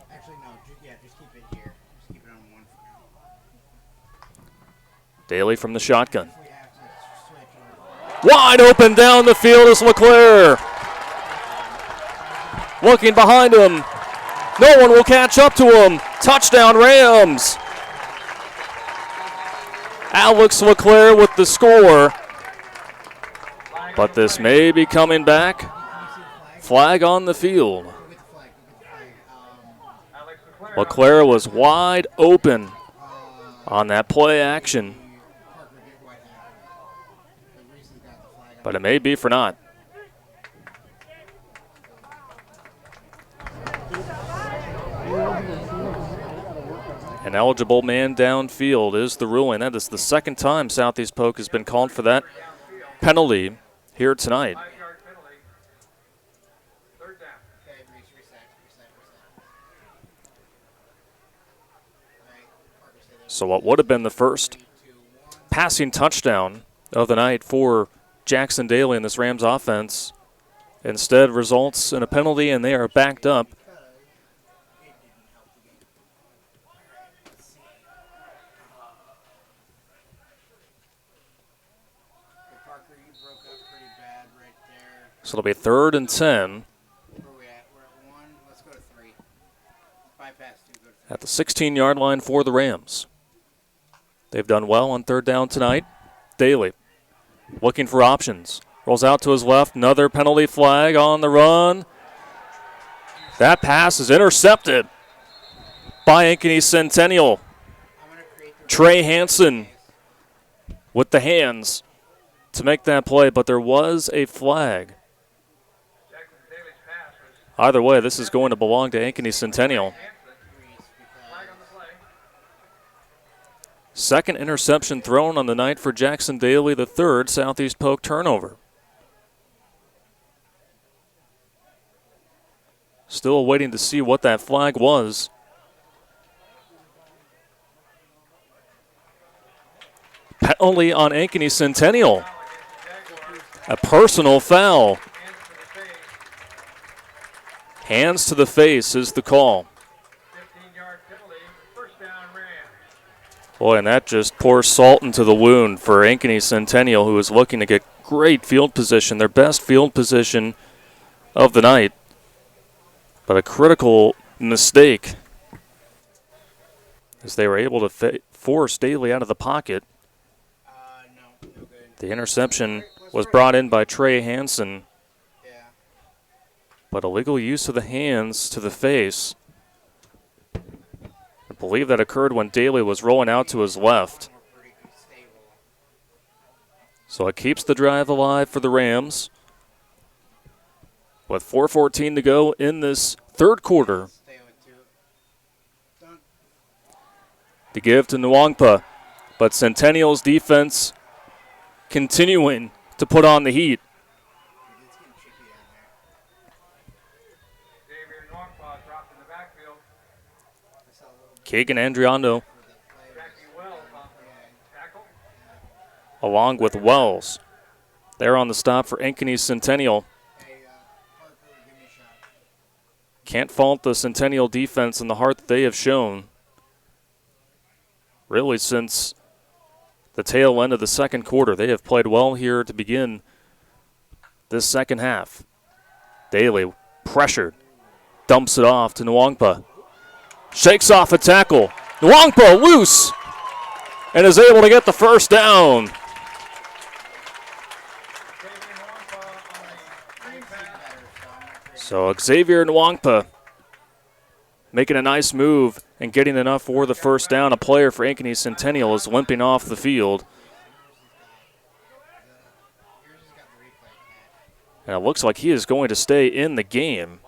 Daly from the shotgun. Wide open down the field is LeClaire. Looking behind him. No one will catch up to him. Touchdown Rams. Alex LeClaire with the score. But this may be coming back. Flag on the field. LeClaire was wide open on that play action. But it may be for naught. An eligible man downfield is the ruling. That is the 2nd time Southeast Polk has been called for that penalty here tonight. So what would have been the first passing touchdown of the night for Jackson Daly in this Rams offense instead results in a penalty, and they are backed up. So it'll be 3rd and 10 at the 16-yard line for the Rams. They've done well on 3rd down tonight. Daly looking for options. Rolls out to his left. Another penalty flag on the run. That pass is intercepted by Ankeny Centennial. Trey Hansen with the hands to make that play, but there was a flag. Either way, this is going to belong to Ankeny Centennial. Second interception thrown on the night for Jackson Daly, the third Southeast Polk turnover. Still waiting to see what that flag was. Penalty on Ankeny Centennial. A personal foul. Hands to the face is the call. Boy, and that just pours salt into the wound for Ankeny Centennial, who is looking to get great field position, their best field position of the night. But a critical mistake as they were able to force Daly out of the pocket. The interception was brought in by Trey Hansen. But illegal use of the hands to the face. I believe that occurred when Daly was rolling out to his left. So it keeps the drive alive for the Rams. With 4:14 to go in this third quarter. To give to Nwangpa, but Centennial's defense continuing to put on the heat. Kagan Andriano along with Wells. They're on the stop for Ankeny Centennial. Can't fault the Centennial defense and the heart that they have shown really since the tail end of the second quarter. They have played well here to begin this second half. Daly pressured, dumps it off to Nwangpa. Shakes off a tackle. Nwangpa loose and is able to get the first down. So Xavier Nwangpa making a nice move and getting enough for the first down. A player for Ankeny Centennial is limping off the field. And it looks like he is going to stay in the game.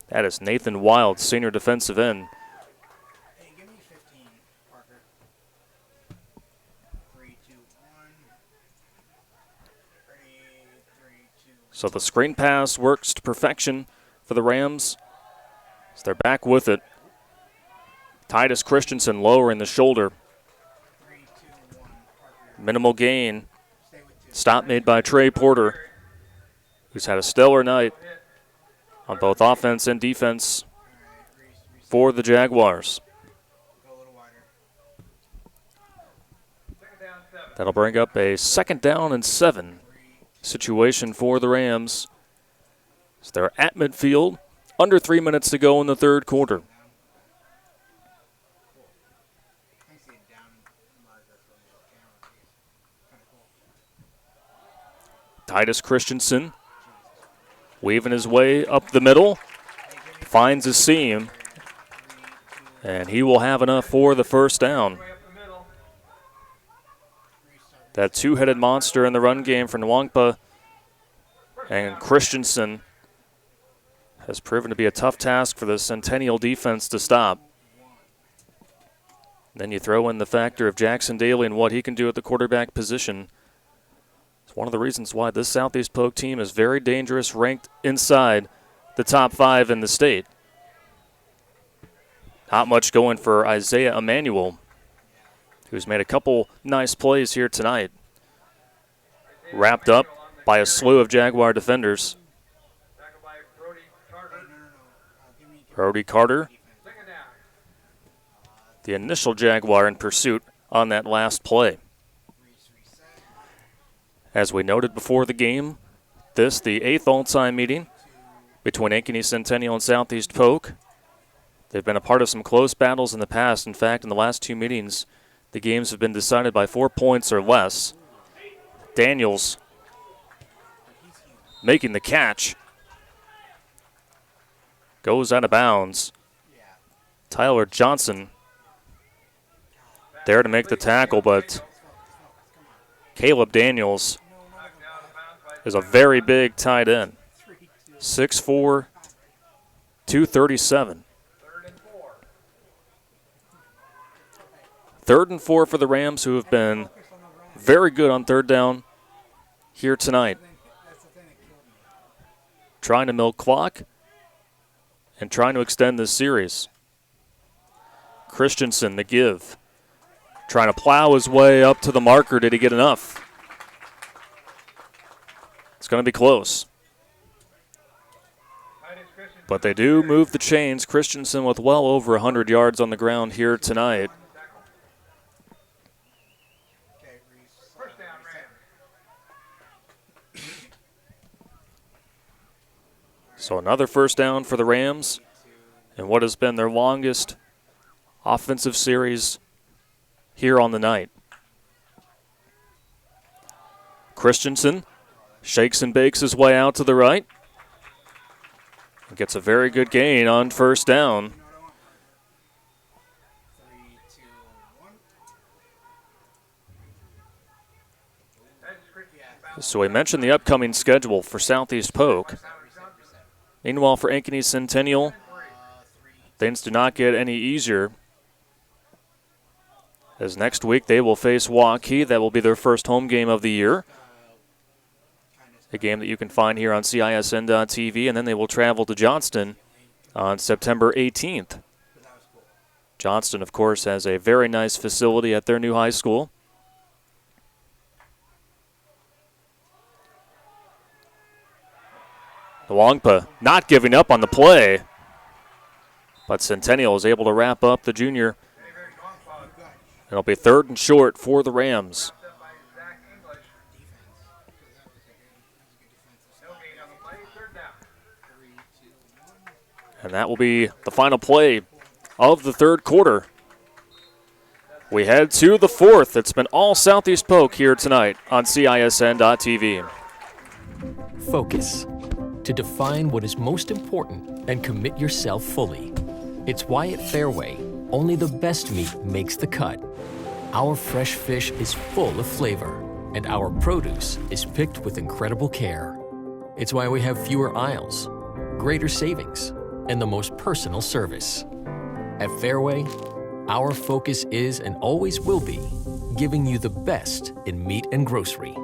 That is Nathan Wild, senior defensive end. So the screen pass works to perfection for the Rams. So they're back with it. Titus Christensen lowering the shoulder. Minimal gain. Stop made by Trey Porter, who's had a stellar night on both offense and defense for the Jaguars. That'll bring up a 2nd down and 7 situation for the Rams. So they're at midfield, under 3 minutes to go in the third quarter. Titus Christensen weaving his way up the middle, finds a seam, and he will have enough for the first down. That two-headed monster in the run game for Nwangpa and Christensen has proven to be a tough task for the Centennial defense to stop. Then you throw in the factor of Jackson Daly and what he can do at the quarterback position. It's one of the reasons why this Southeast Polk team is very dangerous, ranked inside the top 5 in the state. Not much going for Isaiah Emanuel, who's made a couple nice plays here tonight. Wrapped up by a slew of Jaguar defenders. Brody Carter, the initial Jaguar in pursuit on that last play. As we noted before the game, this the 8th all-time meeting between Ankeny Centennial and Southeast Polk. They've been a part of some close battles in the past. In fact, in the last 2 meetings, the games have been decided by 4 points or less. Daniels making the catch. Goes out of bounds. Tyler Johnson there to make the tackle, but Caleb Daniels is a very big tight end. 6'4", 237. 3rd and 4 for the Rams, who have been very good on 3rd down here tonight. Trying to milk clock and trying to extend this series. Christensen, the give. Trying to plow his way up to the marker. Did he get enough? It's going to be close. But they do move the chains. Christensen with well over 100 yards on the ground here tonight. So another first down for the Rams in what has been their longest offensive series here on the night. Christensen shakes and bakes his way out to the right. Gets a very good gain on first down. So we mentioned the upcoming schedule for Southeast Polk. Meanwhile, for Ankeny Centennial, things do not get any easier, as next week they will face Waukee. That will be their first home game of the year, a game that you can find here on CISN.TV, and then they will travel to Johnston on September 18th. Johnston, of course, has a very nice facility at their new high school. Longpa not giving up on the play, but Centennial is able to wrap up the junior. It'll be 3rd and short for the Rams. And that will be the final play of the 3rd quarter. We head to the 4th. It's been all Southeast Polk here tonight on CISN.TV. Focus. To define what is most important and commit yourself fully. It's why at Fairway, only the best meat makes the cut. Our fresh fish is full of flavor, and our produce is picked with incredible care. It's why we have fewer aisles, greater savings, and the most personal service. At Fairway, our focus is and always will be giving you the best in meat and grocery.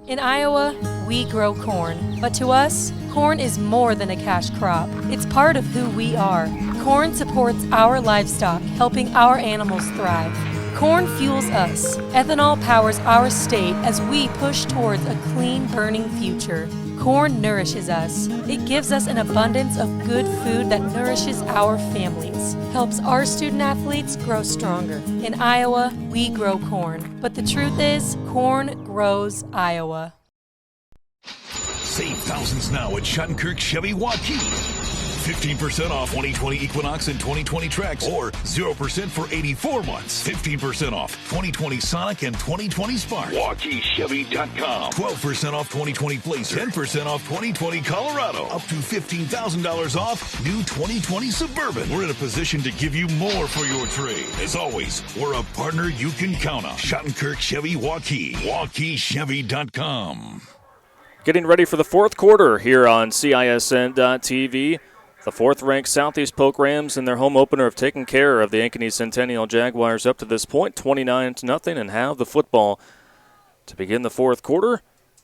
In Iowa, we grow corn, but to us, corn is more than a cash crop. It's part of who we are. Corn supports our livestock, helping our animals thrive. Corn fuels us. Ethanol powers our state as we push towards a clean, burning future. Corn nourishes us. It gives us an abundance of good food that nourishes our families, helps our student athletes grow stronger. In Iowa, we grow corn. But the truth is, corn grows Iowa. Save thousands now at Shattenkirk Chevy Waukee. 15% off 2020 Equinox and 2020 Trax, or 0% for 84 months. 15% off 2020 Sonic and 2020 Spark. WaukeeChevy.com. 12% off 2020 Blazer. 10% off 2020 Colorado. Up to $15,000 off new 2020 Suburban. We're in a position to give you more for your trade. As always, we're a partner you can count on. Shattenkirk Chevy Waukee. WaukeeChevy.com. Getting ready for the 4th quarter here on CISN.TV. The 4th-ranked Southeast Polk Rams in their home opener have taken care of the Ankeny Centennial Jaguars up to this point, 29-0, and have the football to begin the 4th quarter.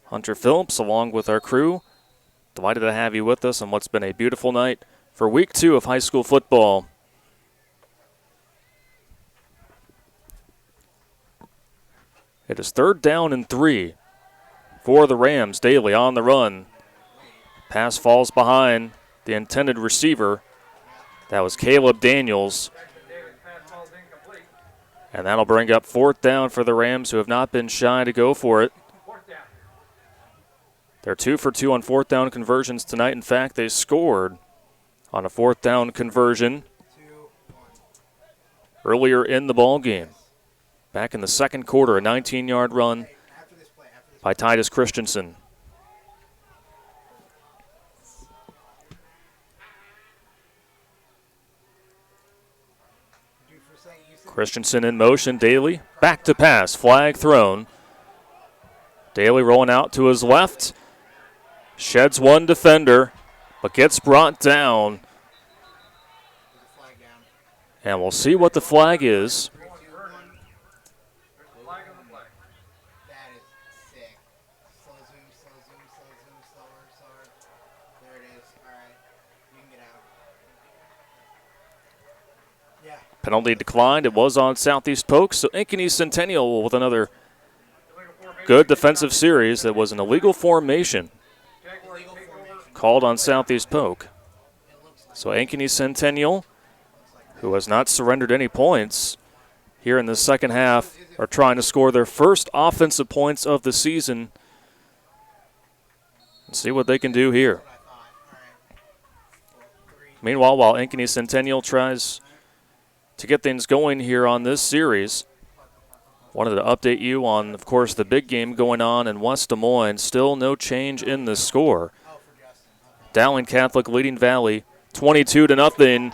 Hunter Phillips, along with our crew, delighted to have you with us on what's been a beautiful night for Week 2 of high school football. It is 3rd down and 3 for the Rams. Daly on the run. Pass falls behind the intended receiver. That was Caleb Daniels. And that'll bring up 4th down for the Rams, who have not been shy to go for it. They're 2 for 2 on 4th down conversions tonight. In fact, they scored on a 4th down conversion earlier in the ball game. Back in the 2nd quarter, a 19-yard run by Titus Christensen. Christensen in motion. Daly back to pass. Flag thrown. Daly rolling out to his left. Sheds one defender, but gets brought down. And we'll see what the flag is. Penalty declined. It was on Southeast Polk. So Ankeny Centennial with another good defensive series. That was an illegal formation called on Southeast Polk. So Ankeny Centennial, who has not surrendered any points here in the second half, are trying to score their first offensive points of the season. Let's see what they can do here. Meanwhile, while Ankeny Centennial tries to get things going here on this series, wanted to update you on, of course, the big game going on in West Des Moines. Still no change in the score. Dowling Catholic leading Valley 22-0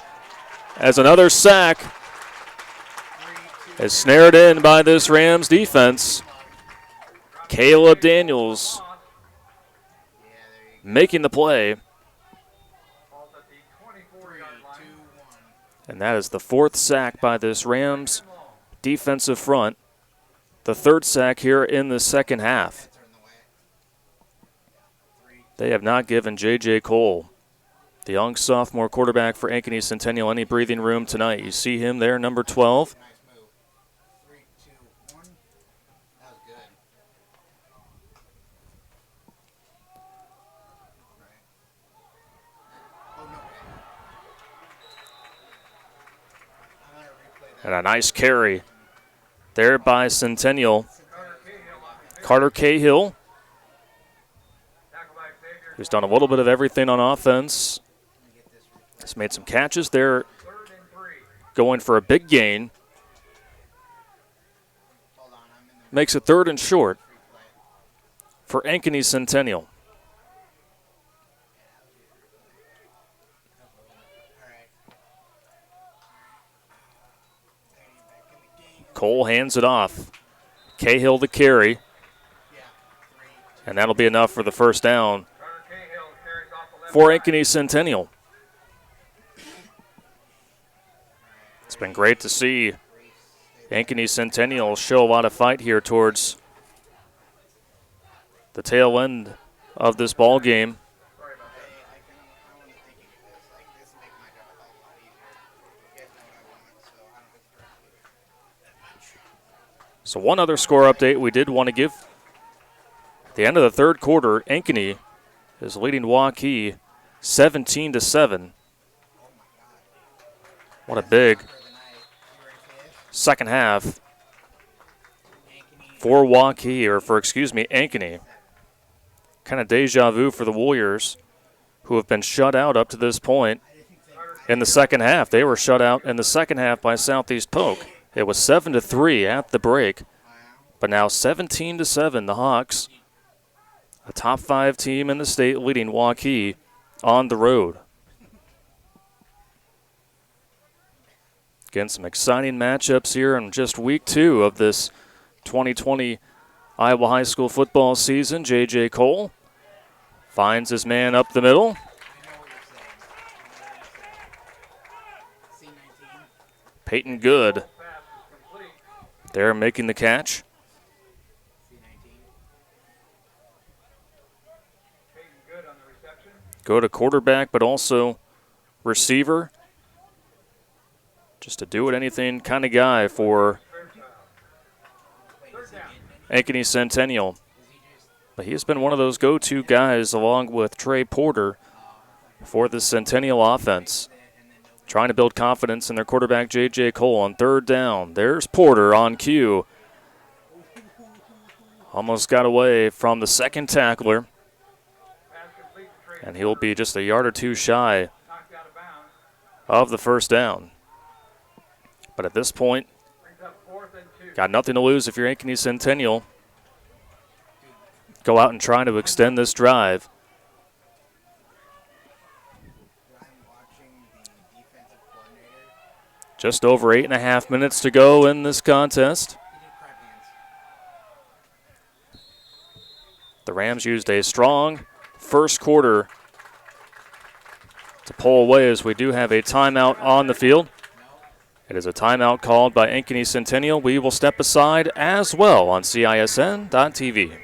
as another sack is snared in by this Rams defense. Caleb Daniels making the play. And that is the fourth sack by this Rams defensive front. The third sack here in the second half. They have not given J.J. Cole, the young sophomore quarterback for Ankeny Centennial, any breathing room tonight. You see him there, number 12. And a nice carry there by Centennial. Carter Cahill, who's done a little bit of everything on offense. He's made some catches there, going for a big gain. Makes it 3rd and short for Ankeny Centennial. Cole hands it off. Cahill the carry. And that'll be enough for the first down for Ankeny Centennial. It's been great to see Ankeny Centennial show a lot of fight here towards the tail end of this ball game. So one other score update we did want to give. At the end of the third quarter, Ankeny is leading Waukee 17-7. What a big second half for Ankeny. Kind of deja vu for the Warriors, who have been shut out up to this point in the second half. They were shut out in the second half by Southeast Polk. It was 7-3 at the break, but now 17-7. The Hawks, a top 5 team in the state, leading Waukee on the road. Again, some exciting matchups here in just week 2 of this 2020 Iowa high school football season. J.J. Cole finds his man up the middle. Peyton Good there making the catch. Go to quarterback, but also receiver. Just a do-it-anything kind of guy for Ankeny Centennial. But he has been one of those go-to guys, along with Trey Porter, for the Centennial offense. Trying to build confidence in their quarterback, J.J. Cole, on third down. There's Porter on cue. Almost got away from the second tackler. And he'll be just a yard or two shy of the first down. But at this point, got nothing to lose if you're Ankeny Centennial. go out and try to extend this drive. Just over 8.5 minutes to go in this contest. The Rams used a strong first quarter to pull away, as we do have a timeout on the field. It is a timeout called by Ankeny Centennial. We will step aside as well on CISN.TV.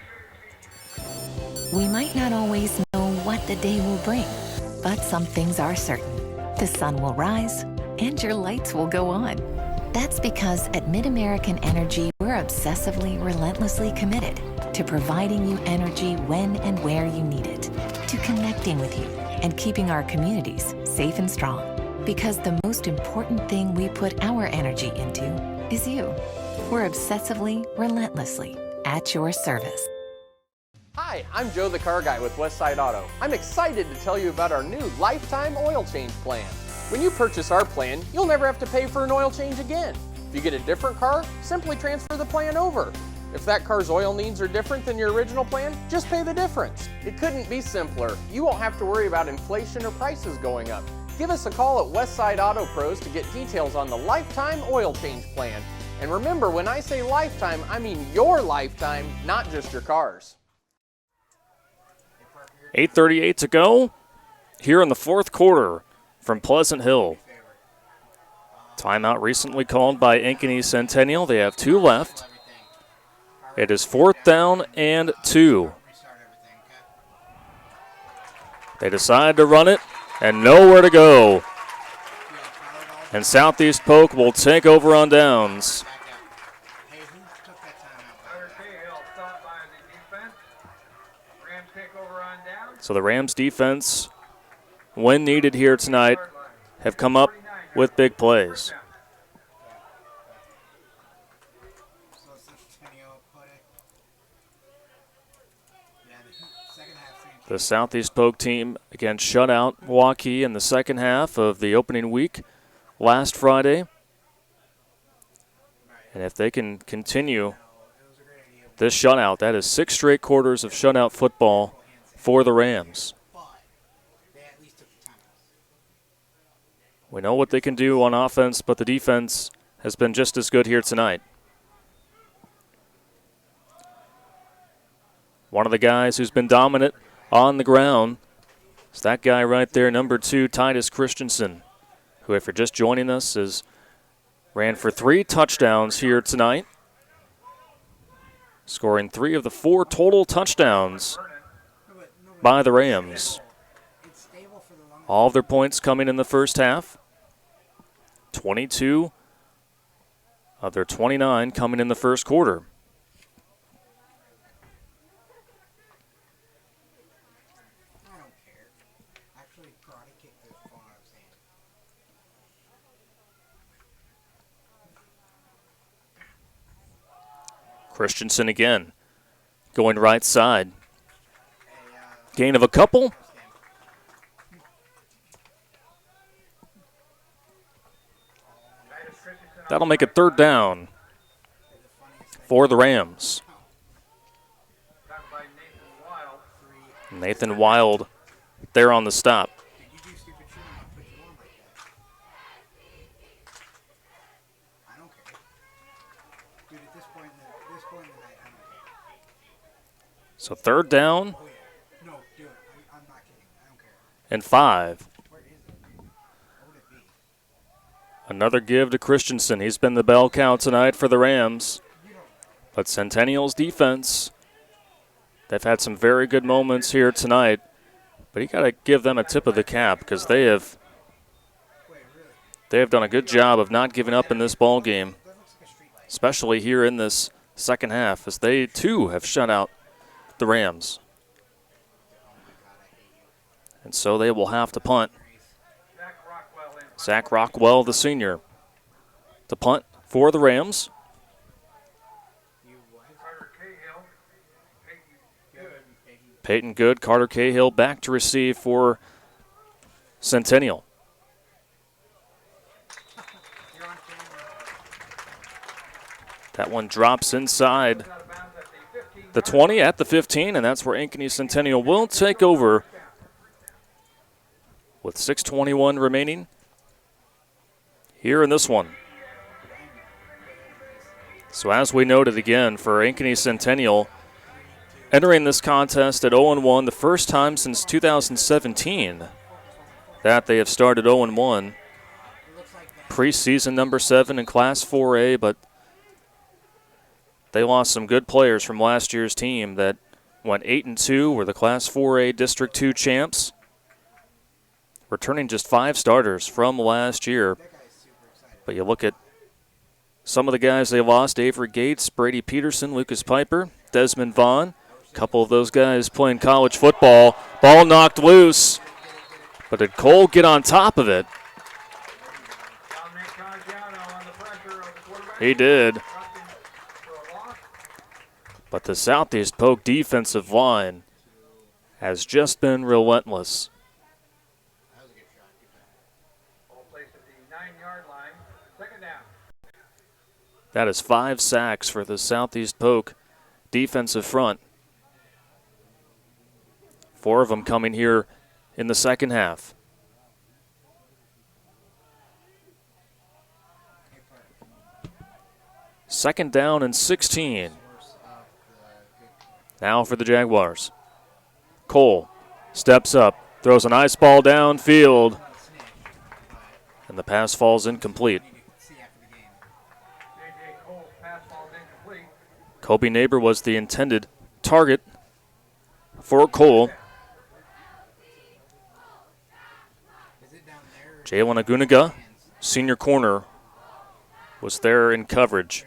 We might not always know what the day will bring, but some things are certain. The sun will rise and your lights will go on. That's because at MidAmerican Energy, we're obsessively, relentlessly committed to providing you energy when and where you need it, to connecting with you and keeping our communities safe and strong. Because the most important thing we put our energy into is you. We're obsessively, relentlessly at your service. Hi, I'm Joe the Car Guy with Westside Auto. I'm excited to tell you about our new lifetime oil change plan. When you purchase our plan, you'll never have to pay for an oil change again. If you get a different car, simply transfer the plan over. If that car's oil needs are different than your original plan, just pay the difference. It couldn't be simpler. You won't have to worry about inflation or prices going up. Give us a call at Westside Auto Pros to get details on the lifetime oil change plan. And remember, when I say lifetime, I mean your lifetime, not just your car's. 8:38 to go here in the fourth quarter from Pleasant Hill. Timeout recently called by Ankeny Centennial. They have 2 left. It is 4th down and 2. They decide to run it and nowhere to go. And Southeast Polk will take over on downs. So the Rams defense, when needed here tonight, have come up with big plays. The Southeast Polk team again shut out Waukee in the second half of the opening week last Friday. And if they can continue this shutout, that is 6 straight quarters of shutout football for the Rams. We know what they can do on offense, but the defense has been just as good here tonight. One of the guys who's been dominant on the ground is that guy right there, number 2, Titus Christensen, who, if you're just joining us, ran for 3 touchdowns here tonight, scoring 3 of the 4 total touchdowns by the Rams. All of their points coming in the first half. 22 of their 29 coming in the first quarter. Christensen again, going right side. Gain of a couple. That'll make it 3rd down for the Rams. Nathan Wild there on the stop. So 3rd down and 5. Another give to Christensen. He's been the bell cow tonight for the Rams. But Centennial's defense, they've had some very good moments here tonight. But you got to give them a tip of the cap, because they have done a good job of not giving up in this ball game, especially here in this second half, as they too have shut out the Rams. And so they will have to punt. Zach Rockwell, the senior, to punt for the Rams. Peyton Good, Carter Cahill back to receive for Centennial. That one drops inside the 20, at the 15, and that's where Ankeny Centennial will take over with 6:21 remaining here in this one. So as we noted again, for Ankeny Centennial, entering this contest at 0-1, the first time since 2017 that they have started 0-1. Preseason number 7 in Class 4A, but they lost some good players from last year's team that went 8-2, were the Class 4A District 2 champs, returning just 5 starters from last year. But you look at some of the guys they lost: Avery Gates, Brady Peterson, Lucas Piper, Desmond Vaughn. A couple of those guys playing college football. Ball knocked loose, but did Cole get on top of it? He did. But the Southeast Polk defensive line has just been relentless. That is 5 sacks for the Southeast Polk defensive front. 4 of them coming here in the second half. Second down and 16. Now for the Jaguars. Cole steps up, throws a nice ball downfield, and the pass falls incomplete. Kobe Neighbor was the intended target for Cole. Jalen Agunaga, senior corner, was there in coverage.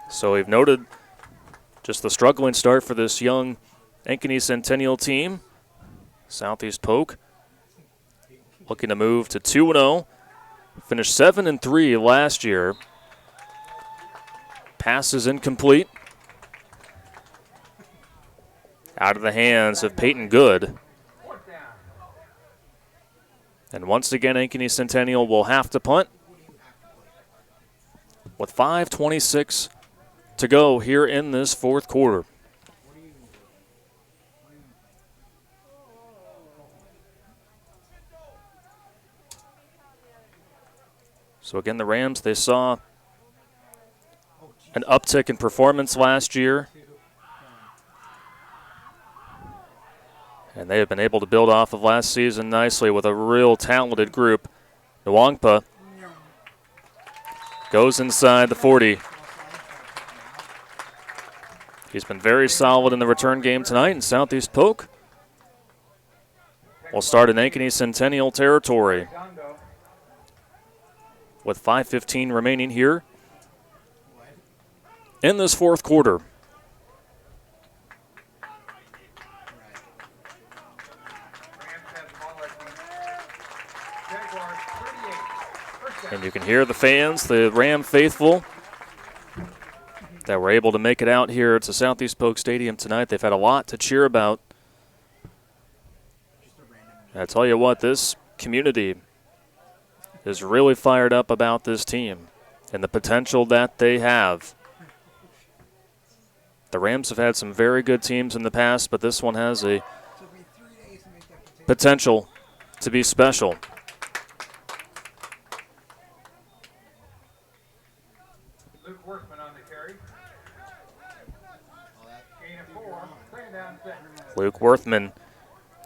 So we've noted just the struggling start for this young Ankeny Centennial team. Southeast Polk looking to move to 2-0. Finished 7-3 last year. Pass is incomplete. Out of the hands of Peyton Good. And once again, Ankeny Centennial will have to punt with 5:26 to go here in this fourth quarter. So again, the Rams, they saw an uptick in performance last year, and they have been able to build off of last season nicely with a real talented group. Nwangpa goes inside the 40. He's been very solid in the return game tonight, and Southeast Polk will start in Ankeny Centennial territory with 5:15 remaining here in this fourth quarter. And you can hear the fans, the Ram faithful, that were able to make it out here to Southeast Polk Stadium tonight. They've had a lot to cheer about. I tell you what, this community is really fired up about this team and the potential that they have. The Rams have had some very good teams in the past, but this one has a potential to be special. Luke Worthman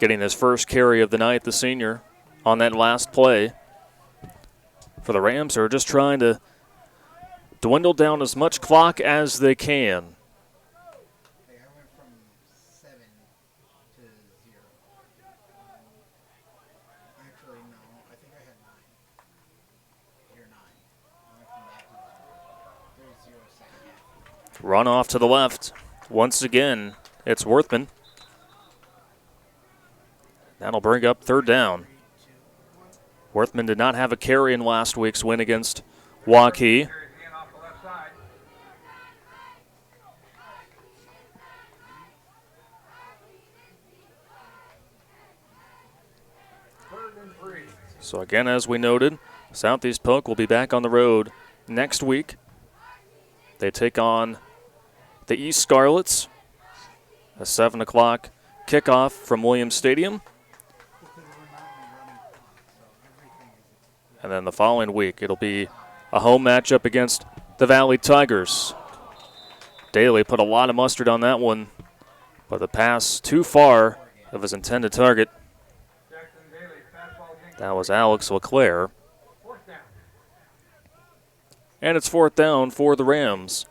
getting his first carry of the night, the senior, on that last play. For the Rams, who are just trying to dwindle down as much clock as they can. Run off to the left. Once again, it's Worthman. That'll bring up third down. Worthman did not have a carry in last week's win against Waukee. So again, as we noted, Southeast Polk will be back on the road next week. They take on the East Scarlets. A 7 o'clock kickoff from Williams Stadium. And then the following week, it'll be a home matchup against the Valley Tigers. Daly put a lot of mustard on that one, but the pass too far of his intended target. That was Alex LeClaire. And it's 4th down for the Rams.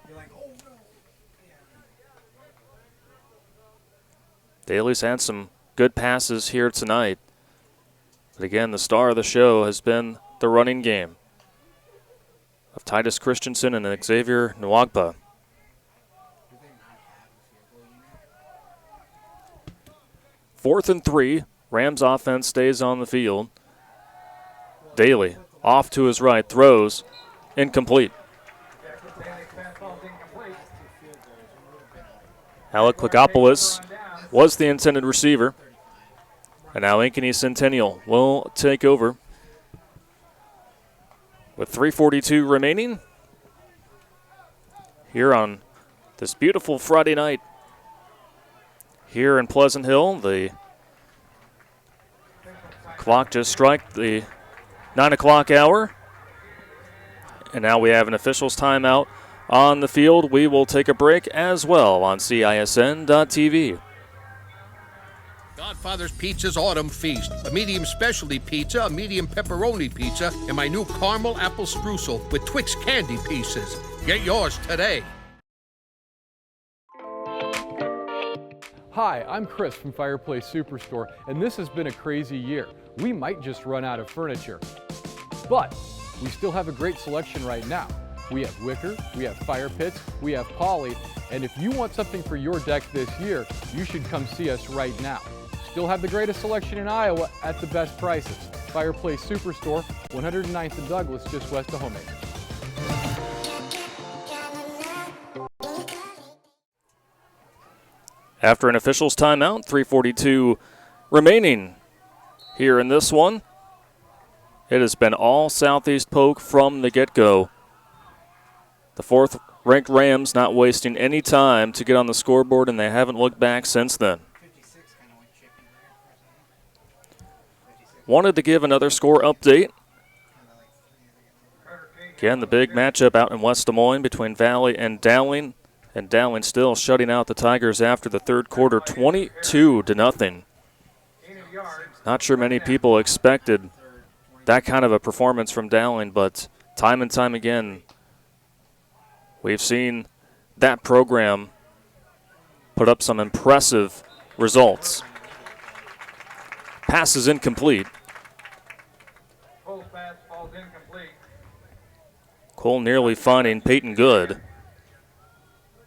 Daly's had some good passes here tonight. But again, the star of the show has been the running game of Titus Christensen and Xavier Nwagba. Fourth and 3. Rams offense stays on the field. Daly off to his right, throws, incomplete. Alec Klagopoulos was the intended receiver. And now Ankeny Centennial will take over. With 3:42 remaining here on this beautiful Friday night here in Pleasant Hill. The clock just struck the 9 o'clock hour. And now we have an official's timeout on the field. We will take a break as well on CISN.TV. Godfather's Pizza's Autumn Feast. A medium specialty pizza, a medium pepperoni pizza, and my new caramel apple streusel with Twix candy pieces. Get yours today. Hi, I'm Chris from Fireplace Superstore, and this has been a crazy year. We might just run out of furniture, but we still have a great selection right now. We have wicker, we have fire pits, we have poly, and if you want something for your deck this year, you should come see us right now. Still have the greatest selection in Iowa at the best prices. Fireplace Superstore, 109th and Douglas, just west of Homemaker. After an official's timeout, 3:42 remaining here in this one. It has been all Southeast Polk from the get-go. The 4th-ranked Rams not wasting any time to get on the scoreboard, and they haven't looked back since then. Wanted to give another score update. Again, the big matchup out in West Des Moines between Valley and Dowling. And Dowling still shutting out the Tigers after the third quarter, 22-0. Not sure many people expected that kind of a performance from Dowling, but time and time again, we've seen that program put up some impressive results. Pass is incomplete. Cole nearly finding Peyton Good,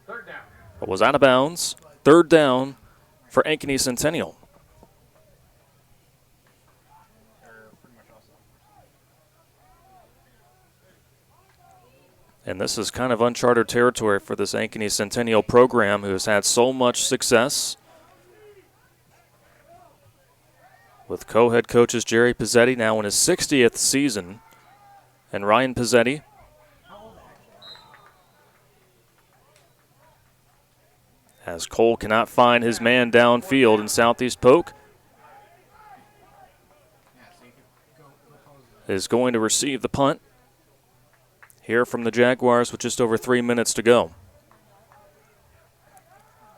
but was out of bounds. 3rd down for Ankeny Centennial. And this is kind of uncharted territory for this Ankeny Centennial program, who has had so much success with co-head coaches Jerry Pizzetti now in his 60th season, and Ryan Pizzetti as Cole cannot find his man downfield in Southeast Polk is going to receive the punt here from the Jaguars with just over 3 minutes to go.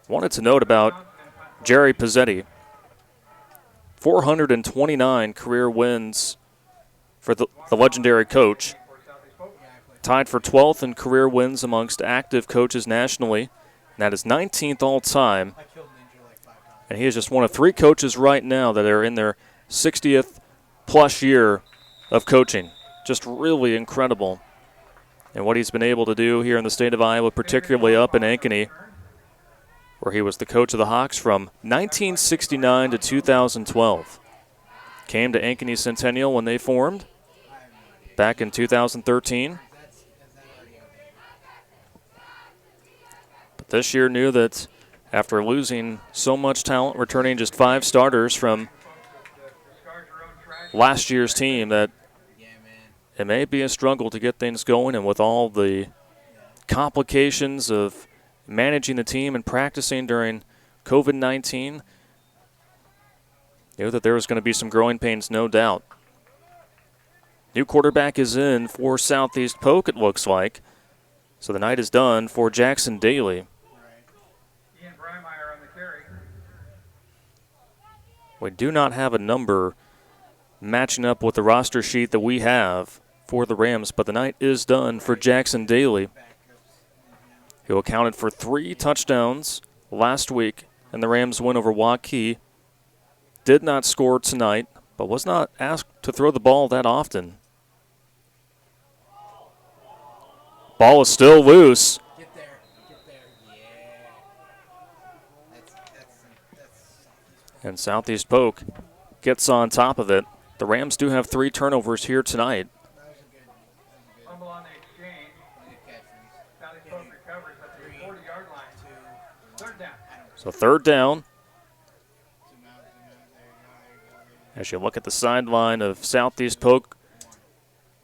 Wanted to note about Jerry Pizzetti. 429 career wins for the legendary coach. Tied for 12th in career wins amongst active coaches nationally. And that is 19th all time. And he is just one of 3 coaches right now that are in their 60th plus year of coaching. Just really incredible. And what he's been able to do here in the state of Iowa, particularly up in Ankeny, where he was the coach of the Hawks from 1969 to 2012. Came to Ankeny Centennial when they formed back in 2013. But this year knew that after losing so much talent, returning just 5 starters from last year's team, that it may be a struggle to get things going, and with all the complications of managing the team and practicing during COVID-19, knew that there was going to be some growing pains, no doubt. New quarterback is in for Southeast Polk, it looks like. So the night is done for Jackson Daly. We do not have a number matching up with the roster sheet that we have for the Rams, but the night is done for Jackson Daly, who accounted for 3 touchdowns last week in the Rams' win over Waukee. Did not score tonight, but was not asked to throw the ball that often. Ball is still loose. And Southeast Polk gets on top of it. The Rams do have 3 turnovers here tonight. So third down. As you look at the sideline of Southeast Polk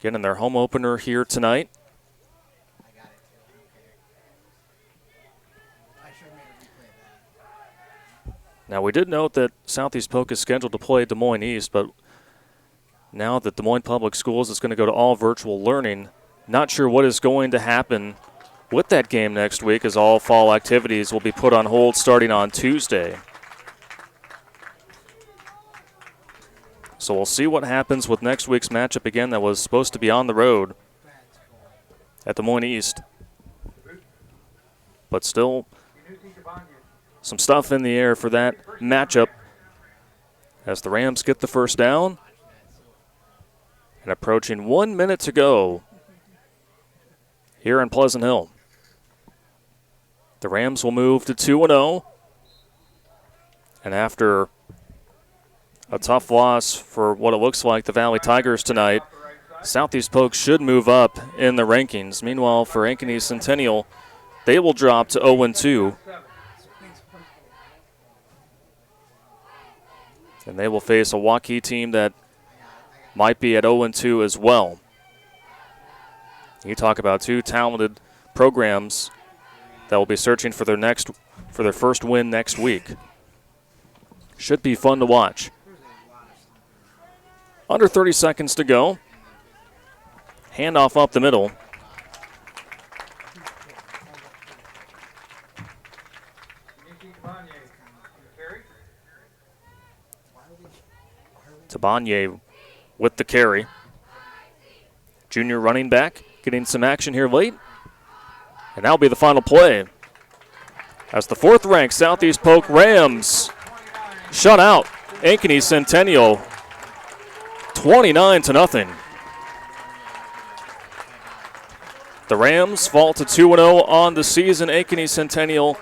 getting their home opener here tonight. Now, we did note that Southeast Polk is scheduled to play Des Moines East, but now that Des Moines Public Schools is going to go to all virtual learning, not sure what is going to happen with that game next week, as all fall activities will be put on hold starting on Tuesday. So we'll see what happens with next week's matchup again that was supposed to be on the road at Des Moines East. But still, some stuff in the air for that matchup as the Rams get the first down. And approaching 1 minute to go here in Pleasant Hill. The Rams will move to 2-0. And after a tough loss for what it looks like the Valley Tigers tonight, Southeast Polk should move up in the rankings. Meanwhile, for Ankeny Centennial, they will drop to 0-2. And they will face a Waukee team that might be at 0-2 as well. You talk about 2 talented programs that will be searching for their first win next week. Should be fun to watch. Under 30 seconds to go. Handoff up the middle. Tabanye with the carry. Junior running back getting some action here late. And that'll be the final play. As the 4th-ranked Southeast Polk Rams shut out Ankeny Centennial 29-0. The Rams fall to 2-0 on the season. Ankeny Centennial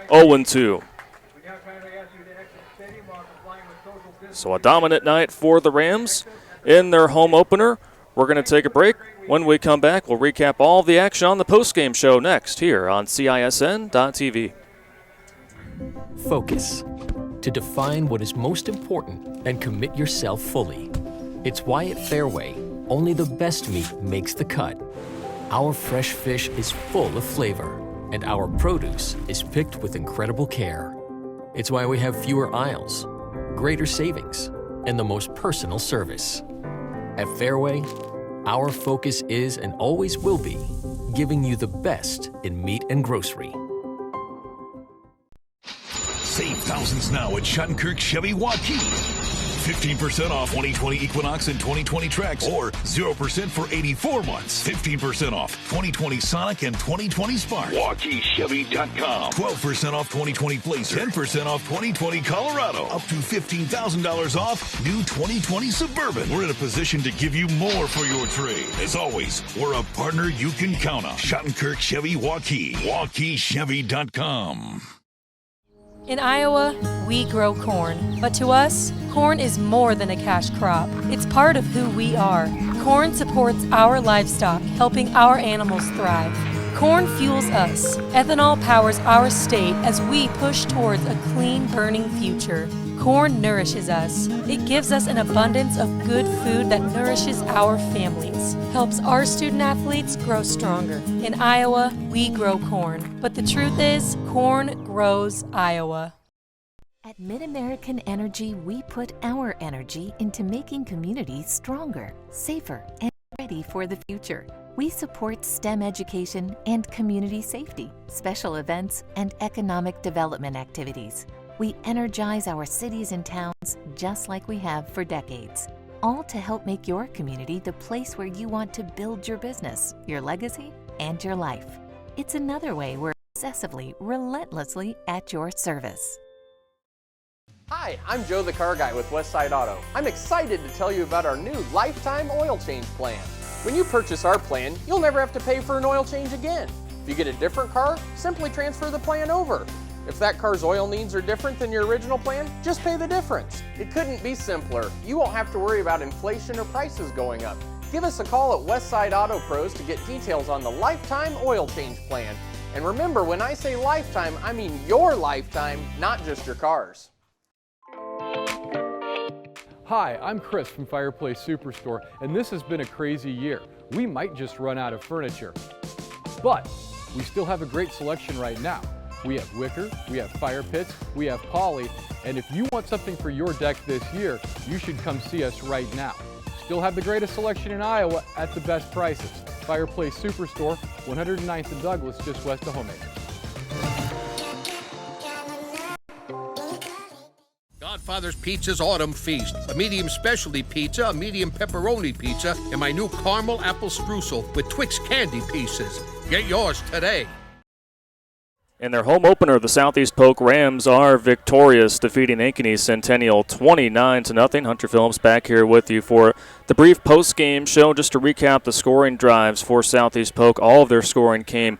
0-2. So a dominant night for the Rams in their home opener. We're going to take a break. When we come back, we'll recap all the action on the postgame show next here on CISN.TV. Focus. To define what is most important and commit yourself fully. It's why at Fairway, only the best meat makes the cut. Our fresh fish is full of flavor, and our produce is picked with incredible care. It's why we have fewer aisles, greater savings, and the most personal service. At Fairway, our focus is and always will be giving you the best in meat and grocery. Save thousands now at Shattenkirk Chevy Waukee. 15% off 2020 Equinox and 2020 Trax, or 0% for 84 months. 15% off 2020 Sonic and 2020 Spark. WaukeeChevy.com. 12% off 2020 Blazer. 10% off 2020 Colorado. Up to $15,000 off new 2020 Suburban. We're in a position to give you more for your trade. As always, we're a partner you can count on. Shattenkirk Chevy Waukee. WaukeeChevy.com. In Iowa, we grow corn, but to us, corn is more than a cash crop. It's part of who we are. Corn supports our livestock, helping our animals thrive. Corn fuels us. Ethanol powers our state as we push towards a clean, burning future. Corn nourishes us. It gives us an abundance of good food that nourishes our families, helps our student athletes grow stronger. In Iowa, we grow corn. But the truth is, corn grows Iowa. At Mid-American Energy, we put our energy into making communities stronger, safer, and ready for the future. We support STEM education and community safety, special events, and economic development activities. We energize our cities and towns just like we have for decades, all to help make your community the place where you want to build your business, your legacy, and your life. It's another way we're obsessively, relentlessly at your service. Hi, I'm Joe the Car Guy with Westside Auto. I'm excited to tell you about our new lifetime oil change plan. When you purchase our plan, you'll never have to pay for an oil change again. If you get a different car, simply transfer the plan over. If that car's oil needs are different than your original plan, just pay the difference. It couldn't be simpler. You won't have to worry about inflation or prices going up. Give us a call at Westside Auto Pros to get details on the lifetime oil change plan. And remember, when I say lifetime, I mean your lifetime, not just your car's. Hi, I'm Chris from Fireplace Superstore, and this has been a crazy year. We might just run out of furniture, but we still have a great selection right now. We have wicker, we have fire pits, we have poly, and if you want something for your deck this year, you should come see us right now. Still have the greatest selection in Iowa at the best prices. Fireplace Superstore, 109th and Douglas, just west of Homemaker. Godfather's Pizza's Autumn Feast. A medium specialty pizza, a medium pepperoni pizza, and my new caramel apple streusel with Twix candy pieces. Get yours today. In their home opener, the Southeast Polk Rams are victorious, defeating Ankeny Centennial 29-0. Hunter Phillips back here with you for the brief post-game show. Just to recap the scoring drives for Southeast Polk, all of their scoring came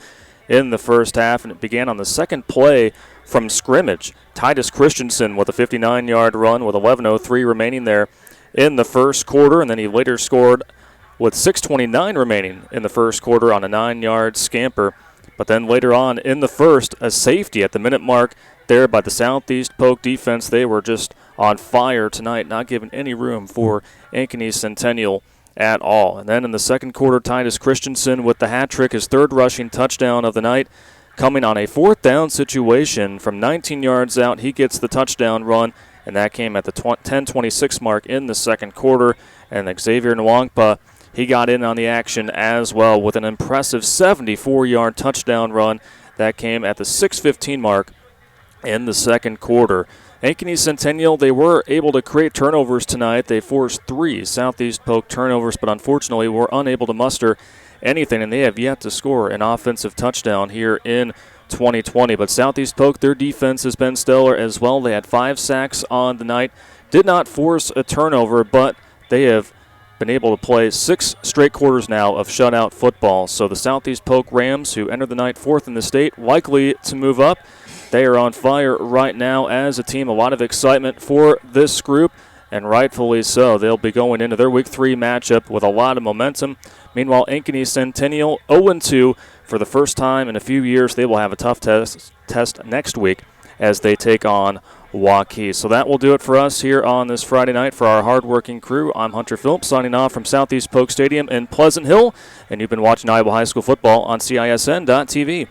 in the first half, and it began on the second play from scrimmage. Titus Christensen with a 59-yard run with 11:03 remaining there in the first quarter, and then he later scored with 6:29 remaining in the first quarter on a 9-yard scamper. But then later on in the first, a safety at the minute mark there by the Southeast Polk defense. They were just on fire tonight, not giving any room for Ankeny Centennial at all. And then in the second quarter, Titus Christensen with the hat trick, his third rushing touchdown of the night, coming on a fourth down situation from 19 yards out. He gets the touchdown run, and that came at the 10:26 mark in the second quarter. And Xavier Nwangpa, he got in on the action as well with an impressive 74-yard touchdown run. That came at the 6:15 mark in the second quarter. Ankeny Centennial, they were able to create turnovers tonight. They forced 3 Southeast Polk turnovers, but unfortunately were unable to muster anything, and they have yet to score an offensive touchdown here in 2020. But Southeast Polk, their defense has been stellar as well. They had 5 sacks on the night, did not force a turnover, but they have been able to play 6 straight quarters now of shutout football. So the Southeast Polk Rams, who entered the night 4th in the state, likely to move up. They are on fire right now as a team. A lot of excitement for this group, and rightfully so. They'll be going into their Week 3 matchup with a lot of momentum. Meanwhile, Ankeny Centennial 0-2 for the first time in a few years. They will have a tough test next week as they take on Waukee. So that will do it for us here on this Friday night for our hardworking crew. I'm Hunter Phillips signing off from Southeast Polk Stadium in Pleasant Hill, and you've been watching Iowa High School football on CISN.TV.